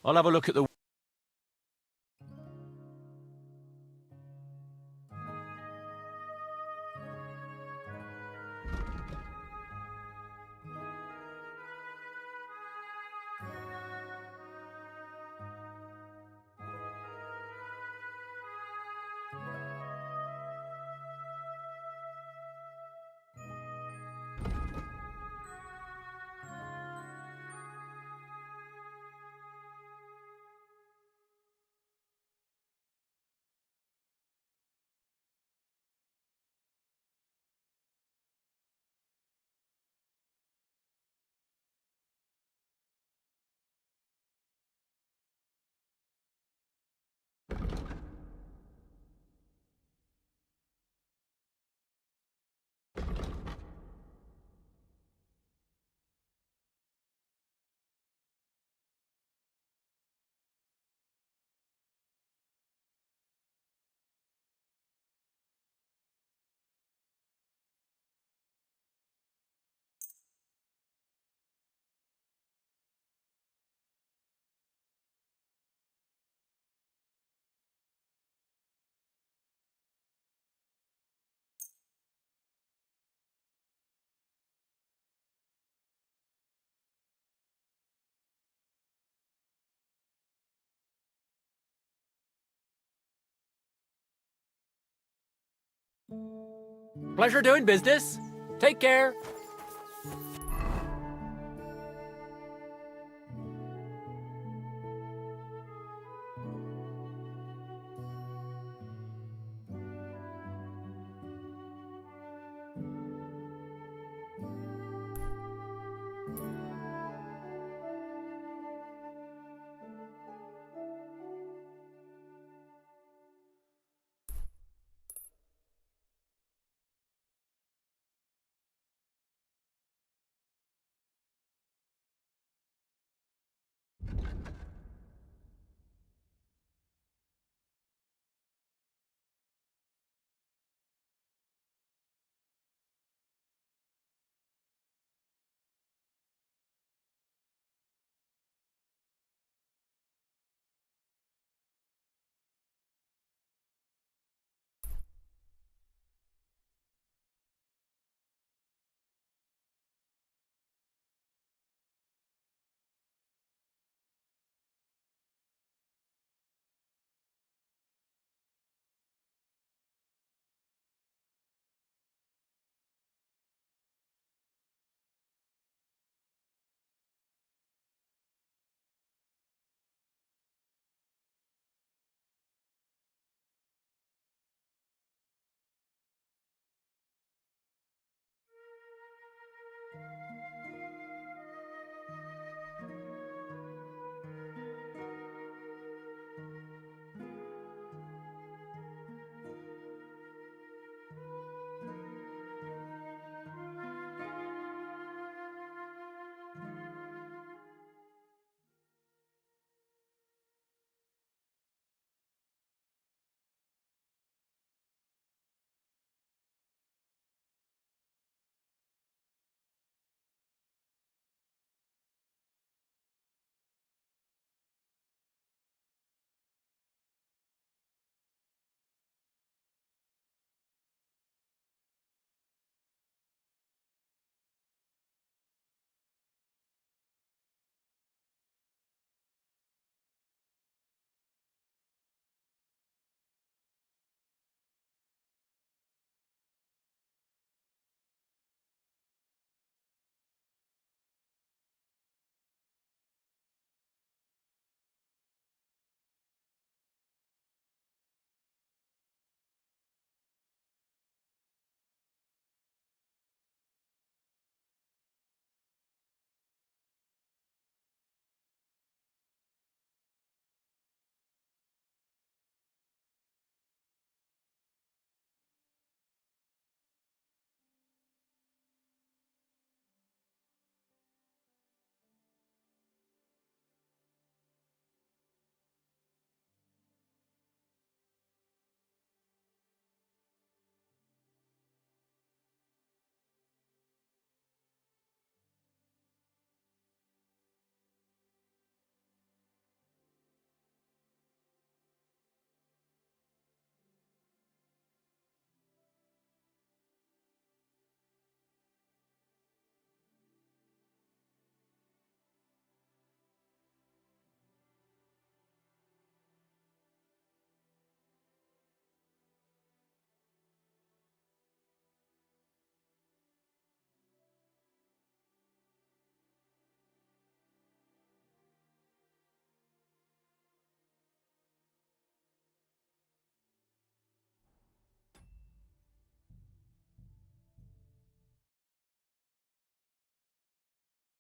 I'll have a look at the... Pleasure doing business. Take care.